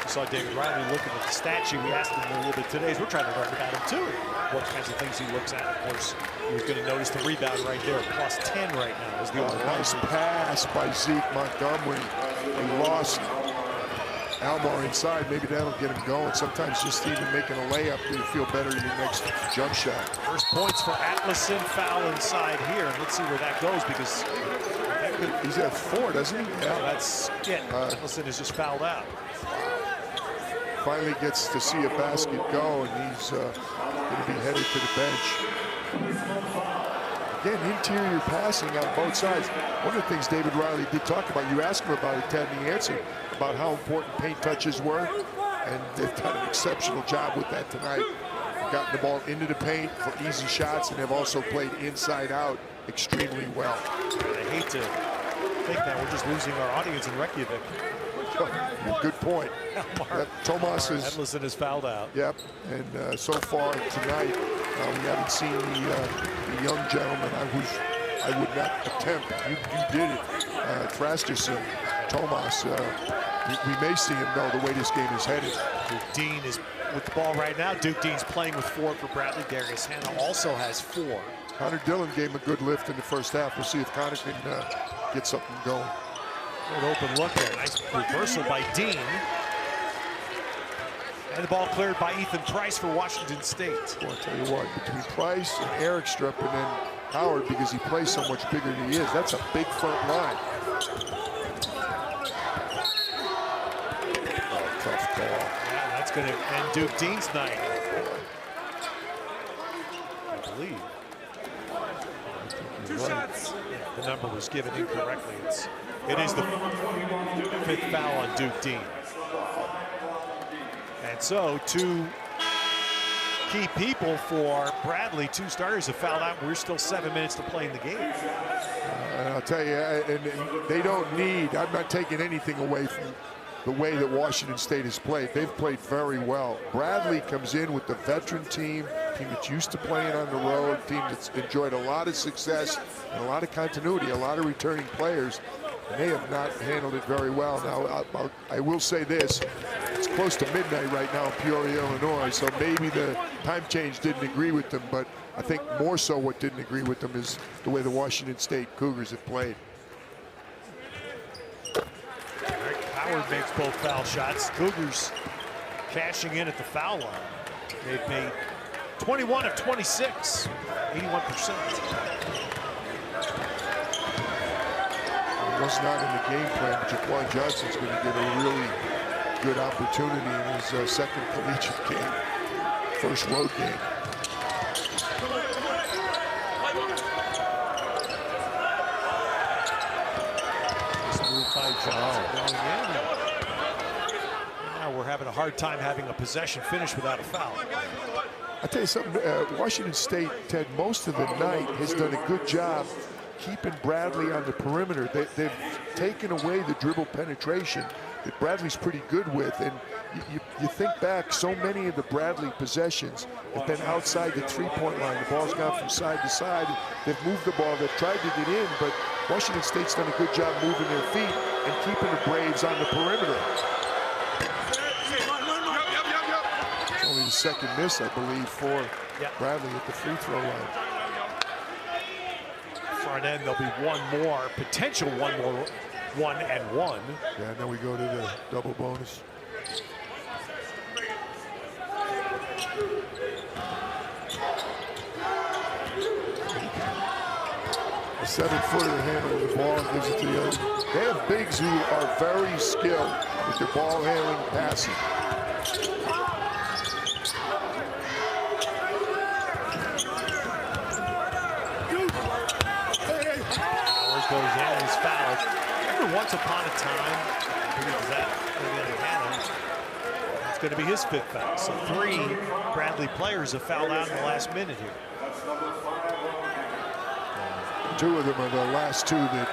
[SPEAKER 1] We saw David Riley looking at the stat sheet. We asked him a little bit today as we're trying to learn about him too. What kinds of things he looks at. Of course, he was going to notice the rebound right there, plus 10 right now. Is the
[SPEAKER 2] nice pass by Zeke Montgomery. He lost Almar inside. Maybe that'll get him going. Sometimes just even making a layup, you feel better in your next jump shot.
[SPEAKER 1] First points for Atlason, foul inside here. And let's see where that goes because
[SPEAKER 2] he's at 4, doesn't he?
[SPEAKER 1] Yeah, that's it. Atlason is just fouled out.
[SPEAKER 2] Finally gets to see a basket go, and he's going to be headed to the bench. Again, interior passing on both sides. One of the things David Riley did talk about, you asked him about it, Ted, and he answered about how important paint touches were, and they've done an exceptional job with that tonight. They've gotten the ball into the paint for easy shots, and they've also played inside out extremely well.
[SPEAKER 1] I hate to think that we're just losing our audience in Reykjavik.
[SPEAKER 2] Good point. Tomas is
[SPEAKER 1] Edlison is fouled out.
[SPEAKER 2] Yep, and so far tonight we haven't seen the young gentleman. I would not attempt. You did it, Trasterson, Tomas. We may see him though the way this game is headed.
[SPEAKER 1] Duke Dean is with the ball right now. Duke Dean's playing with 4 for Bradley. Darius Hannah also has 4.
[SPEAKER 2] Connor Dillon gave him a good lift in the first half. We'll see if Connor can get something going.
[SPEAKER 1] Good open look there. Nice reversal by Dean. And the ball cleared by Ethan Price for Washington State.
[SPEAKER 2] Well, I'll tell you what, between Price and Eric Strupp and then Howard, because he plays so much bigger than he is, that's a big front line. Oh, tough call.
[SPEAKER 1] Yeah, that's going to end Duke Dean's night. I believe.
[SPEAKER 14] 2 shots.
[SPEAKER 1] Yeah, the number was given incorrectly. It is the 5th foul on Duke Dean. And so 2 key people for Bradley. 2 starters have fouled out. We're still 7 minutes to play in the game.
[SPEAKER 2] And I'll tell you, and they don't need, I'm not taking anything away from the way that Washington State has played. They've played very well. Bradley comes in with the veteran team that's used to playing on the road, team that's enjoyed a lot of success and a lot of continuity, a lot of returning players. And they have not handled it very well. Now, I will say this. It's close to midnight right now in Peoria, Illinois, so maybe the time change didn't agree with them, but I think more so what didn't agree with them is the way the Washington State Cougars have played.
[SPEAKER 1] Howard makes both foul shots. Cougars cashing in at the foul line. They've made 21 of 26, 81%.
[SPEAKER 2] It was not in the game plan, but Jaquan Johnson's going to get a really good opportunity in his second collegiate game, first road game.
[SPEAKER 1] This move by Johnson going in. Now we're having a hard time having a possession finish without a foul.
[SPEAKER 2] I'll tell you something, Washington State, Ted, most of the night has done a good job keeping Bradley on the perimeter. They've taken away the dribble penetration that Bradley's pretty good with, and you think back, so many of the Bradley possessions have been outside the three-point line. The ball's gone from side to side. They've moved the ball. They've tried to get in, but Washington State's done a good job moving their feet and keeping the Braves on the perimeter. Only the second miss, I believe, for Bradley at the free throw line.
[SPEAKER 1] Front end, there'll be one more, potential one more, 1-and-1.
[SPEAKER 2] Yeah, and then we go to the double bonus. A 7-footer handling the ball and gives it to the other. They have bigs who are very skilled with their ball handling and passing.
[SPEAKER 1] Goes in, he's fouled. Remember once upon a time, it's going to be his 5th foul. So 3 Bradley players have fouled out in the last minute here.
[SPEAKER 2] 2 of them are the last 2 that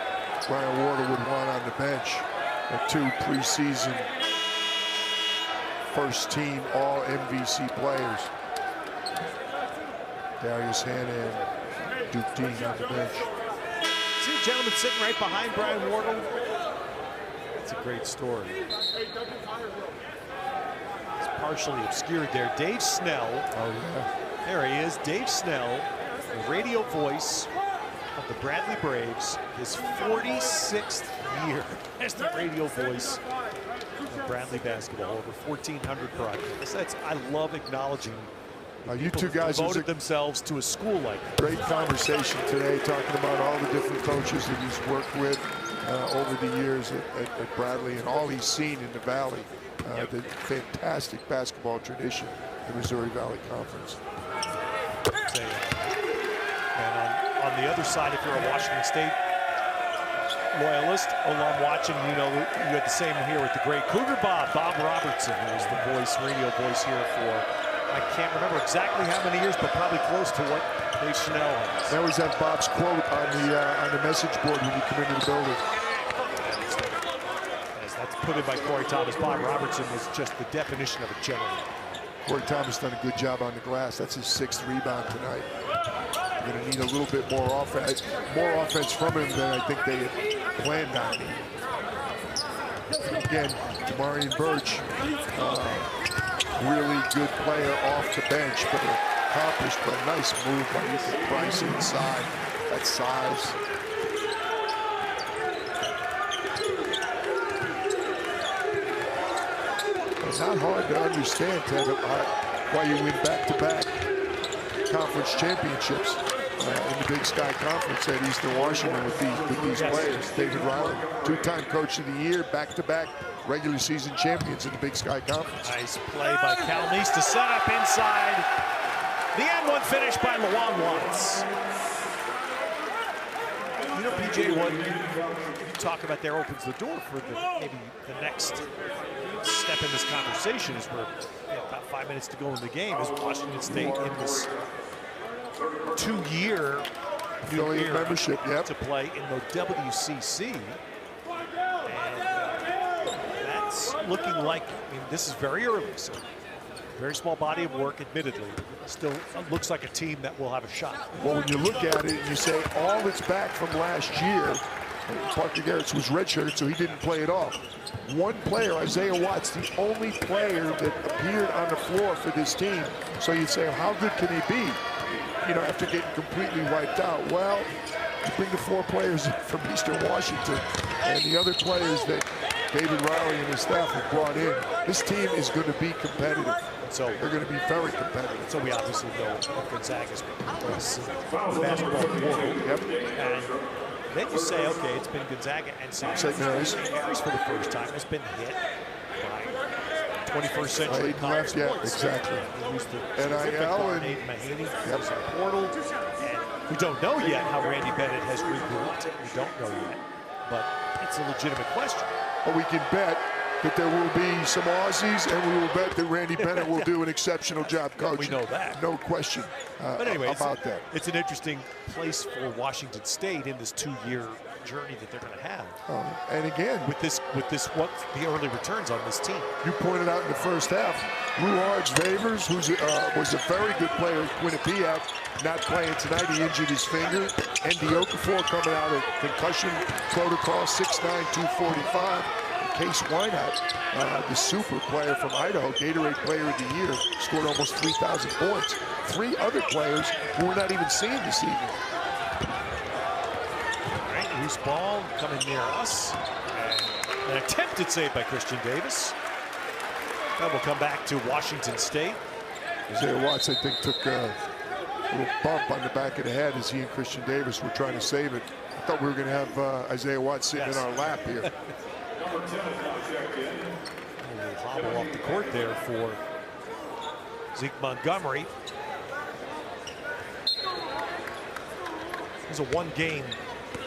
[SPEAKER 2] Brian Warder would want on the bench. The 2 preseason first-team All-MVC players. Darius Hannah and Duke Dean on the bench.
[SPEAKER 1] See a gentleman sitting right behind Brian Wardle? That's a great story. It's partially obscured there. Dave Snell.
[SPEAKER 2] Oh, yeah.
[SPEAKER 1] There he is, Dave Snell, the radio voice of the Bradley Braves, his 46th year as the radio voice of Bradley basketball, over 1,400 broadcasts. I love acknowledging
[SPEAKER 2] you two guys
[SPEAKER 1] devoted themselves to a school like that.
[SPEAKER 2] Great conversation today, talking about all the different coaches that he's worked with over the years at Bradley and all he's seen in the Valley. The fantastic basketball tradition, the Missouri Valley Conference.
[SPEAKER 1] And on the other side, if you're a Washington State loyalist, alum watching, you know, you had the same here with the great Cougar Bob Robertson, who was the voice, radio voice here for, I can't remember exactly how many years, but probably close to what Dave Snell has.
[SPEAKER 2] They always have Bob's quote on the message board when you come into the building.
[SPEAKER 1] As that's put in by Corey Thomas, Bob Robertson was just the definition of a gentleman.
[SPEAKER 2] Corey Thomas done a good job on the glass. That's his 6th rebound tonight. You're going to need a little bit more offense from him than I think they had planned on. Again, Jamarian Birch, really good player off the bench, but accomplished by a nice move by Ethan Price inside. That size. It's not hard to understand, Ted, why you win back-to-back conference championships in the Big Sky Conference at Eastern Washington with these players. David Riley, 2-time Coach of the Year, back-to-back regular season champions in the Big Sky Conference.
[SPEAKER 1] Nice play by Cal Neese to set up inside. The N1 finish by Lawan Watts. You know, PJ, what you talk about there opens the door for maybe the next step in this conversation is we're about 5 minutes to go in the game is Washington State in this 2-year
[SPEAKER 2] affiliate membership
[SPEAKER 1] to play in the WCC. And that's looking like, I mean, this is very early, so very small body of work, admittedly. Still looks like a team that will have a shot.
[SPEAKER 2] Well, when you look at it and you say all that's back from last year, Parker Garrett's was redshirted, so he didn't play at all. One player, Isaiah Watts, the only player that appeared on the floor for this team. So you'd say, how good can he be, you know, after getting completely wiped out? Well, you bring the 4 players from Eastern Washington and the other players that David Riley and his staff have brought in. This team is going to be competitive. So they're going to be very competitive.
[SPEAKER 1] So we obviously know Gonzaga's basketball world.
[SPEAKER 2] Yep.
[SPEAKER 1] And then you say, okay, it's been Gonzaga and St. Mary's for the first time has been hit by 21st century college sports.
[SPEAKER 2] Exactly.
[SPEAKER 1] NIL and Mahaney was in the portal. And we don't know yet how Randy Bennett has regrouped. We don't know yet, but it's a legitimate question.
[SPEAKER 2] But we can bet that there will be some Aussies, and we will bet that Randy Bennett will do an exceptional job coaching.
[SPEAKER 1] We know that.
[SPEAKER 2] No question
[SPEAKER 1] but anyway,
[SPEAKER 2] about that.
[SPEAKER 1] It's an interesting place for Washington State in this 2-year journey that they're going to have.
[SPEAKER 2] And again,
[SPEAKER 1] with this, what the early returns on this team.
[SPEAKER 2] You pointed out in the first half, Ruhards Favors, who was a very good player at Quinnipiac, not playing tonight. He injured his finger. Andy Okafor coming out of concussion protocol, 6'9", 245. Case Weinheit, the super player from Idaho, Gatorade Player of the Year, scored almost 3,000 points. 3 other players who we're not even seeing this evening.
[SPEAKER 1] All right, loose ball coming near us. And an attempted save by Christian Davis. That will come back to Washington State.
[SPEAKER 2] Isaiah Watts, I think, took a little bump on the back of the head as he and Christian Davis were trying to save it. I thought we were going to have Isaiah Watts sitting in our lap here.
[SPEAKER 1] A little hobble off the court there for Zeke Montgomery. It was a 1-game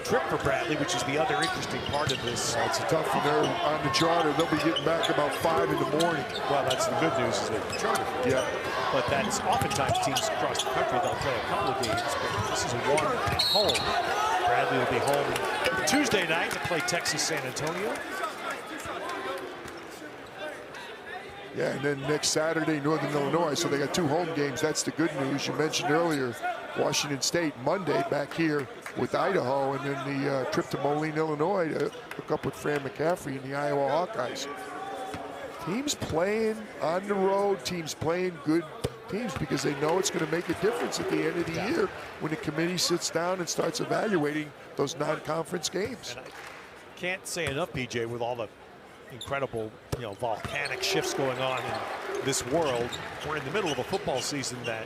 [SPEAKER 1] trip for Bradley, which is the other interesting part of this.
[SPEAKER 2] It's a tough one. They're on the charter. They'll be getting back about 5 in the morning.
[SPEAKER 1] Well, that's the good news is they're chartered.
[SPEAKER 2] Yeah.
[SPEAKER 1] But that's oftentimes teams across the country, they'll play a couple of games, but this is a 1 at home. Bradley will be home Tuesday night to play Texas San Antonio.
[SPEAKER 2] Yeah, and then next Saturday, Northern Illinois. So they got 2 home games. That's the good news. You mentioned earlier, Washington State Monday back here with Idaho, and then the trip to Moline, Illinois to hook up with Fran McCaffrey and the Iowa Hawkeyes. Teams playing on the road, teams playing good teams because they know it's going to make a difference at the end of the year when the committee sits down and starts evaluating those non-conference games.
[SPEAKER 1] And I can't say enough, PJ, with all the incredible, volcanic shifts going on in this world. We're in the middle of a football season that,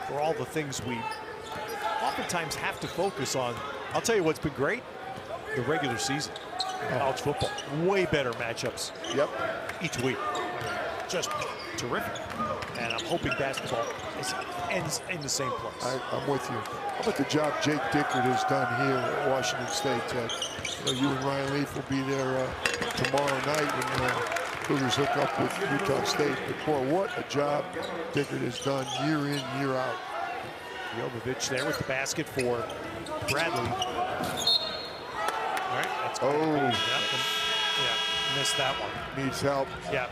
[SPEAKER 1] for all the things we oftentimes have to focus on, I'll tell you what's been great: the regular season in college football. Way better matchups.
[SPEAKER 2] Yep.
[SPEAKER 1] Each week. Just terrific. And I'm hoping basketball ends in the same place.
[SPEAKER 2] I'm with you. How about the job Jake Dickert has done here at Washington State, Ted? You and Ryan Leaf will be there tomorrow night when the Cougars hook up with Utah State. But boy, what a job Dickert has done year in, year out.
[SPEAKER 1] Jovovich there with the basket for Bradley. All right, that's missed that one.
[SPEAKER 2] Needs help.
[SPEAKER 1] Yeah.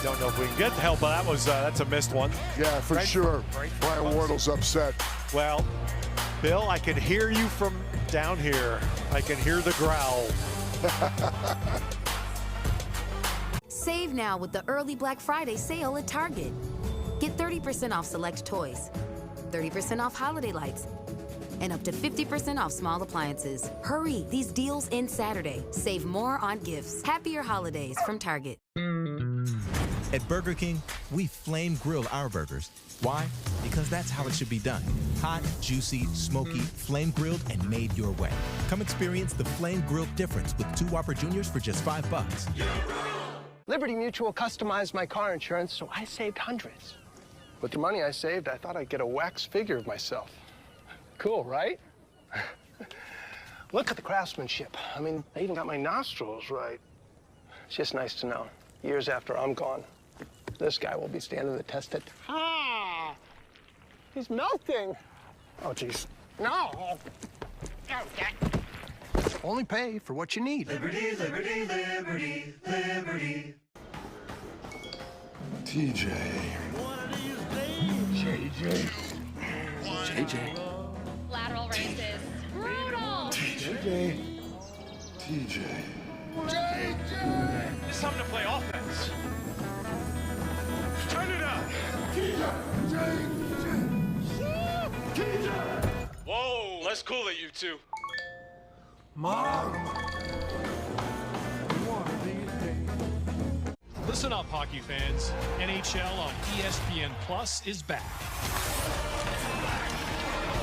[SPEAKER 1] Don't know if we can get the help, but that's a missed one.
[SPEAKER 2] Yeah, for sure. Brian Wardle's upset.
[SPEAKER 1] Well, Bill, I can hear you from down here. I can hear the growl.
[SPEAKER 3] Save now with the early Black Friday sale at Target. Get 30% off select toys, 30% off holiday lights, and up to 50% off small appliances. Hurry, these deals end Saturday. Save more on gifts. Happier holidays from Target.
[SPEAKER 5] At Burger King, we flame grill our burgers. Why? Because that's how it should be done. Hot, juicy, smoky, flame grilled, and made your way. Come experience the flame grilled difference with 2 Whopper Juniors for just $5.
[SPEAKER 21] Liberty Mutual customized my car insurance, so I saved hundreds. With the money I saved, I thought I'd get a wax figure of myself. Cool, right? Look at the craftsmanship. I mean, they even got my nostrils right. It's just nice to know, years after I'm gone, this guy will be standing the test of time. He's melting. Oh, geez. No. Only pay for what you need.
[SPEAKER 14] Liberty, liberty, liberty, liberty.
[SPEAKER 2] TJ. JJ. JJ.
[SPEAKER 15] Lateral races. Brutal.
[SPEAKER 2] TJ. TJ.
[SPEAKER 12] It's time to play offense. Turn it up. Whoa, let's cool it, you two.
[SPEAKER 21] Mom.
[SPEAKER 12] Listen up, hockey fans. NHL on ESPN Plus is back.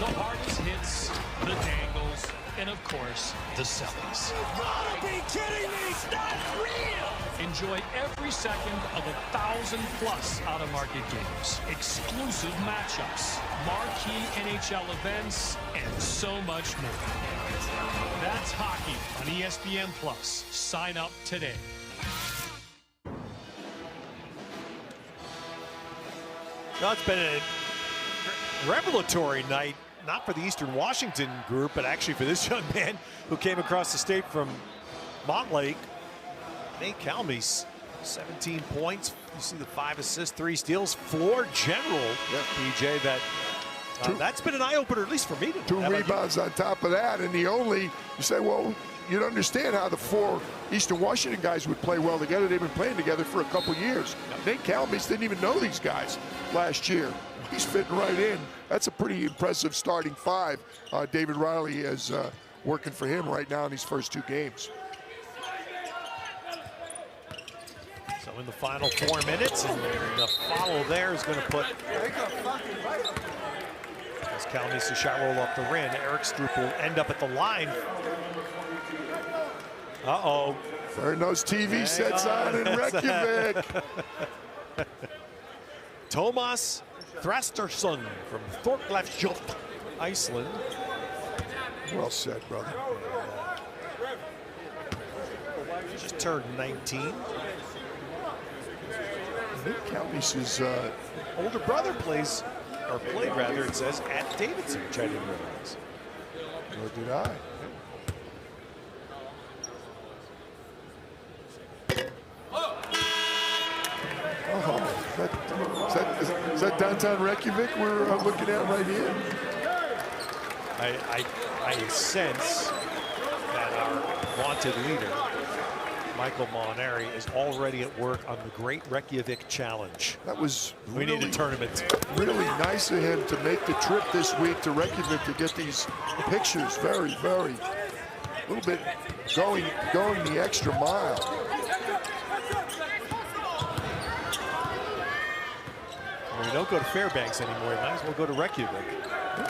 [SPEAKER 12] The hardest hits, the dangles, and of course, the sellies.
[SPEAKER 14] You gotta be kidding me! It's not real!
[SPEAKER 12] Enjoy every second of 1,000+ out-of-market games, exclusive matchups, marquee NHL events, and so much more. That's hockey on ESPN Plus. Sign up today.
[SPEAKER 1] Well, it's been a revelatory night, not for the Eastern Washington group, but actually for this young man who came across the state from Montlake. Nate Calmes, 17 points. You see the 5 assists, 3 steals, floor general. PJ, that's been an eye-opener, at least for me.
[SPEAKER 2] 2 rebounds on top of that, and you say, well, you'd understand how the 4 Eastern Washington guys would play well together. They've been playing together for a couple years. Nate Calmes didn't even know these guys last year. He's fitting right in. That's a pretty impressive starting 5. David Riley is working for him right now in these first 2 games.
[SPEAKER 1] So in the final 4 minutes, and the follow there is going to put as Calmes to shot roll off the rim. Eric Stroop will end up at the line. Uh-oh.
[SPEAKER 2] Turn those TV sets on in Reykjavik.
[SPEAKER 1] Thomas Thrastarsson from Thorklefsjop, Iceland.
[SPEAKER 2] Well said, brother.
[SPEAKER 1] Just turned 19.
[SPEAKER 2] Nate Calmes'
[SPEAKER 1] older brother played rather, it says, at Davidson, which I didn't realize.
[SPEAKER 2] Nor did I. Is that downtown Reykjavik we're looking at right here?
[SPEAKER 1] I sense that our wanted leader, Michael Molinari, is already at work on the Great Reykjavik Challenge.
[SPEAKER 2] That was
[SPEAKER 1] we need a tournament.
[SPEAKER 2] Really nice of him to make the trip this week to Reykjavik to get these pictures. Very, very, a little bit going the extra mile.
[SPEAKER 1] Well, we don't go to Fairbanks anymore. You might as well go to Reykjavik.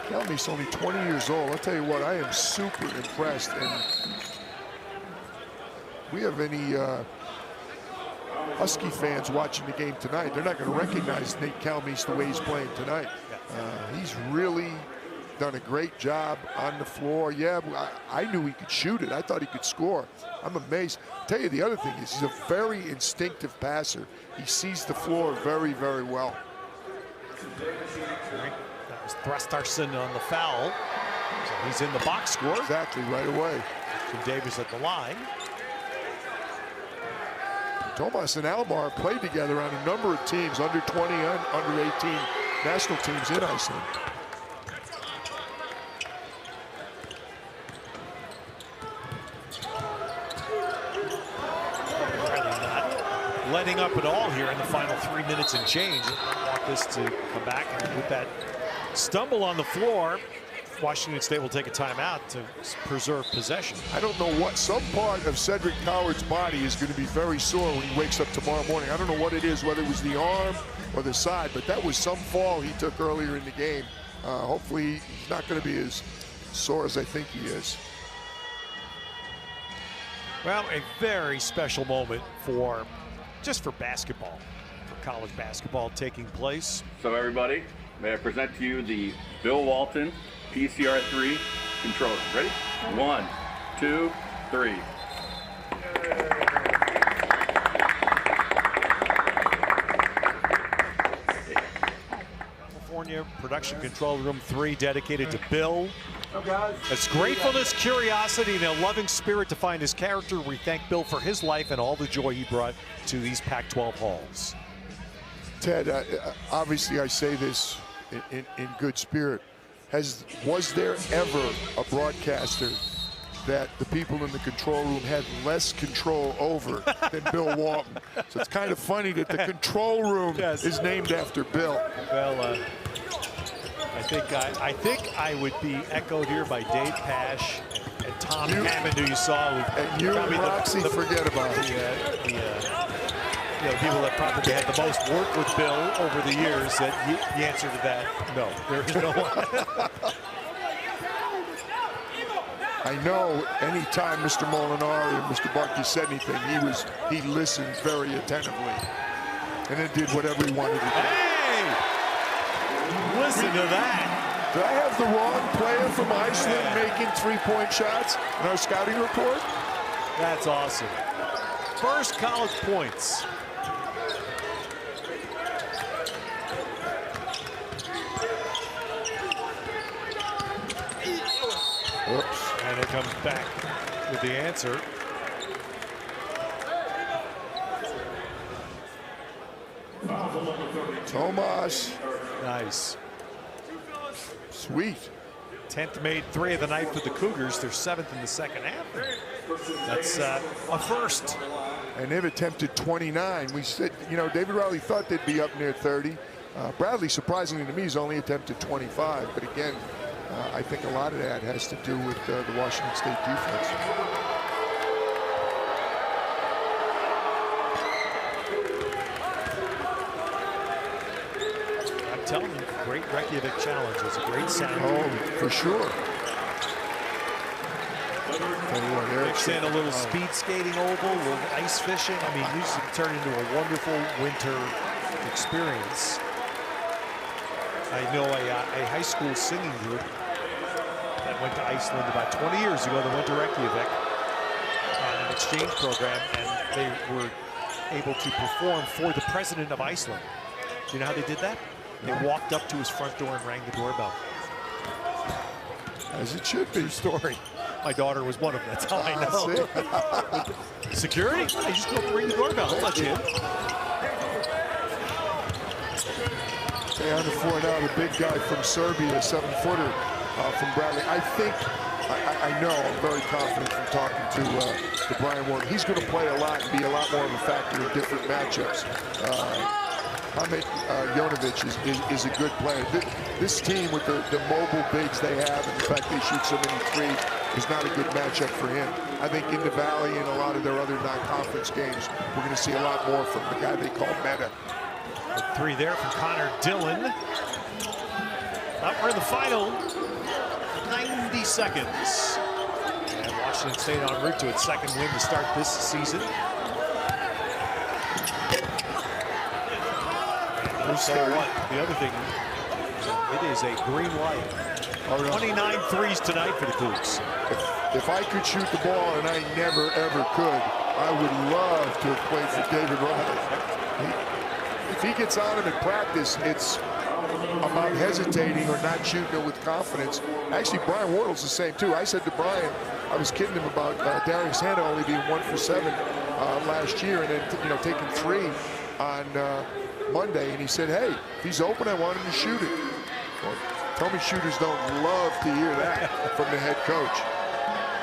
[SPEAKER 2] Kelme's only 20 years old. I'll tell you what, I am super impressed. And we have any Husky fans watching the game tonight, they're not going to recognize Nate Kelme's the way he's playing tonight. He's really done a great job on the floor. Yeah, I knew he could shoot it. I thought he could score. I'm amazed. I'll tell you, the other thing is he's a very instinctive passer. He sees the floor very, very well.
[SPEAKER 1] That was Thrustarsson on the foul. So he's in the box score.
[SPEAKER 2] Exactly, right away.
[SPEAKER 1] Jim Davis at the line.
[SPEAKER 2] Tomas and Almar played together on a number of teams, under 20 and under 18 national teams in Iceland.
[SPEAKER 1] Letting up at all here in the final 3 minutes and change. I want this to come back, and with that stumble on the floor, Washington State will take a timeout to preserve possession.
[SPEAKER 2] I don't know what, some part of Cedric Coward's body is going to be very sore when he wakes up tomorrow morning. I don't know what it is, whether it was the arm or the side, but that was some fall he took earlier in the game. Hopefully he's not going to be as sore as I think he is.
[SPEAKER 1] Well, a very special moment just for basketball, for college basketball taking place.
[SPEAKER 8] So everybody, may I present to you the Bill Walton PCR3 controller. Ready? 1, 2, 3.
[SPEAKER 1] California Production Control Room 3 dedicated to Bill. As gratefulness, curiosity, and a loving spirit define his character, we thank Bill for his life and all the joy he brought to these Pac-12 halls.
[SPEAKER 2] Ted, obviously I say this in good spirit. Was there ever a broadcaster that the people in the control room had less control over than Bill Walton? So it's kind of funny that the control room is named after Bill.
[SPEAKER 1] Well, I think I would be echoed here by Dave Pash and Tom Hammond, who you saw.
[SPEAKER 2] And you and Roxy, forget about it.
[SPEAKER 1] The people that probably had the most work with Bill over the years, that the answer to that, no, there is no one.
[SPEAKER 2] I know anytime Mr. Molinari and Mr. Barkley said anything, he listened very attentively and then did whatever he wanted to do.
[SPEAKER 1] Hey! Listen to that.
[SPEAKER 2] Did I have the wrong player from Iceland making three-point shots in our scouting report?
[SPEAKER 1] That's awesome. First college points.
[SPEAKER 2] Oops.
[SPEAKER 1] And it comes back with the answer.
[SPEAKER 2] Tomas.
[SPEAKER 1] Nice.
[SPEAKER 2] Sweet.
[SPEAKER 1] 10th made 3 of the night for the Cougars. They're 7th in the second half. That's a first.
[SPEAKER 2] And they've attempted 29. We said, David Riley thought they'd be up near 30. Bradley, surprisingly to me, has only attempted 25. But again, I think a lot of that has to do with the Washington State defense.
[SPEAKER 1] I'm telling you, Great Reykjavik Challenge is a great sound.
[SPEAKER 2] Oh, for sure.
[SPEAKER 1] Mix in a little speed skating oval, a little ice fishing. I mean, these can turn into a wonderful winter experience. I know a high school singing group that went to Iceland about 20 years ago. They went to Reykjavik on an exchange program, and they were able to perform for the president of Iceland. Do you know how they did that? They walked up to his front door and rang the doorbell.
[SPEAKER 2] As it should be.
[SPEAKER 1] True story. My daughter was one of them. That's how I know. Security? I just go ring the doorbell. I'll let you in.
[SPEAKER 2] Stay on the floor now, the big guy from Serbia, 7-footer from Bradley. I know, I'm very confident from talking to Brian Ward. He's going to play a lot and be a lot more of a factor in different matchups. Hamid Jonovic is a good player. This team with the mobile bigs they have and the fact they shoot so many threes is not a good matchup for him. I think in the Valley and a lot of their other non-conference games, we're going to see a lot more from the guy they call Meta.
[SPEAKER 1] The three there from Connor Dillon. Up for the final 90 seconds. And Washington State en route to its second win to start this season. I'll tell you what, the other thing, it is a green light. 29 threes tonight for the Cougs.
[SPEAKER 2] If I could shoot the ball, and I never, ever could, I would love to have played for David Riley. If he gets on him in practice, it's about hesitating or not shooting it with confidence. Actually, Brian Wardle's the same, too. I said to Brian, I was kidding him about Darius Hannah only being 1 for 7 last year and then, taking 3 on Monday. And he said, hey, if he's open, I want him to shoot it. Well, tell me shooters don't love to hear that from the head coach.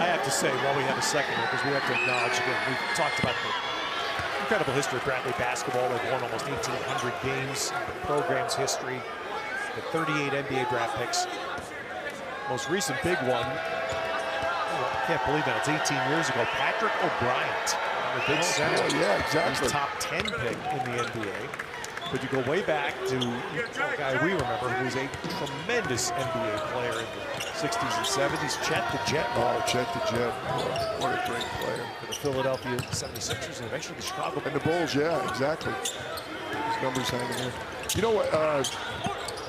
[SPEAKER 1] I have to say, while we have a second here, because we have to acknowledge again, we've talked about the incredible history of Bradley basketball. They've won almost 1,800 games in the program's history. The 38 NBA draft picks. Most recent big one, I can't believe that, it's 18 years ago. Patrick O'Bryant, the big center.
[SPEAKER 2] Yeah, exactly.
[SPEAKER 1] He's top 10 pick in the NBA. But you go way back to a guy we remember who was a tremendous NBA player in the 60s and 70s, Chet the Jet.
[SPEAKER 2] Oh, Chet the Jet. What a great player.
[SPEAKER 1] For the Philadelphia 76ers and eventually the Chicago.
[SPEAKER 2] And the Bulls, yeah, exactly. His numbers hanging there. You know what?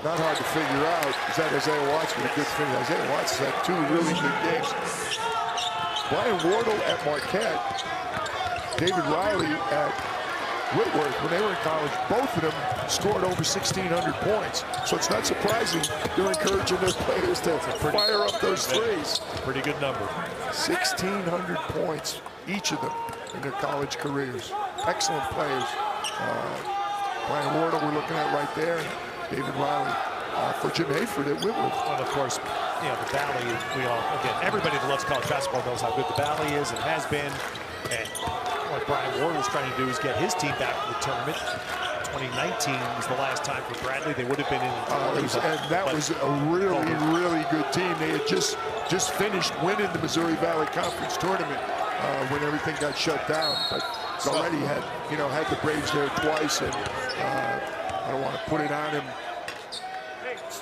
[SPEAKER 2] Not hard to figure out is that Isaiah Watts with a good finish. Isaiah Watts has had 2 really good games. Brian Wardle at Marquette, David Riley at Whitworth, when they were in college, both of them scored over 1,600 points. So it's not surprising they're encouraging their players to fire up those threes.
[SPEAKER 1] Pretty good number.
[SPEAKER 2] 1,600 points, each of them, in their college careers. Excellent players. Brian Wardle we're looking at right there. David Riley for Jim Hayford at Whitworth.
[SPEAKER 1] And of course, the Valley, everybody that loves college basketball knows how good the Valley is and has been. And what Brian Ward was trying to do is get his team back to the tournament. 2019 was the last time for Bradley. They would have been in the tournament.
[SPEAKER 2] And that was a really, really good team. They had just finished winning the Missouri Valley Conference tournament when everything got shut down. But already had the Braves there twice, and I don't want to put it on him.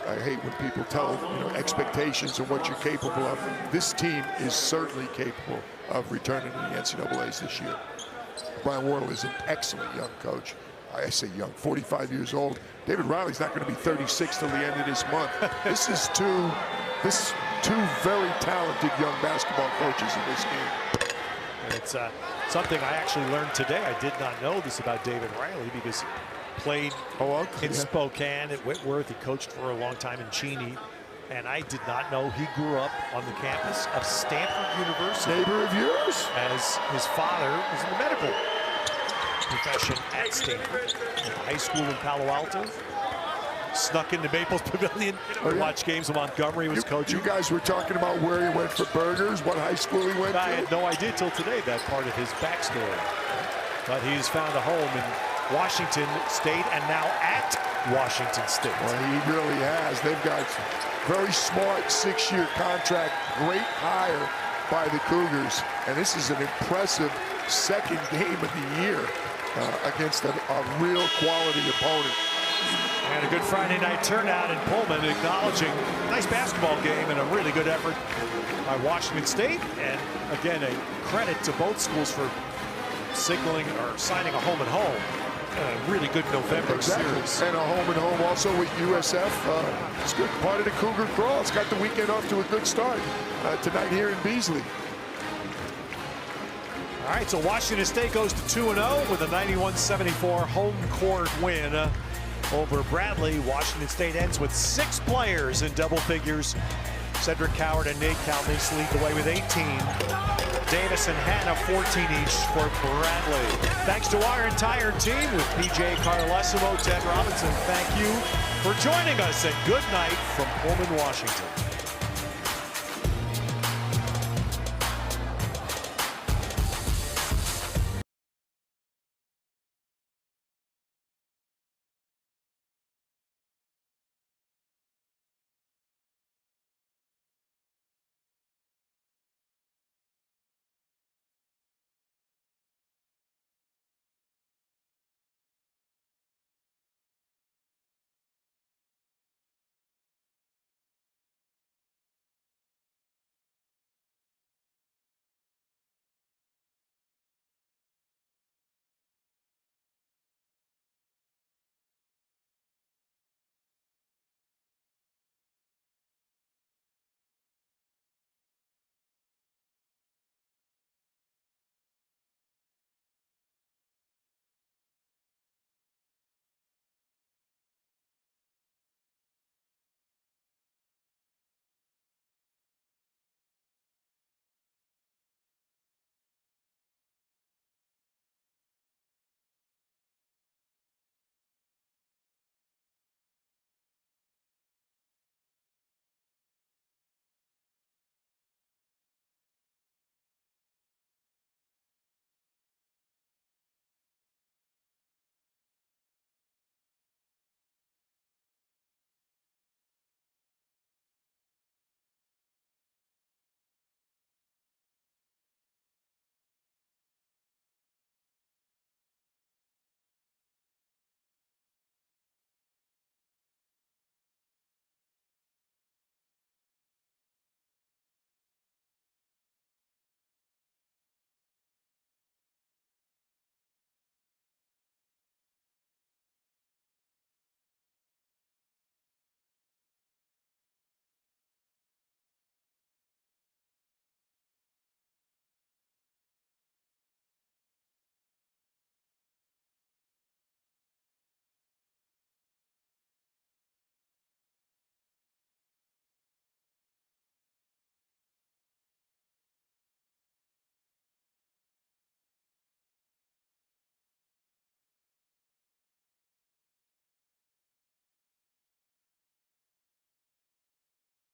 [SPEAKER 2] I hate when people tell expectations and what you're capable of. This team is certainly capable of returning to the NCAAs this year. Brian Wardle is an excellent young coach. I say young, 45 years old. David Riley's not going to be 36 till the end of this month. This is two very talented young basketball coaches in this game.
[SPEAKER 1] And it's something I actually learned today. I did not know this about David Riley because he played in Spokane at Whitworth. He coached for a long time in Cheney. And I did not know he grew up on the campus of Stanford University.
[SPEAKER 2] Neighbor of yours?
[SPEAKER 1] As his father was in the medical profession at Stanford. In high school in Palo Alto. Snuck into Maples Pavilion to watch games of Montgomery. He was coaching.
[SPEAKER 2] You guys were talking about where he went for burgers, what high school he went to?
[SPEAKER 1] I had no idea till today that part of his backstory. But he's found a home in Washington State and now at Washington State.
[SPEAKER 2] Well, he really has. They've got very smart 6-year contract, great hire by the Cougars. And this is an impressive second game of the year against a real quality opponent.
[SPEAKER 1] And a good Friday night turnout in Pullman, acknowledging a nice basketball game and a really good effort by Washington State. And again, a credit to both schools for signaling or signing a home and home. A really good November series.
[SPEAKER 2] And a home and home also with USF. It's good part of the Cougar crawl. It's got the weekend off to a good start tonight here in Beasley.
[SPEAKER 1] All right, so Washington State goes to 2-0 with a 91-74 home court win over Bradley. Washington State ends with 6 players in double figures Cedric Coward and Nate Calnese lead the way with 18. Davis and Hannah 14 each for Bradley. Thanks to our entire team with PJ Carlesimo, Ted Robinson. Thank you for joining us, and good night from Pullman, Washington.